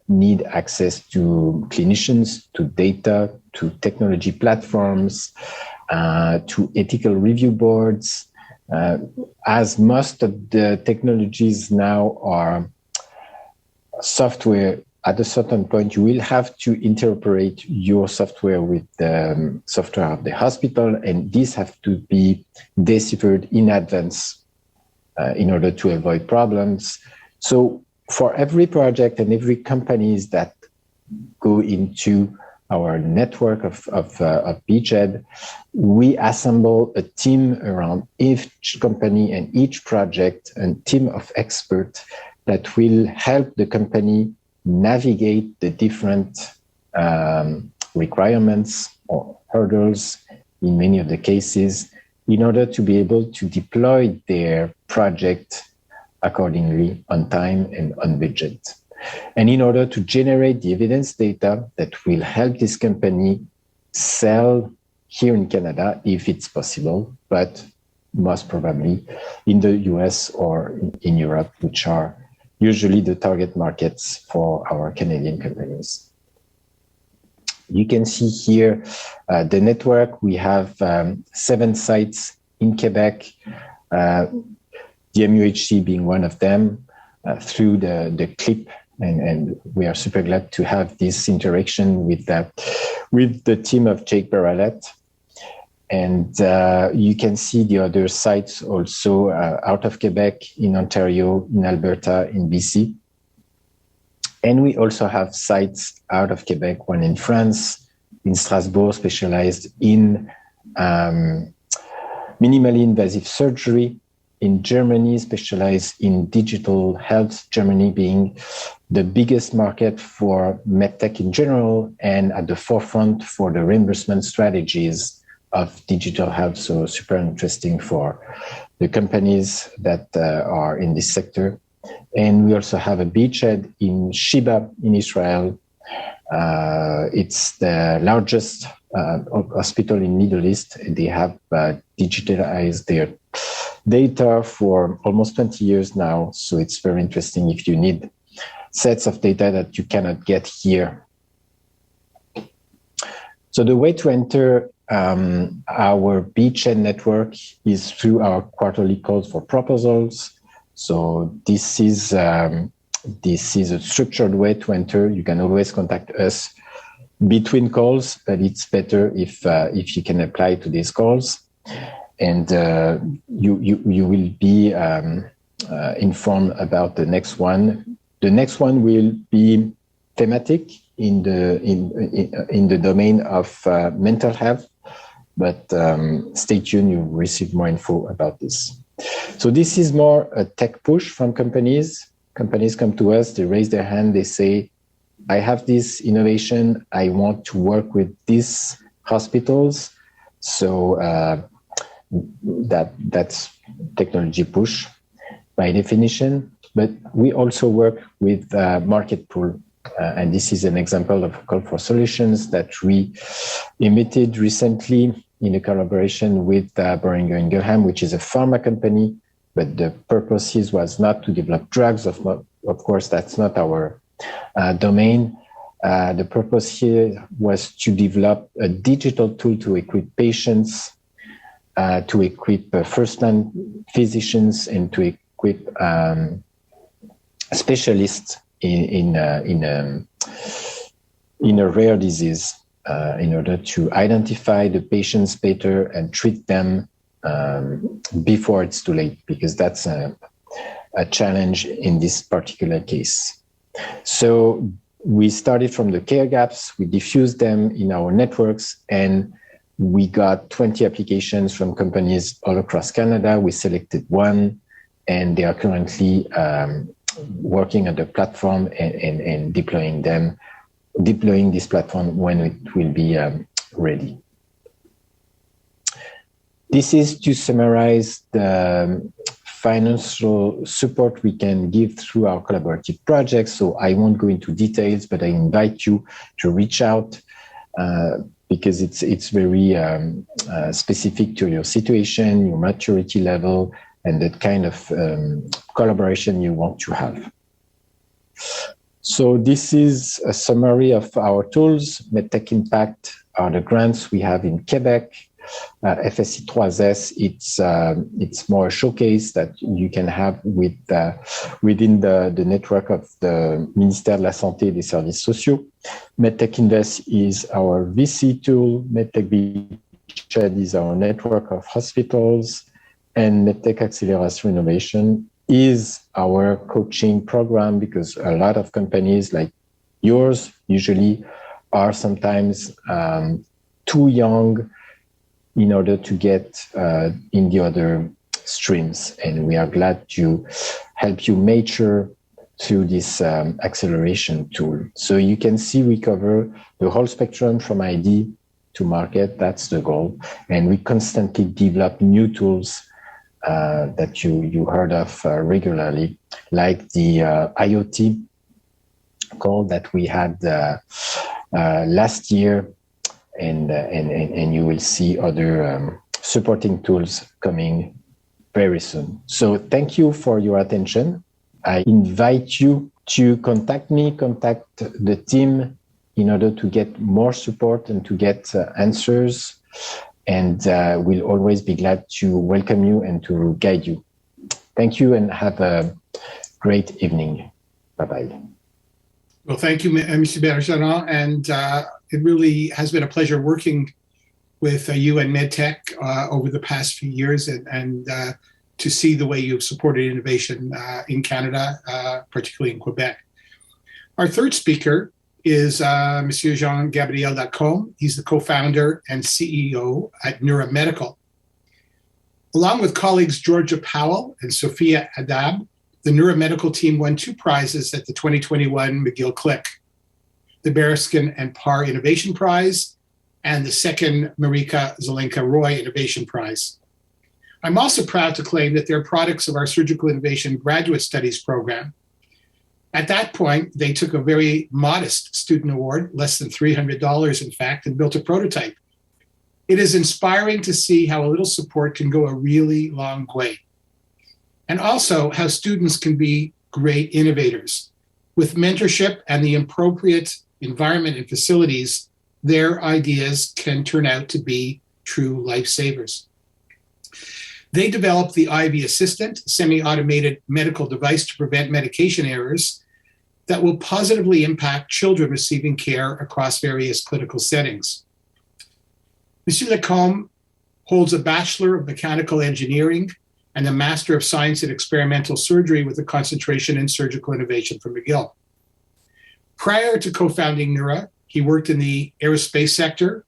need access to clinicians, to data, to technology platforms, to ethical review boards, as most of the technologies now are software. At a certain point, you will have to interoperate your software with the software of the hospital, and these have to be deciphered in advance in order to avoid problems. So for every project and every companies that go into our network of Beachhead, we assemble a team around each company and each project, a team of experts that will help the company navigate the different requirements or hurdles in many of the cases in order to be able to deploy their project accordingly on time and on budget. And in order to generate the evidence data that will help this company sell here in Canada, if it's possible, but most probably in the US or in Europe, which are usually the target markets for our Canadian companies. You can see here the network. We have 7 sites in Quebec, the MUHC being one of them, through the CLIP, and we are super glad to have this interaction with the team of Jake Barrellet. And you can see the other sites also out of Quebec, in Ontario, in Alberta, in BC. And we also have sites out of Quebec, one in France, in Strasbourg, specialized in minimally invasive surgery, in Germany, specialized in digital health, Germany being the biggest market for medtech in general and at the forefront for the reimbursement strategies of digital health. So super interesting for the companies that are in this sector. And we also have a beachhead in Sheba in Israel. It's the largest hospital in Middle East. They have digitalized their data for almost 20 years now. So it's very interesting if you need sets of data that you cannot get here. So the way to enter our beachhead network is through our quarterly calls for proposals. So this is a structured way to enter. You can always contact us between calls, but it's better if you can apply to these calls, and you will be informed about the next one. The next one will be thematic. in the domain of mental health, but stay tuned, you'll receive more info about this. So this is more a tech push from companies. Companies come to us, they raise their hand, they say, I have this innovation, I want to work with these hospitals. So that's technology push by definition. But we also work with market pool. And this is an example of a call for solutions that we emitted recently in a collaboration with Boehringer Ingelheim, which is a pharma company. But the purpose here was not to develop drugs. Of course, that's not our domain. The purpose here was to develop a digital tool to equip patients, to equip first-line physicians, and to equip specialists in a rare disease in order to identify the patients better and treat them before it's too late, because that's a challenge in this particular case. So we started from the care gaps, we diffused them in our networks, and we got 20 applications from companies all across Canada. We selected one, and they are currently working on the platform and deploying this platform when it will be ready. This is to summarize the financial support we can give through our collaborative projects. So I won't go into details, but I invite you to reach out because it's very specific to your situation, your maturity level, and the kind of collaboration you want to have. So this is a summary of our tools. Medtech Impact are the grants we have in Quebec. FSI 3S, it's more a showcase that you can have within the network of the Ministère de la Santé et des Services Sociaux. Medtech Invest is our VC tool. Medtech Beachhead is our network of hospitals. And Medtech Acceleration Innovation is our coaching program, because a lot of companies like yours usually are sometimes too young in order to get in the other streams. And we are glad to help you mature through this acceleration tool. So you can see we cover the whole spectrum from ID to market. That's the goal. And we constantly develop new tools that you heard of regularly, like the IoT call that we had last year. And you will see other supporting tools coming very soon. So thank you for your attention. I invite you to contact me, contact the team in order to get more support and to get answers. And we'll always be glad to welcome you and to guide you. Thank you and have a great evening. Bye-bye. Well, thank you, Mr. Bergeron. And it really has been a pleasure working with you and Medtech over the past few years, and to see the way you've supported innovation in Canada, particularly in Quebec. Our third speaker is Monsieur Jean-Gabriel Lacombe. He's the co-founder and CEO at Neura Medical. Along with colleagues Georgia Powell and Sophia Adab, the Neura Medical team won 2 prizes at the 2021 McGill CLIC, the Bearskin and Parr Innovation Prize, and the second Marika Zelenka Roy Innovation Prize. I'm also proud to claim that they're products of our Surgical Innovation Graduate Studies program. At that point, they took a very modest student award, less than $300 in fact, and built a prototype. It is inspiring to see how a little support can go a really long way. And also how students can be great innovators. With mentorship and the appropriate environment and facilities, their ideas can turn out to be true lifesavers. They developed the IV Assistant, a semi-automated medical device to prevent medication errors that will positively impact children receiving care across various clinical settings. Monsieur Lacombe holds a Bachelor of Mechanical Engineering and a Master of Science in Experimental Surgery with a concentration in Surgical Innovation from McGill. Prior to co-founding Neura, he worked in the aerospace sector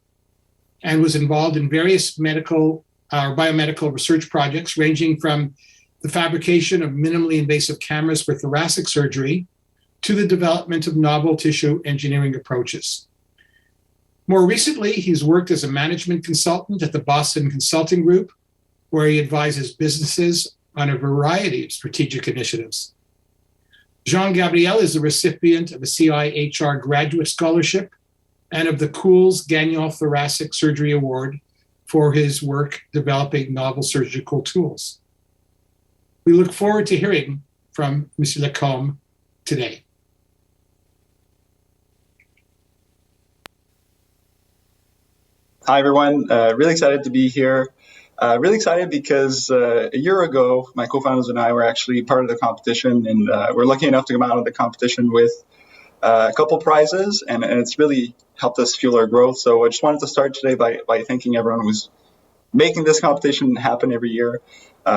and was involved in various medical or biomedical research projects, ranging from the fabrication of minimally invasive cameras for thoracic surgery to the development of novel tissue engineering approaches. More recently, he's worked as a management consultant at the Boston Consulting Group, where he advises businesses on a variety of strategic initiatives. Jean-Gabriel is the recipient of a CIHR graduate scholarship and of the Cools Gagnon Thoracic Surgery Award for his work developing novel surgical tools. We look forward to hearing from Mr. Lacombe today. Hi, everyone. Really excited to be here. Really excited because a year ago, my co-founders and I were actually part of the competition, and we're lucky enough to come out of the competition with a couple prizes, and it's really helped us fuel our growth. So I just wanted to start today by thanking everyone who's making this competition happen every year.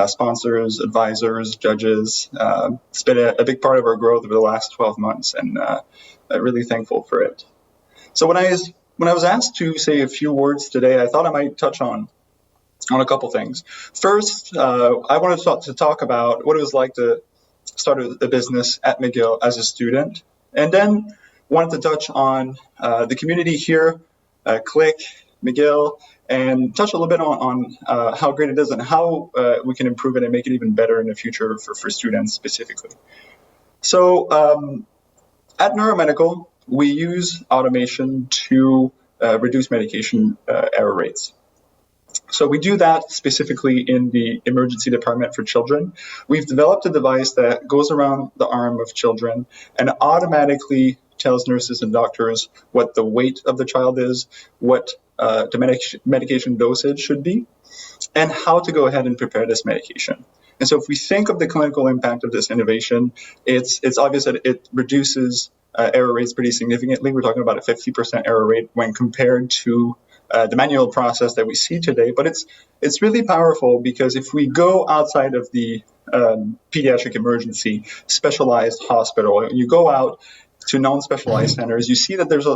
Sponsors, advisors, judges. It's been a big part of our growth over the last 12 months, and I'm really thankful for it. So when I was asked to say a few words today, I thought I might touch on a couple things. First, I wanted to talk about what it was like to start a business at McGill as a student, and then wanted to touch on the community here, CLIC, McGill, and touch a little bit on how great it is and how we can improve it and make it even better in the future for students specifically. So at Neuromedical, we use automation to reduce medication error rates. So we do that specifically in the emergency department for children. We've developed a device that goes around the arm of children and automatically tells nurses and doctors what the weight of the child is, what the medication dosage should be, and how to go ahead and prepare this medication. And so if we think of the clinical impact of this innovation, it's obvious that it reduces error rates pretty significantly. We're talking about a 50% error rate when compared to the manual process that we see today. But it's really powerful because if we go outside of the pediatric emergency specialized hospital, you go out to non-specialized centers, you see that there's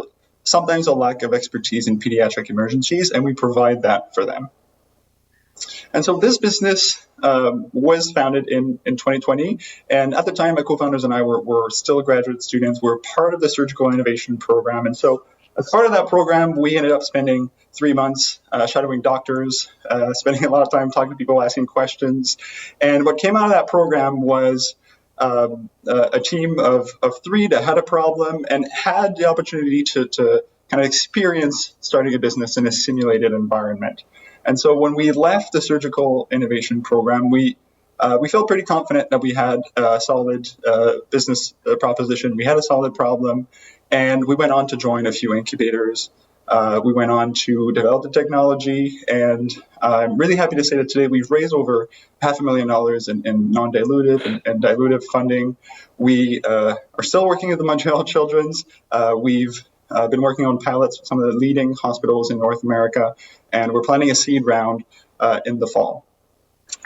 sometimes a lack of expertise in pediatric emergencies, and we provide that for them. And so this business was founded in 2020, and at the time, my co-founders and I were still graduate students. We were part of the Surgical Innovation Program, and so as part of that program, we ended up spending 3 months shadowing doctors, spending a lot of time talking to people, asking questions. And what came out of that program was a team of 3 that had a problem and had the opportunity to kind of experience starting a business in a simulated environment. And so when we left the Surgical Innovation Program, we felt pretty confident that we had a solid business proposition. We had a solid problem, and we went on to join a few incubators. We went on to develop the technology, and I'm really happy to say that today we've raised over $500,000 in non-dilutive and dilutive funding. We are still working at the Montreal Children's. We've been working on pilots with some of the leading hospitals in North America, and we're planning a seed round in the fall.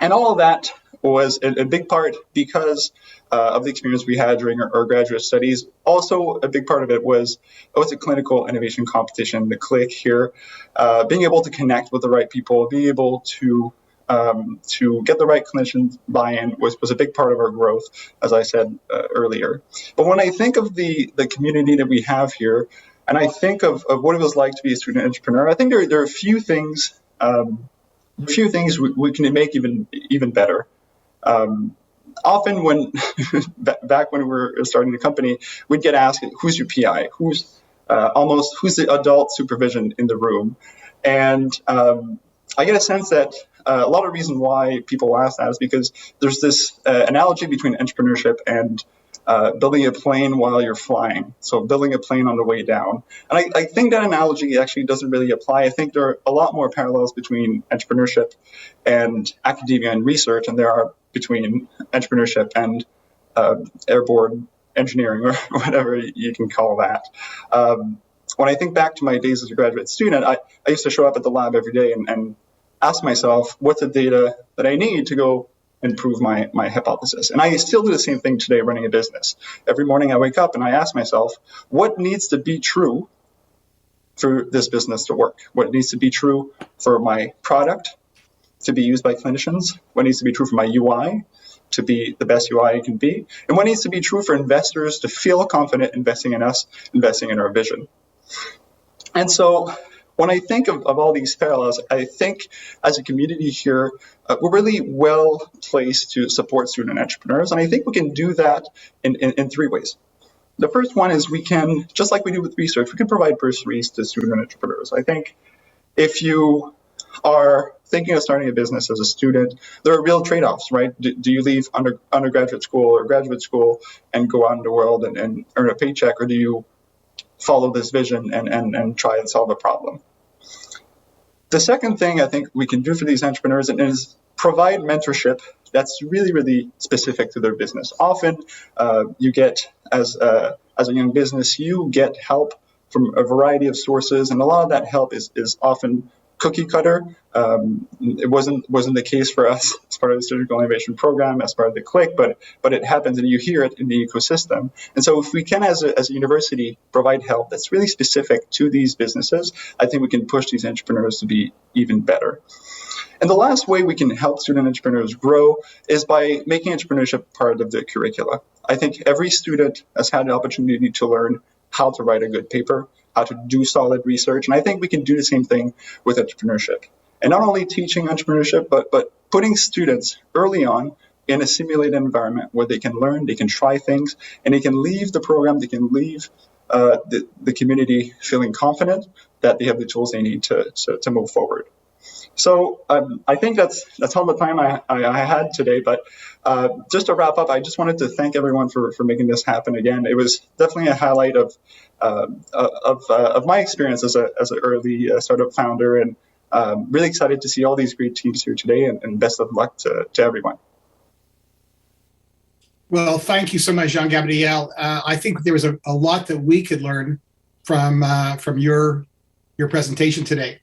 And all of that was a big part because of the experience we had during our graduate studies. Also, a big part of it was a clinical innovation competition, the CLIC here, being able to connect with the right people, being able to get the right clinician buy-in was a big part of our growth, as I said earlier. But when I think of the community that we have here, and I think of what it was like to be a student entrepreneur, I think there are a few things we can make even better. Often when back when we were starting the company, we'd get asked, who's your PI? Who's the adult supervision in the room? And I get a sense that a lot of reason why people ask that is because there's this analogy between entrepreneurship and building a plane while you're flying. So building a plane on the way down. And I think that analogy actually doesn't really apply. I think there are a lot more parallels between entrepreneurship and academia and research, and there are between entrepreneurship and airborne engineering, or whatever you can call that. When I think back to my days as a graduate student, I used to show up at the lab every day and ask myself, what's the data that I need to go and prove my hypothesis. And I still do the same thing today running a business. Every morning I wake up and I ask myself, what needs to be true for this business to work? What needs to be true for my product to be used by clinicians? What needs to be true for my UI to be the best UI it can be? And what needs to be true for investors to feel confident investing in us, investing in our vision? And so when I think of all these parallels, I think as a community here, we're really well placed to support student entrepreneurs. And I think we can do that in three ways. The first one is we can, just like we do with research, we can provide bursaries to student entrepreneurs. I think if you are thinking of starting a business as a student, there are real trade-offs, right? Do you leave undergraduate school or graduate school and go out in the world and earn a paycheck, or do you follow this vision and try and solve a problem? The second thing I think we can do for these entrepreneurs is provide mentorship that's really, really specific to their business. Often you get, as a young business, you get help from a variety of sources, and a lot of that help is often cookie cutter. It wasn't the case for us as part of the Student Innovation Program, as part of the CLIC, but it happens and you hear it in the ecosystem. And so if we can, as a university, provide help that's really specific to these businesses, I think we can push these entrepreneurs to be even better. And the last way we can help student entrepreneurs grow is by making entrepreneurship part of the curricula. I think every student has had the opportunity to learn how to write a good paper, how to do solid research. And I think we can do the same thing with entrepreneurship. And not only teaching entrepreneurship, but putting students early on in a simulated environment where they can learn, they can try things, and they can leave the program, they can leave the community feeling confident that they have the tools they need to move forward. So I think that's all the time I had today. But just to wrap up, I just wanted to thank everyone for making this happen again. It was definitely a highlight of my experience as an early startup founder, and really excited to see all these great teams here today. And best of luck to everyone. Well, thank you so much, Jean-Gabriel. I think there was a lot that we could learn from your presentation today.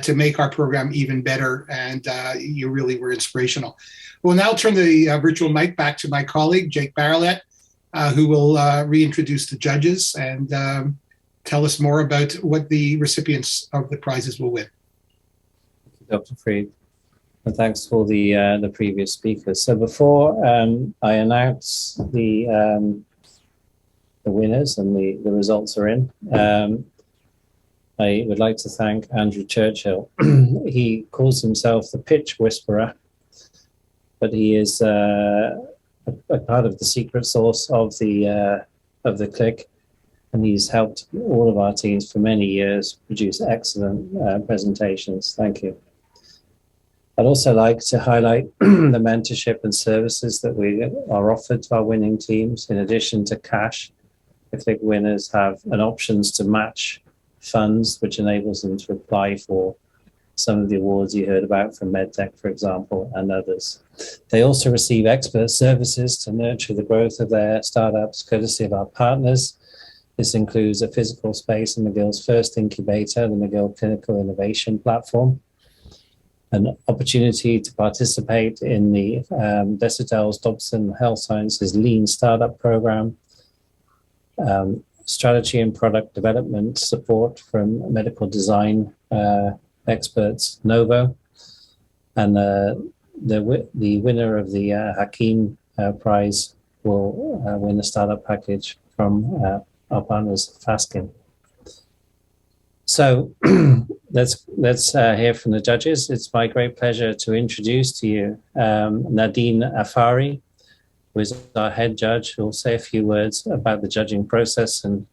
To make our program even better, and you really were inspirational. We'll now turn the virtual mic back to my colleague, Jake Barrelett, who will reintroduce the judges and tell us more about what the recipients of the prizes will win. Thank you, Dr. Fried, and thanks for the previous speakers. So before I announce the winners and the results are in, I would like to thank Andrew Churchill. He calls himself the pitch whisperer, but he is a part of the secret sauce of the CLIC, and he's helped all of our teams for many years produce excellent presentations. Thank you. I'd also like to highlight the mentorship and services that we are offered to our winning teams. In addition to cash, the CLIC winners have options to match funds, which enables them to apply for some of the awards you heard about from Medtech, for example, and others. They also receive expert services to nurture the growth of their startups, courtesy of our partners. This includes a physical space in McGill's first incubator, the McGill Clinical Innovation Platform, an opportunity to participate in the Desertels Dobson Health Sciences Lean Startup Program, strategy and product development support from medical design experts Novo, and the winner of the Hakim Prize will win a startup package from our partners Faskin. So let's hear from the judges. It's my great pleasure to introduce to you Nadine Afari, who is our head judge, who will say a few words about the judging process and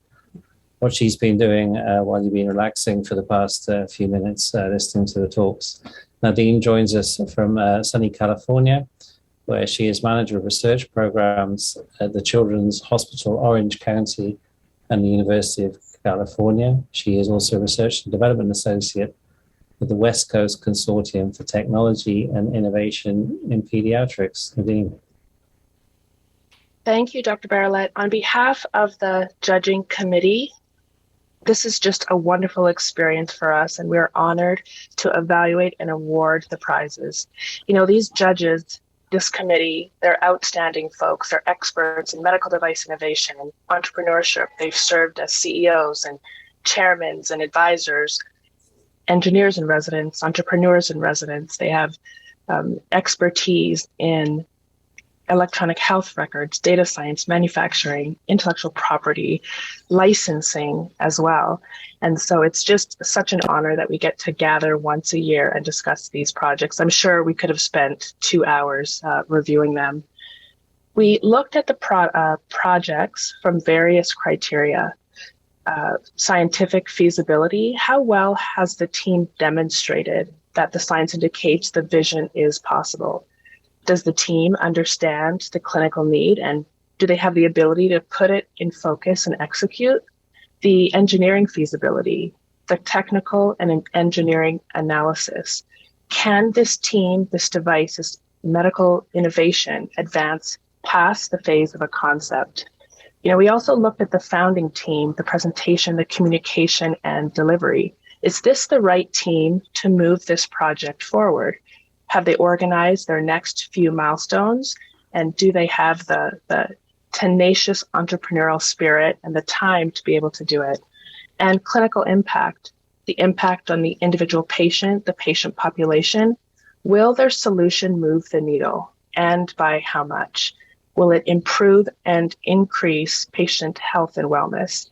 what she's been doing while you've been relaxing for the past few minutes listening to the talks. Nadine joins us from sunny California, where she is manager of research programs at the Children's Hospital Orange County and the University of California. She is also a research and development associate with the West Coast Consortium for Technology and Innovation in Pediatrics. Nadine. Thank you, Dr. Barrelett. On behalf of the judging committee, this is just a wonderful experience for us, and we're honored to evaluate and award the prizes. You know, these judges this committee, they're outstanding folks. They're experts in medical device innovation and entrepreneurship. They've served as CEOs and chairmen and advisors, engineers in residence, entrepreneurs in residence. They have expertise in electronic health records, data science, manufacturing, intellectual property, licensing as well. And so it's just such an honor that we get to gather once a year and discuss these projects. I'm sure we could have spent 2 hours reviewing them. We looked at the projects from various criteria. Scientific feasibility, how well has the team demonstrated that the science indicates the vision is possible? Does the team understand the clinical need, and do they have the ability to put it in focus and execute? The engineering feasibility, the technical and engineering analysis. Can this team, this device, this medical innovation advance past the phase of a concept? You know, we also looked at the founding team, the presentation, the communication, and delivery. Is this the right team to move this project forward? Have they organized their next few milestones? And do they have the tenacious entrepreneurial spirit and the time to be able to do it? And clinical impact, the impact on the individual patient, the patient population. Will their solution move the needle, and by how much? Will it improve and increase patient health and wellness?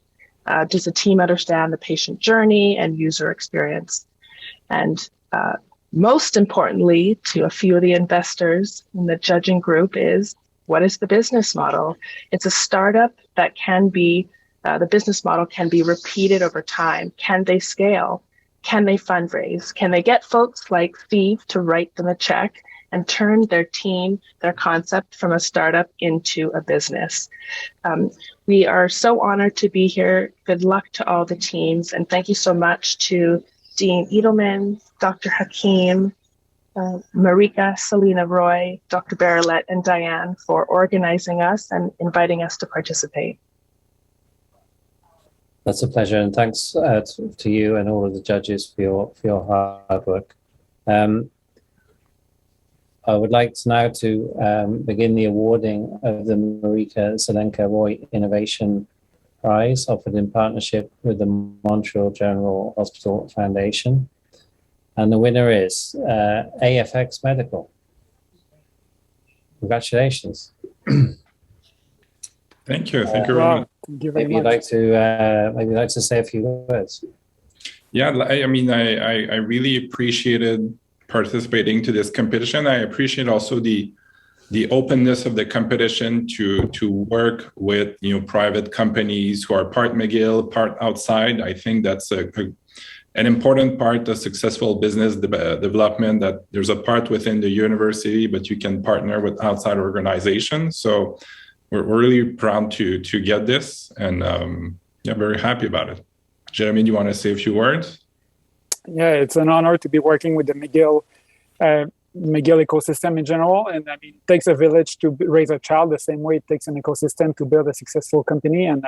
Does the team understand the patient journey and user experience? And most importantly, to a few of the investors in the judging group is, what is the business model? It's a startup that can be, the business model can be repeated over time. Can they scale? Can they fundraise? Can they get folks like FIVE to write them a check and turn their team, their concept from a startup into a business? We are so honored to be here. Good luck to all the teams. And thank you so much to Dean Edelman, Dr. Hakim, Marika, Selena Roy, Dr. Barrelette, and Diane for organizing us and inviting us to participate. That's a pleasure, and thanks to you and all of the judges for your hard work. I would like now to begin the awarding of the Marika Zelenka Roy Innovation Prize, offered in partnership with the Montreal General Hospital Foundation. And the winner is AFX Medical. Congratulations. Thank you. Thank you very much. Thank you very Maybe much. maybe you'd like to say a few words. Yeah, I mean, I really appreciated participating to this competition. I appreciate also the openness of the competition to work with private companies who are part McGill, part outside. I think that's an important part of successful business development, that there's a part within the university, but you can partner with outside organizations. So we're really proud to get this, and yeah, very happy about it. Jeremy, do you want to say a few words? Yeah, it's an honor to be working with the McGill ecosystem in general. And I mean, it takes a village to raise a child the same way it takes an ecosystem to build a successful company. And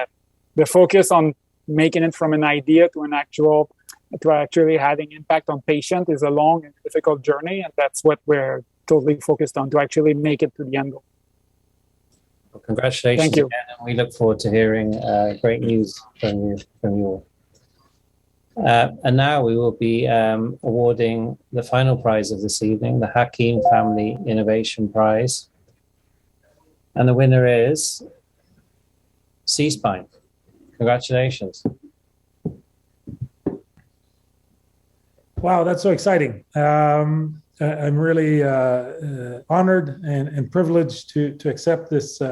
the focus on making it from an idea to actually having impact on patient is a long and difficult journey. And that's what we're totally focused on, to actually make it to the end goal. Well, congratulations. Thank you. Again, and we look forward to hearing great news from you all. And now we will be awarding the final prize of this evening, the Hakim Family Innovation Prize. And the winner is SeeSpine. Congratulations. Wow, that's so exciting. I'm really honored and privileged to accept this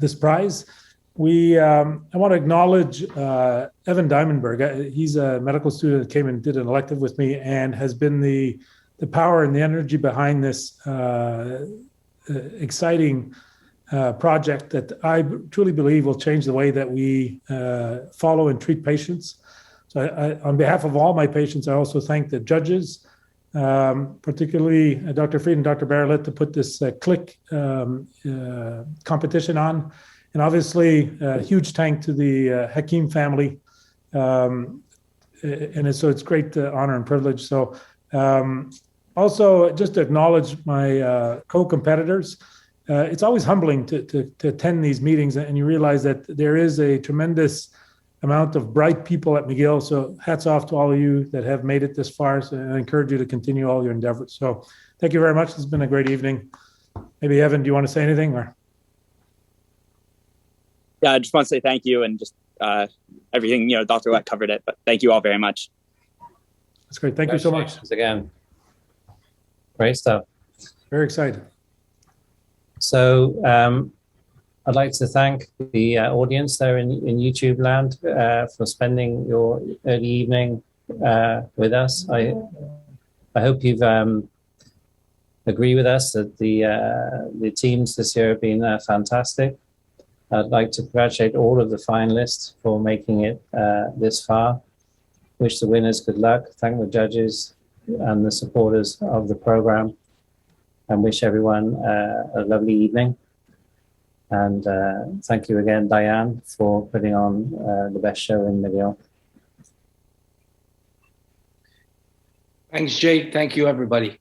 this prize. I want to acknowledge Evan Diamondberg. He's a medical student that came and did an elective with me and has been the power and the energy behind this exciting project that I truly believe will change the way that we follow and treat patients. So on behalf of all my patients, I also thank the judges, particularly Dr. Fried and Dr. Barrelette, to put this CLIC competition on. And obviously, a huge thank to the Hakim family. So it's great honor and privilege. So Also, just to acknowledge my co-competitors. It's always humbling to attend these meetings, and you realize that there is a tremendous amount of bright people at McGill. So hats off to all of you that have made it this far. So I encourage you to continue all your endeavors. So thank you very much. It's been a great evening. Maybe Evan, do you want to say anything? Or? Yeah, I just want to say thank you, and just everything, Dr. Leck covered it, but thank you all very much. That's great. Thank you so much. Again, great stuff. Very excited. So I'd like to thank the audience there in YouTube land for spending your early evening with us. I hope you've agree with us that the teams this year have been fantastic. I'd like to congratulate all of the finalists for making it this far. Wish the winners good luck. Thank the judges and the supporters of the program, and wish everyone a lovely evening. And thank you again, Diane, for putting on the best show in McGill. Thanks, Jake. Thank you, everybody.